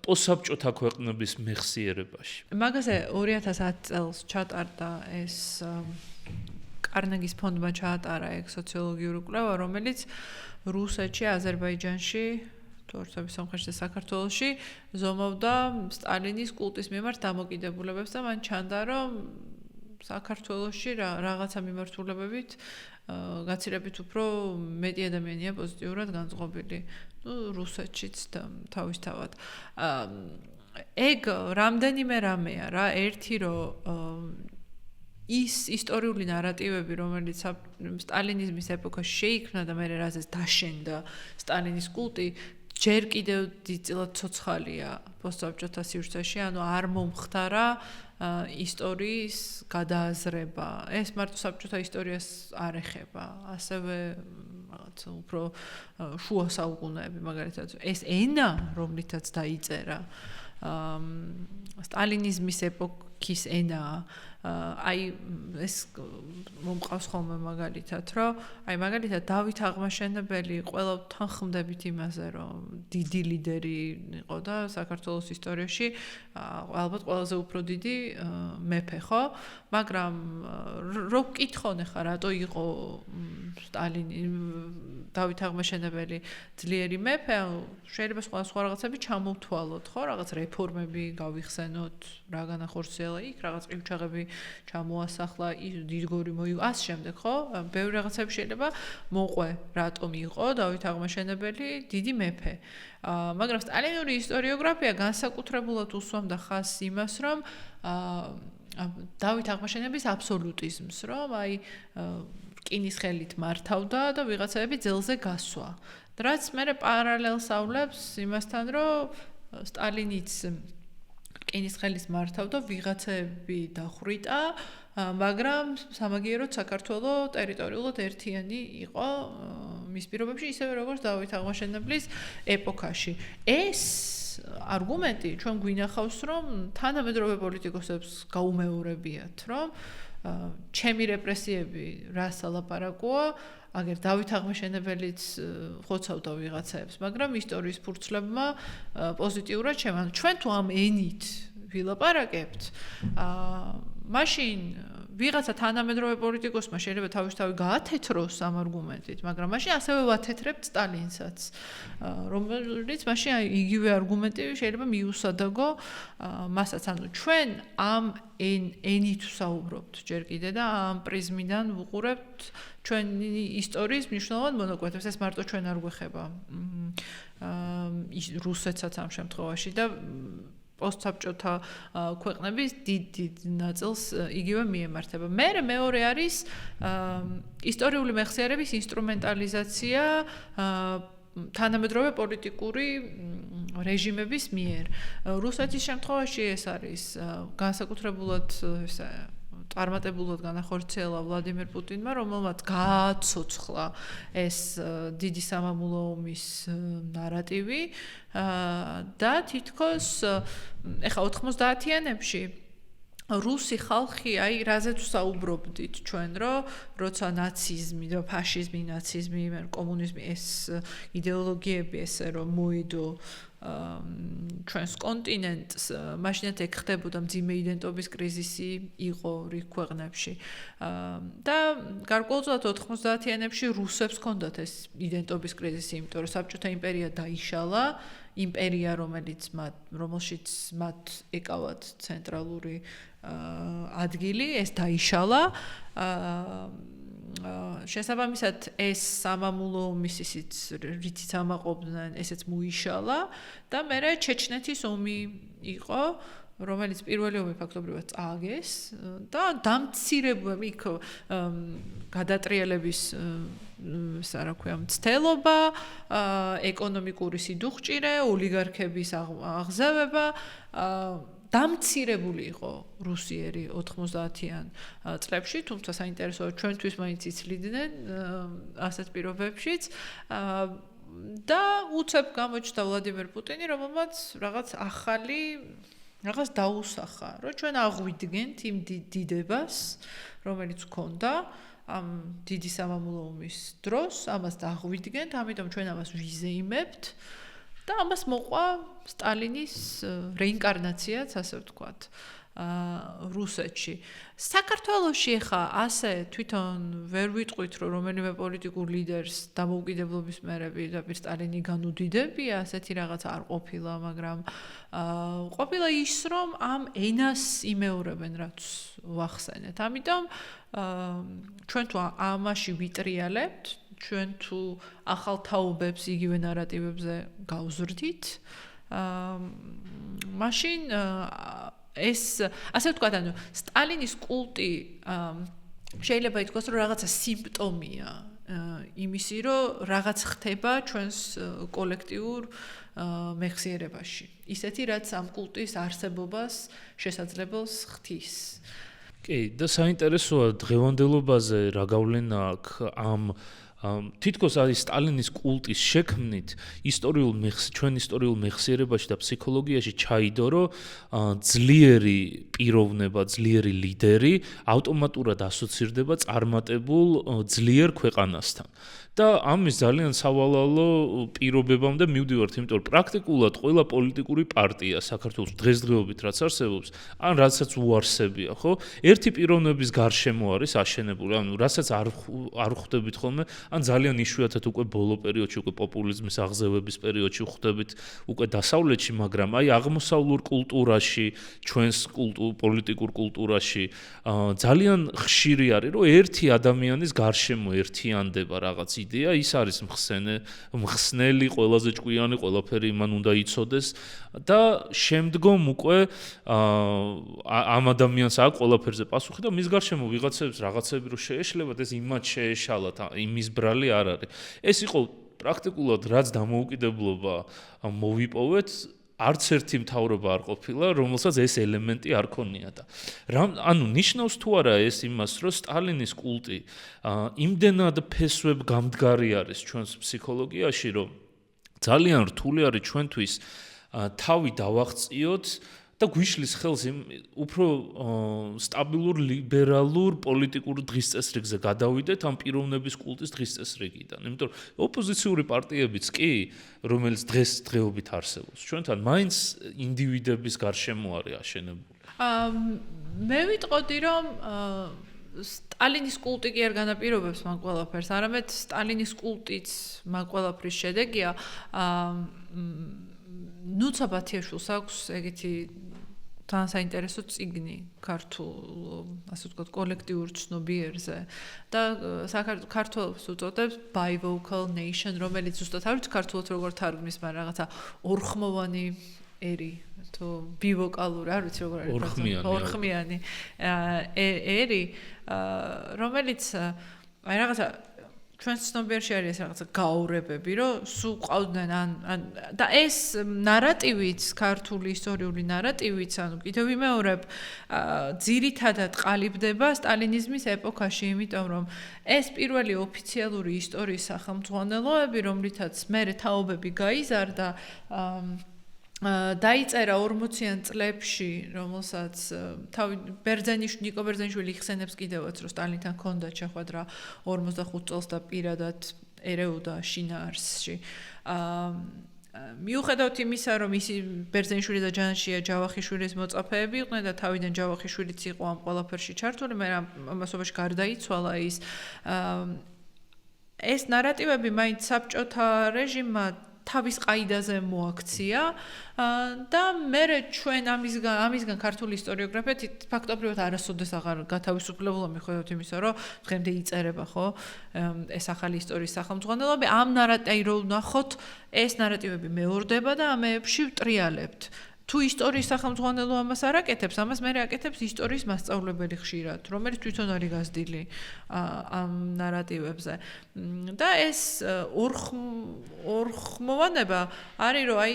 პოსტსაბჭოთა ქვეყნების მეხსიერებაში? მაგაზე 2010 წელს ჩატარდა ეს კარნეგის ფონდმა ჩაატარა ეგ სოციოლოგიური კვლევა, რომელიც რუსეთში, აზერბაიჯანში თორსების სამხრეთში და საქართველოში ზომავდა სტალინის კულტის მიმართ დამოკიდებულებებს და მან ჩანდა რომ საქართველოში რაღაცა მიმართულებებით გაცილებით უფრო მეტი ადამიანია პოზიტიურად განწყობილი. რუსეთშიც და თავისთავად. ეგ რამდენიმე რამეა რა, ერთი რომ ის ისტორიული ნარატივები, რომელიც სტალინიზმის ეპოქაში შეიქმნა და მე რაზეც დაშენდა სტალინის კულტი ჯერ კიდევ დიდწილად ცოცხალია პოსტსაბჭოთა სივრცეში, ანუ არ მომხდარა ისტორიის გადააზრება. ეს მარტო საბჭოთა ისტორიას არ ეხება, ასევე რაღაც უფრო შუა საუკუნეები, მაგალითად, ეს ენა, რომლითაც დაიწერა სტალინიზმის ეპოქის ენა აი ეს მომყავს ხოლმე მაგალითად რომ აი მაგალითად დავით აღმაშენებელი ყველა თანხმდებით იმაზე რომ დიდი ლიდერი იყო და საქართველოს ისტორიაში ალბათ ყველაზე უფრო დიდი მეფე ხო მაგრამ რო ვკითხონ ხა რატო იყო სტალინი დავით აღმაშენებელი ძლიერი მეფე შეიძლება სხვა რაღაცები ჩამოვთვალოთ ხო რაღაც რეფორმები გავიხსენოთ რა განახორციელა იქ რაღაც ყივჩაღები ჩამოასახლა დიდგორი მოიგო შემდეგ ხო ბევრი რაღაცები შეიძლება მოყვე რატომ იყო დავით აღმაშენებელი დიდი მეფე მაგრამ სტალინური ისტორიოგრაფია განსაკუთრებულად უსვამდა ხაზს იმას რომ დავით აღმაშენებლის აბსოლუტიზმს რომ აი რკინის ხელით მართავდა და ვიღაცები ძელზე გასვა რაც მე პარალელსავლებს იმასთან რომ სტალინიც რკინის ხელით მართავდა ვიღაცები დახვრიტა მაგრამ სამაგიეროდ საქართველოს ტერიტორიულად ერთიანი იყო მის პირობებში ისევე როგორც დავით აღმაშენებლის ეპოქაში ეს არგუმენტი ჩვენ გვინახავს რომ თანამედროვე პოლიტიკოსებს გაუმეორებიათ რომ ჩემი რეპრესიები რას ალაპარაკოა აგერ დავით აღმაშენებელიც ხოცავდა ვიღაცებს, მაგრამ ისტორიის ფურცლებმა პოზიტიურად შემან. ჩვენ თუ ამ ენით ვილაპარაკებთ, მაშინ ვიღაცა თანამედროვე პოლიტიკოსმა შეიძლება თავისთავად გაათეთროს ამ არგუმენტით, მაგრამ მაშინ ასევე ვათეთრებთ სტალინსაც, რომელიც მაშინ იგივე არგუმენტი შეიძლება მიუსადაგო მასაც. ანუ ჩვენ ამ ენით ვსაუბრობთ ჯერ კიდე და ამ პრიზმიდან ვუყურებთ ჩვენი ისტორიის მნიშვნელოვან მონაკვეთებს. ეს მარტო ჩვენ არ გვეხება რუსეთსაც ამ შემთხვევაში და პოსტსაბჭოთა ქვეყნების დიდ ნაწილს იგივე მიემართება. მეორე არის ისტორიული მეხსიერების ინსტრუმენტალიზაცია თანამედროვე პოლიტიკური რეჟიმების მიერ. რუსეთის შემთხვევაში ეს არის განსაკუთრებულად წარმატებულად განახორციელა ვლადიმერ პუტინმა, რომელმაც გააცოცხლა ეს დიდი სამამულო ომის ნარატივი და თითქოს ეხა 90-იანებში რუსი ხალხი, აი, რაზეც ვსაუბრობდით ჩვენ, რომ როცა ნაციზმი და ფაშიზმი, ნაციზმი, კომუნიზმი ეს იდეოლოგიები ესე რომ მოედო ჩვენს კონტინენტს, მაშინაც ეგ ხდებოდა მძიმე იდენტობის კრიზისი იყო რიგ ქვეყნებში. და გარკვეულწილად 90-იანებში რუსებს ჰქონდათ ეს იდენტობის კრიზისი, იმიტომ რომ საბჭოთა იმპერია დაიშალა, იმპერია, რომელშიც მათ ეკავათ ცენტრალური ადგილი, ეს დაიშალა. შესაბამისად ეს სამამულო ომის ისიც რითიც ამაყობდნენ, ესეც მოიშალა და მერე ჩეჩნეთის ომი იყო, რომელიც პირველი ომი ფაქტობრივად წააგეს და დამცირებული იქ გადატრიალების მცდელობა, ეკონომიკური სიდუხჭირე, ოლიგარქების აღზევება დამცირებული იყო რუსიერი 90-იან წლებში, თუმცა საინტერესოა ჩვენთვის მაინც იცვლიდნენ ასეთ პირობებშიც და უცებ გამოჩნდა ვლადიმერ პუტინი, რომელმაც რაღაც ახალი რაღაც დაუსახა, რომ ჩვენ აღვიდგენთ იმ დიდებას, რომელიც ჰქონდა ამ დიდი სამამულო ომის დროს, ამას დააღვიდგენთ, ამიტომ ჩვენ ამას ვიზეიმებთ და ამას მოყვა სტალინის რეინკარნაციაც, ასე ვთქვათ, რუსეთში. საქართველოში ხა ასე თვითონ ვერ ვიტყვით, რომ რომელიმე პოლიტიკურ ლიდერს დამოუკიდებლობის მერები და სტალინი განუდიდებია, ასეთი რაღაც არ ყოფილა, მაგრამ ყოფილა ის, რომ ამ ენას იმეორებენ, რაც ვახსენეთ. ამიტომ ჩვენ თუ ამაში ვიტრიალებთ, ჩვენ თუ ახალ თაობებს იგივე ნარატივებზე გავზრდით, მაშინ ეს ასე ვთქვათ, ანუ სტალინის კულტი შეიძლება ითქვას, რომ რაღაცა სიმპტომია იმისი, რომ რაღაც ხდება ჩვენს კოლექტიურ მეხსიერებაში. ისეთი, რაც ამ კულტის არსებობას შესაძლებელს ხდის. კი, და საინტერესოა დღევანდელობაზე რა გავლენა აქვს ამ თითქოს არის სტალინის კულტის შექმნით ჩვენ ისტორიულ მეხსიერებაში და ფსიქოლოგიაში ჩაიდო, რომ ძლიერი პიროვნება, ძლიერი ლიდერი ავტომატურად ასოცირდება წარმატებულ ძლიერ ქვეყანასთან. და ამის ძალიან სავალალო პირობებამდე მივდივართ, იმიტომ რომ პრაქტიკულად ყველა პოლიტიკური პარტია საქართველოს დღესდღეობით რაც არსებობს, ან რასაც უარსებია, ხო? ერთი პიროვნების გარშემო არის აშენებული, ანუ რასაც არ ხვდებით ხოლმე, ან ძალიან იშვიათად უკვე ბოლო პერიოდში, უკვე პოპულიზმის აღზევების პერიოდში ხვდებით უკვე დასავლეთში, მაგრამ აი აღმოსავლურ კულტურაში, ჩვენს პოლიტიკურ კულტურაში ძალიან ხშირი არის, რომ ერთი ადამიანის გარშემო ერთიანდება რაღაც იდეა, ის არის მხსნელი, ყველაზე ჭკვიანი, ყველაფერი იმან უნდა იცოდეს და შემდგომ უკვე ამ ადამიანს აქვს ყველაფერზე პასუხი და მის გარშემო ვიღაცებს რაღაცები რო შეეშლებათ, ეს იმათ შეეშალათ, იმის ბრალი არ არის. ეს იყო პრაქტიკულად რაც დამოუკიდებლობა მოვიპოვეთ, არც ერთი მთავრობა არ ყოფილა, რომელსაც ეს ელემენტი არ ქონიადა. ანუ ნიშნავს თუ არა ეს იმას, რომ სტალინის კულტი იმდენად ფესვებ გამდგარი არის ჩვენს ფსიქოლოგიაში, რომ ძალიან რთული არის ჩვენთვის თავი დავაღწიოთ და გვიშლის ხელს უფრო სტაბილურ ლიბერალურ პოლიტიკურ დღის წესრიგზე გადავიდეთ ამ პიროვნების კულტის დღის წესრიგიდან. იმიტომ რომ ოპოზიციური პარტიებიც კი, რომელიც დღეობით არსებობს, ჩვენთან მაინც ინდივიდების გარშემო არის აშენებული. მე ვიტყოდი რომ სტალინის კულტი კი არ განაპირობებს მაგ ყველაფერს, არამედ სტალინის კულტიც მაგ ყველაფრის შედეგია. ნუცა ბათიაშვილს აქვს ეგეთი თან საინტერესო წიგნი ქართულ, ასე ვთქვათ, კოლექტიურ ცნობიერზე და საქართველოს უწოდებს Bivocal Nation, რომელიც ზუსტად არ ვიცი ქართულად როგორ თარგმნის, მაგრამ რაღაცა ორხმოვანი ერი თუ ბივოკალური, არ ვიცი როგორ არის ორხმიანი ერი, რომელიც აი რაღაცა ჩვენს ცნობიერში არის რაღაცა გაურებები, რომ სულ ყავდნენ და ეს ნარატივიც, ქართული ისტორიული ნარატივიც, ანუ კიდევ ვიმეორებ, ძირითადად ყალიბდება სტალინიზმის ეპოქაში, იმიტომ რომ ეს პირველი ოფიციალური ისტორიის სახელმძღვანელოები, რომლითაც მერე თაობები გაიზარდა, დაიწერა 40-იან წლებში, რომელსაც ნიკო ბერძენიშვილი იხსენებს კიდევაც, რომ სტალინთან ჰქონდა შეხვედრა 45 წელს და პირადად ერეოდა შინაარსში. მიუხედავად იმისა, რომ ისი ბერძენიშვილი და ჯანაშია ჯავახიშვილის მოწაფეები იყვნენ და თავიდან ჯავახიშვილიც იყო ამ ყველაფერში ჩართული, მაგრამ ამასობაში გარდაიცვალა ის. ეს ნარატივები მაინც საბჭოთა რეჟიმმა თავის ყაიდაზე მოაქცია და მე ჩვენ ამისგან ქართული ისტორიოგრაფია ფაქტობრივად არასოდეს აღარ გათავისუფლებულა მიუხედავად იმისა, რომ დღემდე იწერება ხო ეს ახალი ისტორიის სახელმძღვანელოები. ამ ნარატივს ვნახოთ, ეს ნარატივები მეორდება და ამეებში ვტრიალებთ. თუ ისტორიის სახელმძღვანელო ამას არ აკეთებს, ამას მე აკეთებს ისტორიის მასწავლებელი ხშირად, რომელიც თვითონ არის გაზრდილი ამ ნარატივებზე. და ეს ორხმოვანება არის, რომ აი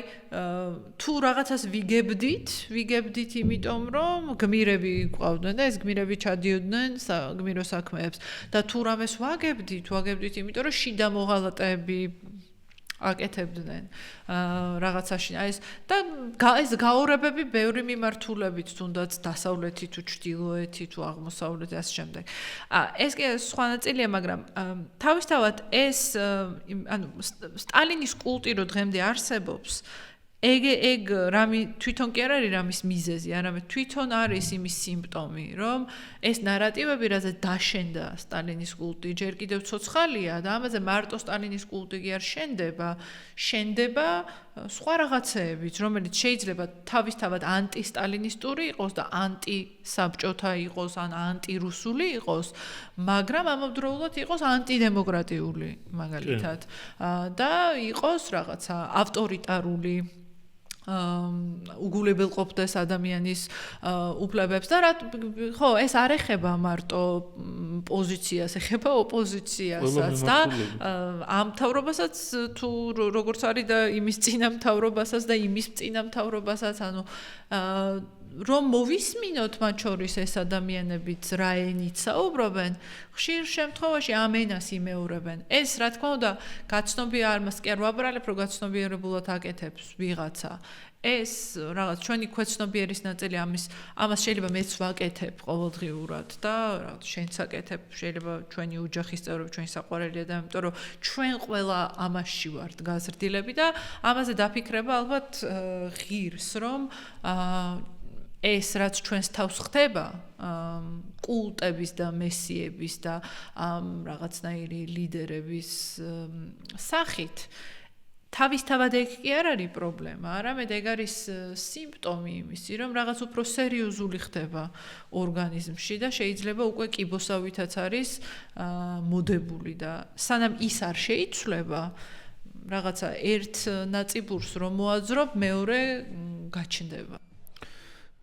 თუ რაღაცას ვიგებდით, იმიტომ რომ გმირები ყავდნენ და ეს გმირები ჩადიოდნენ გმირო საქმეებს და თუ რამეს ვაგებდით, იმიტომ რომ შიდა მოღალატეები აკეთებდნენ რაღაცაში ეს და ეს გაურებები ბევრი მიმართულებით, თუნდაც დასავლეთი თუ ჩრდილოეთი თუ აღმოსავლეთი ასე შემდეგ. ეს კი სხვა ნაწილია, მაგრამ თავისთავად ეს ანუ სტალინის კულტი რო დღემდე არსებობს, ეგ რამი თვითონ კი არ არის რამის მიზეზი, არამედ თვითონ არის იმის სიმპტომი, რომ ეს ნარატივები რაზე დაშენდა სტალინის კულტი, ჯერ კიდევ ცოცხალია და ამაზე მარტო სტალინის კულტი კი არ შენდება სხვა რაღაცეებით, რომელიც შეიძლება თავისთავად ანტისტალინისტური იყოს და ანტისაბჭოთა იყოს, ან ანტირუსული იყოს, მაგრამ ამავდროულად იყოს ანტიდემოკრატიული მაგალითად და იყოს რაღაცა ავტორიტარული უგულებელყოფდეს ადამიანის უფლებებს და ხო ეს არ ეხება მარტო პოზიციას, ეხება ოპოზიციასაც და ამ მთავრობასაც თუ როგორც არის და იმის წინა მთავრობასაც და იმის წინა მთავრობასაც, ანუ რომ მოვისმინოთ მათ შორის ეს ადამიანებიც რა ენით საუბრობენ, ხშირ შემთხვევაში ამ ენას იმეორებენ. ეს რა თქმა უნდა გაცნობია ამას კი არ ვაბრალებ, რომ გაცნობიერებულად აკეთებს ვიღაცა. ეს რაღაც ჩვენი ქვეცნობიერის ნაწილი ამას შეიძლება მეც ვაკეთებ ყოველდღიურად და რაღაც შენც აკეთებ, შეიძლება ჩვენი ოჯახის წევრები, ჩვენი საყვარელი ადამიანი, იმიტომ რომ ჩვენ ყველა ამაში ვართ გაზრდილები და ამაზე დაფიქრება ალბათ ღირს, რომ ეს რაც ჩვენს თავს ხდება, კულტების და მესიების და რაღაცნაირი ლიდერების სახით, თავისთავად ეგ კი არ არის პრობლემა, არამედ ეგ არის სიმპტომი იმისი, რომ რაღაც უფრო სერიოზული ხდება ორგანიზმში და შეიძლება უკვე კიბოსავითაც არის მოდებული და სანამ ის არ შეიცვლება, რაღაცა ერთ ნაწიბურს რომ მოაძრობ, მეორე გაჩნდება.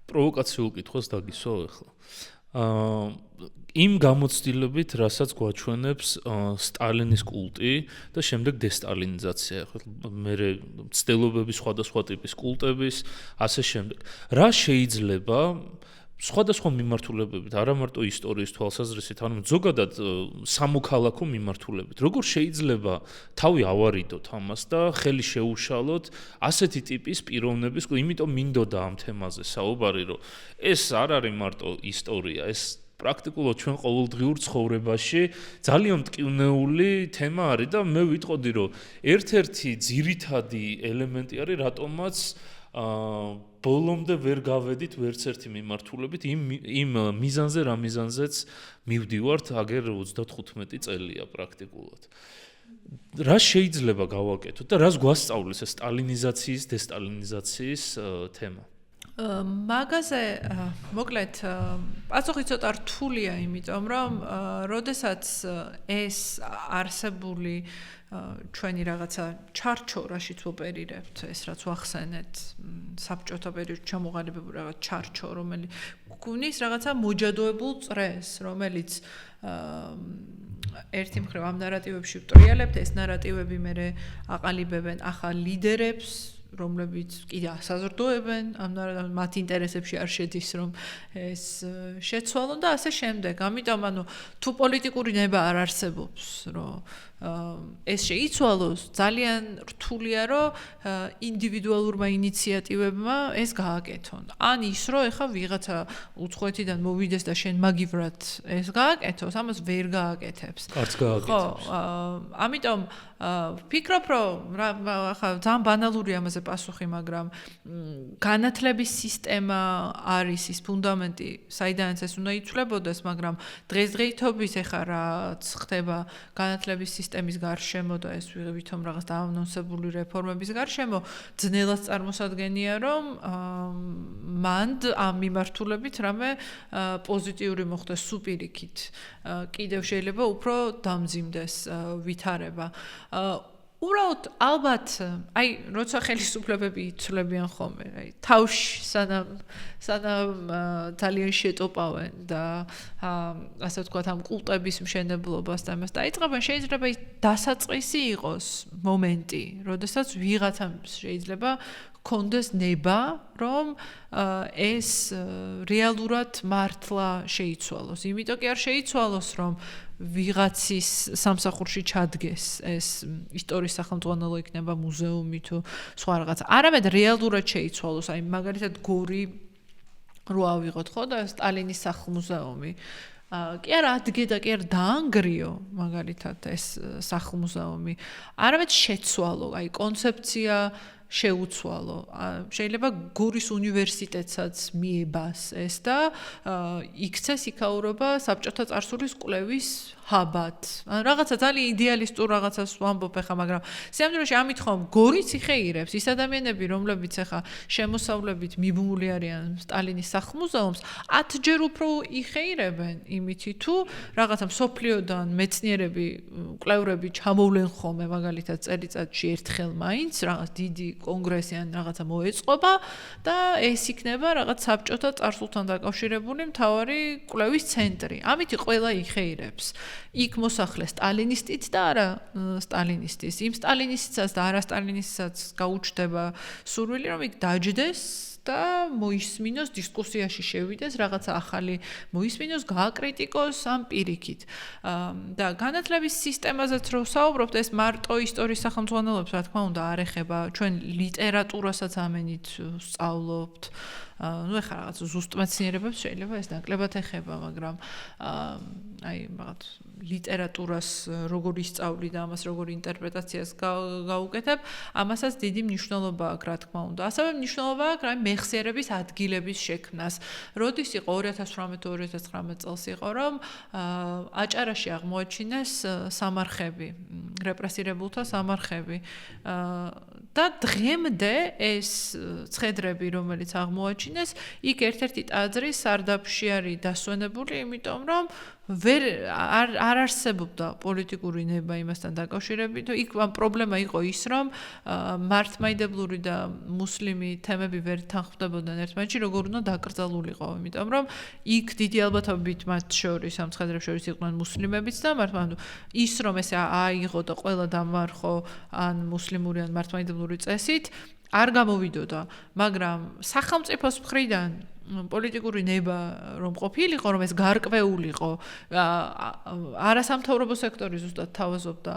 პროვოკაციულ კითხვას დაგისვა ახლა. იმ გამოცდილებით, რასაც გვაჩვენებს სტალინის კულტი და შემდეგ დესტალინიზაცია, მე მცდელობების სხვადასხვა ტიპის კულტების, ასე შემდეგ. რა შეიძლება სხვადასხვა მიმართულებებით, არა მარტო ისტორიის თვალსაზრისით, არამედ ზოგადად სამოქალაქო მიმართულებით. Როგორ შეიძლება თავი ავარიდოთ ამას და ხელი შეუშალოთ ასეთი ტიპის პიროვნების, იმიტომ მინდოდა ამ თემაზე საუბარი, რომ ეს არ არის მარტო ისტორია, ეს პრაქტიკულად ჩვენ ყოველდღიურ ცხოვრებაში ძალიან მტკივნეული თემა არის და მე ვიტყოდი, რომ ერთ-ერთი ძირითადი ელემენტი არის, რატომაც ბოლომდე ვერ გავედით ვერც ერთი მიმართულებით იმ მიზანზე, რა მიზანზეც მივდივართ, აგერ 35 წელია პრაქტიკულად. რა შეიძლება გავაკეთოთ და რას გვასწავლის ეს სტალინიზაციის, დესტალინიზაციის თემა? მაგაზე მოკლედ პასუხი ცოტა რთულია, იმიტომ რომ როდესაც ეს არსებული ჩვენი რაღაცა ჩარჩორაშიც ოპერირებთ, ეს რაც ვახსენეთ, საბჭოთა პერიოდში ჩამოყალიბებული რაღაც ჩარჩო, რომელიც გვნის რაღაცა მოჯადოებულ წრეს, რომელიც ერთი მხრივ ამ ნარატივებში ვტრიალებთ, ეს ნარატივები მერე აყალიბებენ ახალ ლიდერებს, რომლებიც კიდე საზრდოებენ ამ მათ ინტერესებში არ შედის, რომ ეს შეცვალონ და ასე შემდეგ. ამიტომ თუ პოლიტიკური ნება არ არსებობს, რომ ეს შეიცვალოს, ძალიან რთულია, რომ ინდივიდუალურმა ინიციატივებმა ეს გააკეთონ. ან ის, რომ ეხა ვიღაცა უცხოეთიდან მოვიდეს და შენ მაგივრად ეს გააკეთოს, ამას ვერ გააკეთებს. არც გააკეთებს. ხო, ამიტომ ვფიქრობ, რომ ახლა ძალიან ბანალური ამაზე პასუხი, მაგრამ განათლების სისტემა არის ის ფუნდამენტი, საიდანაც ეს უნდა იცვლებოდეს, მაგრამ დღესდღეობით ეხა რაც ხდება განათლების სისტემის გარშემო და ეს ვითომ რაღაც დაანონსებული რეფორმების გარშემო, ძნელად წარმოსადგენია, რომ მანდ ამ მიმართულებით რამე პოზიტიური მოხდეს სუპირიქით. კიდევ შეიძლება უფრო დამძიმდეს ვითარება. უბრალოდ ალბათ, აი, როცა ხელისუფლებები იცვლებიან ხოლმე, აი, თავში სანამ ძალიან შეტოპავენ და ასე ვთქვათ, ამ კულტების მშენებლობას და ამას დაიწყებენ, შეიძლება ის დასაწყისი იყოს მომენტი, როდესაც ვიღაცამ შეიძლება კონდეს ნება, რომ ეს რეალურად მართლა შეიცვალოს. იმიტომ კი არ შეიცვალოს, რომ ვიღაცის სამსახურში ჩადგეს ეს ისტორიის სახელმძღვანელო იქნება მუზეუმი თუ სხვა რაღაცა. არამედ რეალურად შეიცვალოს, აი მაგალითად გორი რო ავიღოთ, ხო და სტალინის სახლ-მუზეუმი. კი არა ადგე და კი არა დაანგრიო მაგალითად ეს სახლ-მუზეუმი. არამედ შეცვალო, აი კონცეფცია შეუცვალო. შეიძლება გორის უნივერსიტეტსაც მიებას ეს და იქცეს იქაურობა საბჭოთა წარსულის კვლევის ჰაბად. რაღაცა ძალიან იდეალისტურ რაღაცას ვამბობ ახლა, მაგრამ სიამოვნებაში ამით ხომ გორიც იხეირებს ის ადამიანები, რომლებიც ახლა შემოსავლებით მიბმული არიან სტალინის სახლ-მუზეუმს, 10 ჯერ უფრო იხეირებენ იმითი, თუ რაღაცა მსოფლიოდან მეცნიერები, კვლევრები ჩამოვლენ ხოლმე მაგალითად წელიწადში ერთხელ მაინც რაღაც დიდი კონგრესი ან რაღაცა მოეწყობა და ეს იქნება რაღაც საბჭოთა წარსულთან დაკავშირებული მთავარი კვლევის ცენტრი. ამით ყველა იხეირებს. იქ მოსახლე სტალინისტიც და არა სტალინისტის. იმ სტალინისტსაც და არა სტალინისტსაც გაუჩნდება სურვილი, რომ იქ დაჯდეს და მოისმინოს დისკუსიაში შევიდეს, რაღაცა ახალი მოისმინოს, გააკრიტიკოს ამ პირიქით. და განათლების სისტემაზეც რო საუბრობთ, ეს მარტო ისტორიის სახელმძღვანელოებს, რა თქმა უნდა, არ ეხება, ჩვენ ლიტერატურასაც ამენით სწავლობთ. ну ეხლა რაღაც ზუსტ მეცნიერებებს შეიძლება ეს ნაკლებად ეხება, მაგრამ აი რაღაც ლიტერატურას როგორ ისწავლი და ამას როგორ ინტერპრეტაციას გაუკეთებ, ამასაც დიდი მნიშვნელობა აქვს, რა თქმა უნდა. ასევე მნიშვნელობა აქვს რა მეხსიერების ადგილების შექმნას. როდის იყო 2018-2019 წელს იყო, რომ აჭარაში აღმოაჩინეს სამარხები, რეპრესირებულთა სამარხები. და დღემდე ეს ცხედრები, რომელიც აღმოაჩინეს, იქ ერთ-ერთი ტაძრის სარდაფში არის დასვენებული, იმიტომ რომ არ არსებობდა პოლიტიკური ნება იმასთან დაკავშირებით. იქ პრობლემა იყო ის, რომ მართლმადიდებლური და მუსლიმი თემები ვერ თანხმდებოდნენ ერთმანეთში, როგორ უნდა დაკრძალულიყო, იმიტომ რომ იქ დიდი ალბათობით მათ შორის, ამ ცხედრებს შორის იყვნენ მუსლიმებიც და მართლმადიდებლური. ის რომ ესე აიღო და ყველა დამარხო ან მუსლიმური ან მართლმადიდებლური წესით, არ გამოვიდოდა, მაგრამ სახელმწიფოს მხრიდან პოლიტიკური ნება რომ ყოფილიყო, რომ ეს გარკვეულიყო, არასამთავრობო სექტორი ზუსტად თავაზობდა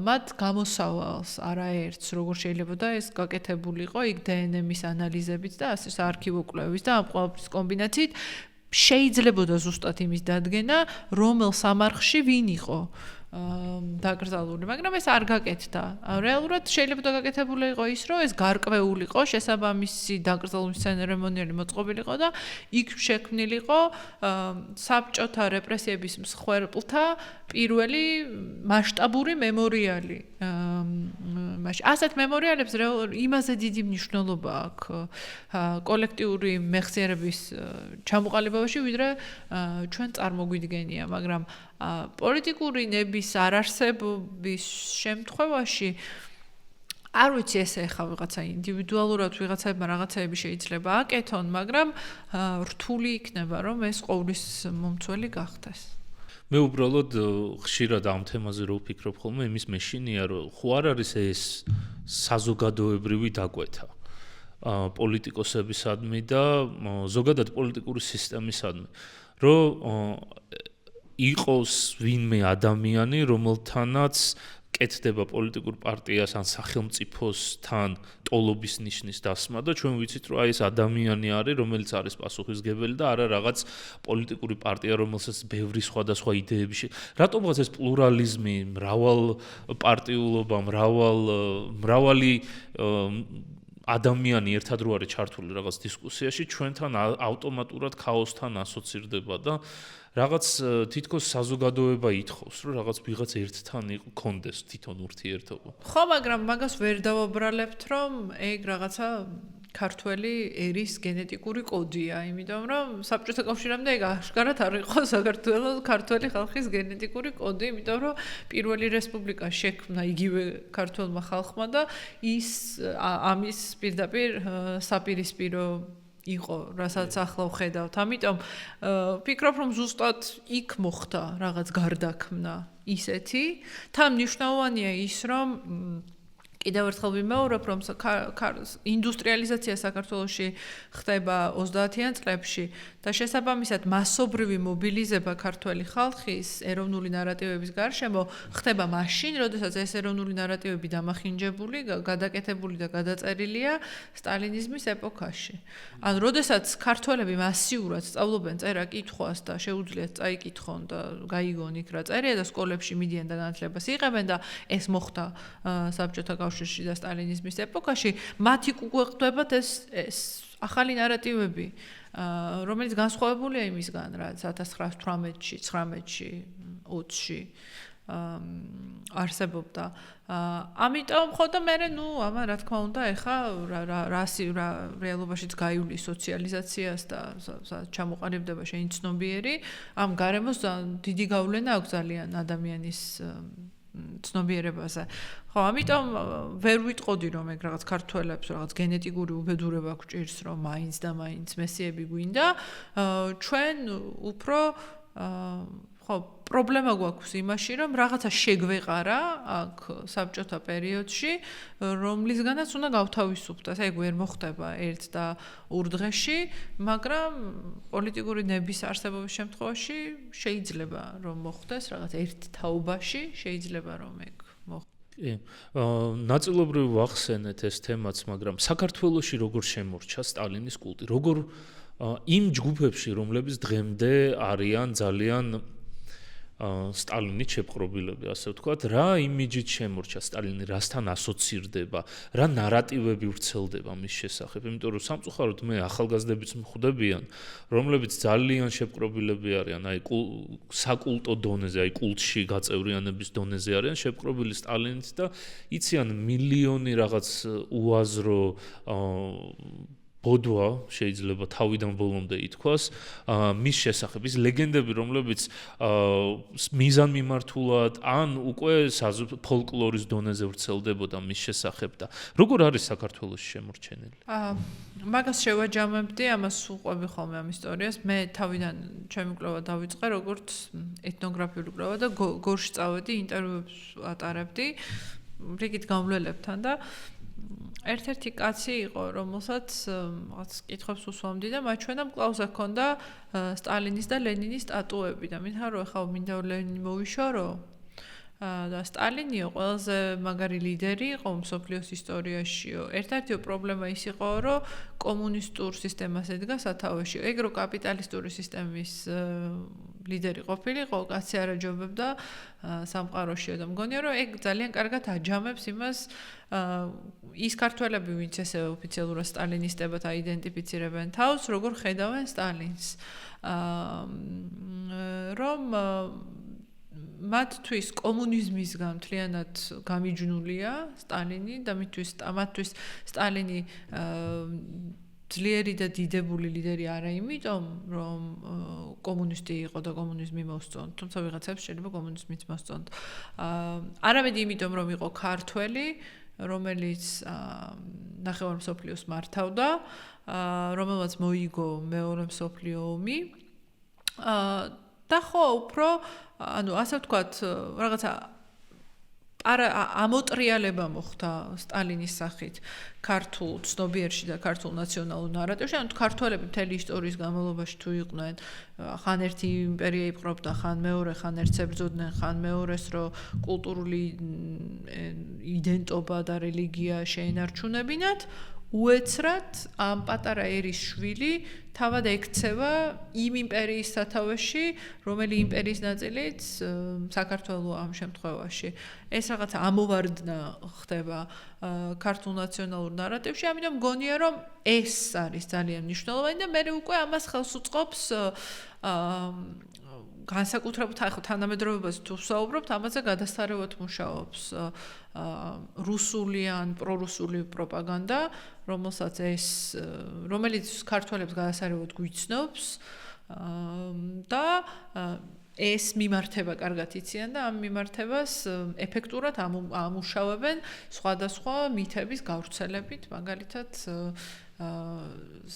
მათ გამოსავალს არაერთს, როგორ შეიძლება და ეს გაკეთებულიყო იქ დნმ-ის ანალიზებით და ასე საარქივო კვლევის და ამ ყველაფრის კომბინაციით შეიძლებოდა ზუსტად იმის დადგენა, რომელ სამარხში ვინ იყო დაკრძალული, მაგრამ ეს არ გაკეთდა. რეალურად შეიძლება გაკეთებული იყო ის, რომ ეს გარკვეულიყო, შესაბამისი დაკრძალვის ცერემონიალი მოწყობილიყო და იქ შექმნილიყო საბჭოთა რეპრესიების მსხვერპლთა პირველი მასშტაბური მემორიალი. მაშინ ასეთ მემორიალებს იმაზე დიდი მნიშვნელობა აქვს კოლექტიური მეხსიერების ჩამოყალიბებაში, ვიდრე ჩვენ წარმოგვიდგენია, მაგრამ პოლიტიკური ნების არარსებობის შემთხვევაში არ ვიცი ესე ხა ვიღაცა ინდივიდუალურად ვიღაცაებმა რაღაცაები შეიძლება აკეთონ, მაგრამ რთული იქნება რომ ეს ყოვლის მომცველი გახდეს. მე უბრალოდ ხშირად ამ თემაზე რო ვფიქრობ ხოლმე, იმის მეშინია რომ ხო არ არის ეს საზოგადოებრივი დაკვეთა პოლიტიკოსებისადმი და ზოგადად პოლიტიკური სისტემისადმი, რომ იყოს ვინმე ადამიანი, რომელთანაც კეთდება პოლიტიკურ პარტიას ან სახელმწიფოსთან ტოლობის ნიშნის დასმა და ჩვენ ვიცით რომ აი ეს ადამიანი არის, რომელიც არის პასუხისმგებელი და არა რაღაც პოლიტიკური პარტია, რომელსაც ბევრი სხვადასხვა იდეები რატომღაც ეს პლურალიზმი, მრავალპარტიულობა, მრავალი ადამიანი ერთად რო არის ჩართული რაღაც დისკუსიაში, ჩვენთან ავტომატურად ქაოსთან ასოცირდება და რაღაც თითქოს საზოგადოება ითხოვს, რომ რაღაც ვიღაც ერთთან კონდეს თვითონ ურთიერთობა. ხო, მაგრამ მაგას ვერ დავაბრალებთ, რომ ეგ რაღაცა ქართველი ერის გენეტიკური კოდია, იმიტომ რომ საბჭოთა კავშირამდე ეგ აღშკარად არ იყო საქართველოს ქართველი ხალხის გენეტიკური კოდი, იმიტომ რომ პირველი რესპუბლიკა შექმნა იგივე ქართველმა ხალხმა და ის ამის პირდაპირ საპირისპირო იყო, რასაც ახლა ვხედავთ. ამიტომ ვფიქრობ, რომ ზუსტად იქ მოხდა რაღაც გარდაქმნა ისეთი. თან მნიშვნელოვანია ის, რომ კიდევ ერთხელ ვიმეორებ, რომ ინდუსტრიალიზაცია საქართველოში ხდება 30-იან წლებში და შესაბამისად მასობრივი მობილიზება ქართველი ხალხის ეროვნული ნარატივების გარშემო ხდება მაშინ, როდესაც ეს ეროვნული ნარატივები დამახინჯებული, გადაკეთებული და გადაწერილია სტალინიზმის ეპოქაში. ან როდესაც ქართველები მასიურად სწავლობენ წერა-კითხვას და შეუძლიათ წაიკითხონ და გაიგონ იქ რა წერია და სკოლებში მიდიან და განათლებას იღებენ და ეს მოხდა საბჭოთა კავშირში და სტალინიზმის ეპოქაში, მათ იქ უკვე ხდებათ ეს ახალი ნარატივები, რომელიც განსხვავებულია იმისგან, რაც 1918-ში, 19-ში, 20-ში არსებობდა. ამიტომ ხო და მე ამა რა თქმა უნდა, ეხა რა რეალობაშიც გაივლი სოციალიზაციას და ჩამოყალიბდება შენი ცნობიერი, ამ გარემოს დიდი გავლენა აქვს ძალიან ადამიანის ცნობიერებაზე. ხო, ამიტომ ვერ ვიტყოდი რომ ეგ რაღაც ქართველებს რაღაც გენეტიკური უბედურება გვჭირს, რომ მაინც და მაინც მესიები გვინდა. ჩვენ უფრო ხო, პრობლემა გვაქვს იმაში, რომ რაღაცა შეგვეყარა აქ საბჭოთა პერიოდში, რომლისგანაც უნდა გავთავისუფლდეთ. ეგ ვერ მოხდება ერთ და ორ დღეში, მაგრამ პოლიტიკური ნების არსებობის შემთხვევაში შეიძლება რომ მოხდეს რაღაც ერთ თაობაში, შეიძლება რომ ეგ მოხდეს. ნაწილობრივ ვახსენეთ ეს თემაც, მაგრამ საქართველოში როგორ შემორჩა სტალინის კულტი, როგორ იმ ჯგუფებში, რომლებიც დღემდე არიან ძალიან სტალინით შეპყრობილები, ასე ვთქვათ, რა იმიჯით შემორჩა სტალინი, რასთან ასოცირდება, რა ნარატივები ვრცელდება მის შესახებ, იმიტომ რომ სამწუხაროდ მე ახალგაზრდებიც მხვდებიან, რომლებიც ძალიან შეპყრობილები არიან, აი საკულტო დონეზე, აი კულტში გაწევრიანების დონეზე არიან შეპყრობილი სტალინით და იციან მილიონი რაღაც უაზრო ბოდვა შეიძლება თავიდან ბოლომდე ითქვას მის შესახებ ის ლეგენდები რომლებიც მიზანმიმართულად ან უკვე ფოლკლორის დონეზე ვრცელდებოდა მის შესახებ და როგორ არის საქართველოში შემორჩენილი? მაგას შევაჯამებდი, ამას უყვები ხოლმე ამ ისტორიას. მე თავიდან ჩემი კვლევა დავიწყე როგორც ეთნოგრაფიული კვლევა და გორში წავედი, ინტერვიუებს ატარებდი რიგით გამვლელებთან და ერთ-ერთი კაცი იყო, რომელსაც რაღაც კითხვებს უსვამდი და მათ ჩვენამ კლავზე ჰქონდა სტალინის და ლენინის სტატუები და მინდა რომ ახლა მინდა ლენინი მოვიშორო და სტალინიო ყველაზე მაგარი ლიდერი იყო მსოფლიოს ისტორიაშიო. ერთ-ერთი პრობლემა ის იყო, რომ კომუნისტურ სისტემას ედგა სათავეში. ეგ რო კაპიტალისტური სისტემის ლიდერი ყოფილიყო, კაცი არ აჯობებდა სამყაროშიო და მგონია, რომ ეგ ძალიან კარგად აჯამებს იმას ის ქართველები, ვინც ესე ოფიციალურად სტალინისტებად აიდენტიფიცირებენ თავს, როგორ ხედავენ სტალინს. რომ მათთვის კომუნიზმისგან მთლიანად გამიჯნულია სტალინი და მათთვის სტალინი ძლიერი და დიდებული ლიდერი არა იმიტომ, რომ კომუნისტი იყო და კომუნიზმი მოსწონთ, თუმცა ვიღაცებს შეიძლება კომუნიზმიც მოსწონთ. არამედ იმიტომ, რომ იყო ქართველი, რომელიც ნახევარ მსოფლიოს მართავდა, რომელმაც მოიგო მეორე მსოფლიო ომი. და ხო, უფრო ანუ ასე ვთქვათ, რაღაცა ამოტრიალება მოხდა სტალინის სახით ქართულ ცნობიერში და ქართულ ნაციონალურ ნარატივში. ანუ ქართველები მთელი ისტორიის განმავლობაში თუ იყვნენ, ხან ერთი იმპერია იპყრობდა, ხან მეორე, ხან ერთს ებრძოდნენ, ხან მეორეს, რომ კულტურული იდენტობა და რელიგია შეენარჩუნებინათ, უეცრად ამ პატარა ერის შვილი თავად ექცევა იმ იმპერიის სათავეში, რომელი იმპერიის ნაწილიც საქართველო ამ შემთხვევაში. ეს რაღაცა ამოვარდნა ხდება ქართულ ნაციონალურ ნარატივში, ამიტომ მგონია, რომ ეს არის ძალიან მნიშვნელოვანი და მე უკვე ამას ხელს უწყობს განსაკუთრებით ახლა თანამედროვეობას თუ ვსაუბრობთ, ამაზე გადასარევად მუშაობს რუსული ან პრორუსული პროპაგანდა, რომელიც ქართველებს გადასარევად გვიცნობს და ეს მიმართება კარგად იციან და ამ მიმართებას ეფექტურად ამუშავებენ სხვადასხვა მითების გავრცელებით, მაგალითად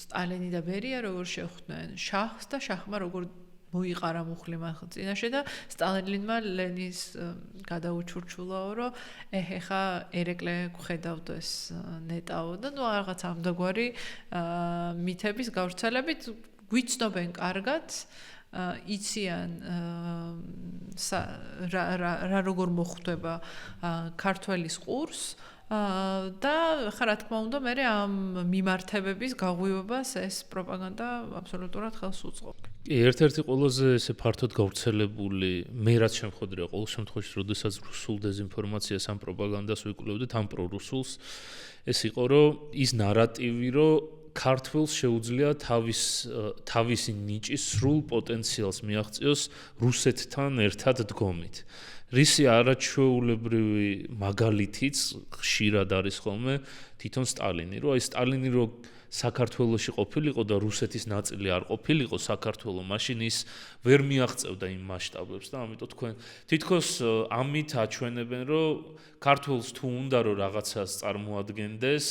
სტალინი და ბერია როგორ შეხვდნენ შაჰს და შაჰმა როგორ მოიყარა მუხლი მათ წინაშე და სტალინმა ლენინს გადაუჩურჩულაო, რომ ეხა ერეკლე გხედავდეს ნეტაო და ნუ რაღაც ამდაგვარი მითების გავრცელებით გვიცნობენ კარგად, იციან რა როგორ მოხვდება ქართველის ყურს და ხა რა თქმა უნდა მე ამ მიმართებების გაღვივებას ეს პროპაგანდა აბსოლუტურად ხელს უწყობს. ერთ-ერთი ყველაზე ესე ფართოდ გავრცელებული, მე რაც შემხვედრია ყოველ შემთხვევაში, როდესაც რუსულ დეზინფორმაციას ამ პროპაგანდას ვიკვლევდით, ამ პრორუსულს, ეს იყო, რომ ის ნარატივი, რომ ქართველს შეუძლია თავისი ნიჭის სრულ პოტენციალს მიაღწიოს რუსეთთან ერთად დგომით. რისი არაჩვეულებრივი მაგალითიც ხშირად არის ხოლმე თვითონ სტალინი, რომ აი სტალინი რო საქართველოში ყოფილიყო და რუსეთის ნაწილი არ ყოფილიყო საქართველო, მაშინ ის ვერ მიაღწევდა იმ მასშტაბებს და ამიტომ თქვენ თითქოს ამით აჩვენებენ, რომ ქართველს თუ უნდა რომ რაღაცას წარმოადგენდეს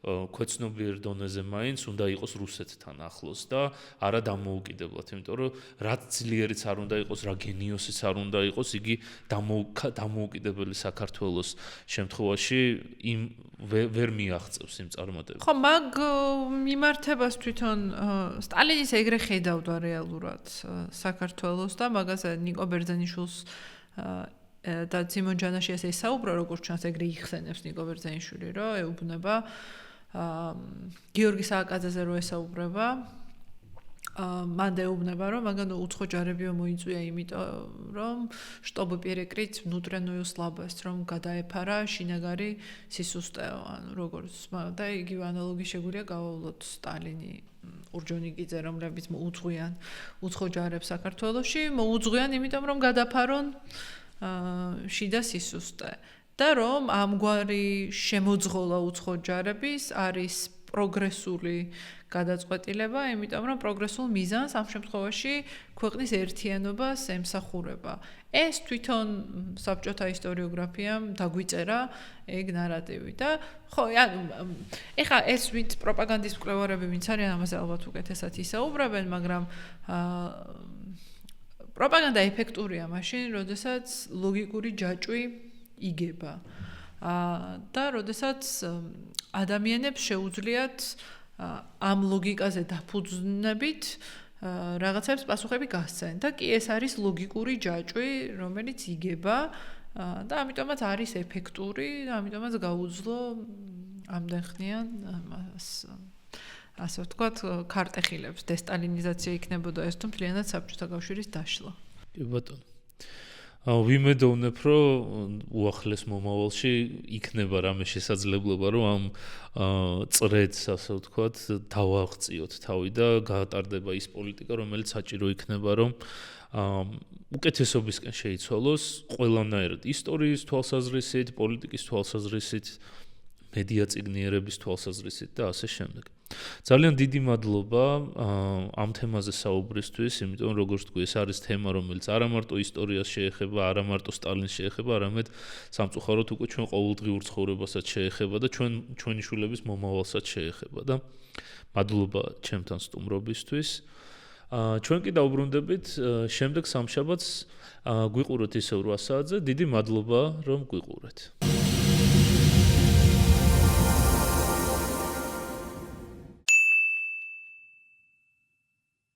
ქვეცნობიერ დონეზე მაინც უნდა იყოს რუსეთთან ახლოს და არა დამოუკიდებლად, იმიტომ რომ რაც ძლიერიც არ უნდა იყოს, რა გენიოსიც არ უნდა იყოს, იგი დამოუკიდებელი საქართველოს შემთხვევაში ვერ მიაღწევს იმ წარმატებას. ხო, მაგ მიმართებას თვითონ სტალინის ეგრე ხედავდა რეალურად საქართველოს და მაგაზე ნიკო ბერძენიშვილს და სიმონ ჯანაშიას ესაუბრა, როგორც ჩანს, ეგრე იხსენებს ნიკო ბერძენიშვილი, რომ ეუბნება გიორგი სააკაძეზე რო ესაუბრება, მან ეუბნება, რომ მაგანო უცხო ჯარებიო მოიწვია, იმიტომ რომ შტობი პიერეკრიც внутреннюю слабость, რომ გადაეფარა შინაგარი სისუსტეო, ანუ როგორც და იგივე ანალოგი შეგვიძლია გავავლოთ სტალინი, ურჯონიკიძე, რომლებიც მოუძღვიან უცხო ჯარებს საქართველოში, მოუძღვიან იმიტომ რომ გადაფარონ შიდა სისუსტე. და რომ ამგვარი შემოძღოლა უცხო ჯარების არის პროგრესული გადაწყვეტილება, იმიტომ რომ პროგრესულ მიზანს ამ შემთხვევაში ქვეყნის ერთიანობას ემსახურება. ეს თვითონ საბჭოთა ისტორიოგრაფიამ დაგვიწერა ეგ ნარატივი და ხო, ეხა ეს ვინც პროპაგანდის მკვლევარები ვინც არიან, ამაზე ალბათ უკეთესად ისაუბრებენ, მაგრამ პროპაგანდა ეფექტურია მაშინ, როდესაც ლოგიკური ჯაჭვი იგება. და როდესაც ადამიანებს შეუძლიათ ამ ლოგიკაზე დაფუძნებით რაღაცებს პასუხები გასცენ და კი ეს არის ლოგიკური ჯაჭვი, რომელიც იგება და ამიტომაც არის ეფექტური და ამიტომაც გაუძლო ამდენ ხნიან ასე ვთქვათ, ქარტეხილებს დესტალინიზაცია იქნებოდა ეს თუ მთლიანად საბჭოთა კავშირის დაშლა. კი ბატონო. ვიმედოვნებ, რომ უახლეს მომავალში იქნება რამე შესაძლებლობა, რომ ამ წრედს, ასე ვთქვათ, დავაღწიოთ თავი და გაატარდება ის პოლიტიკა, რომელიც საჭირო იქნება, რომ უკეთესობისკენ შეიცვალოს ყველანაირად ისტორიის თვალსაზრისით, პოლიტიკის თვალსაზრისით, მედია წიგნიერების თვალსაზრისით და ასე შემდეგ. ძალიან დიდი მადლობა ამ თემაზე საუბრისთვის, იმიტომ რომ როგორც თქვი, ეს არის თემა, რომელიც არა მარტო ისტორიას შეეხება, არა მარტო სტალინს შეეხება, არამედ სამწუხაროდ უკვე ჩვენ ყოველდღიურ ცხოვრებასაც შეეხება და ჩვენი შვილების მომავალსაც შეეხება და მადლობა ჩემთან სტუმრობისთვის. ჩვენ კი დავუბრუნდებით შემდეგ სამშაბათს გვიყუროთ ისევ 8 საათზე. დიდი მადლობა რომ გვიყურეთ.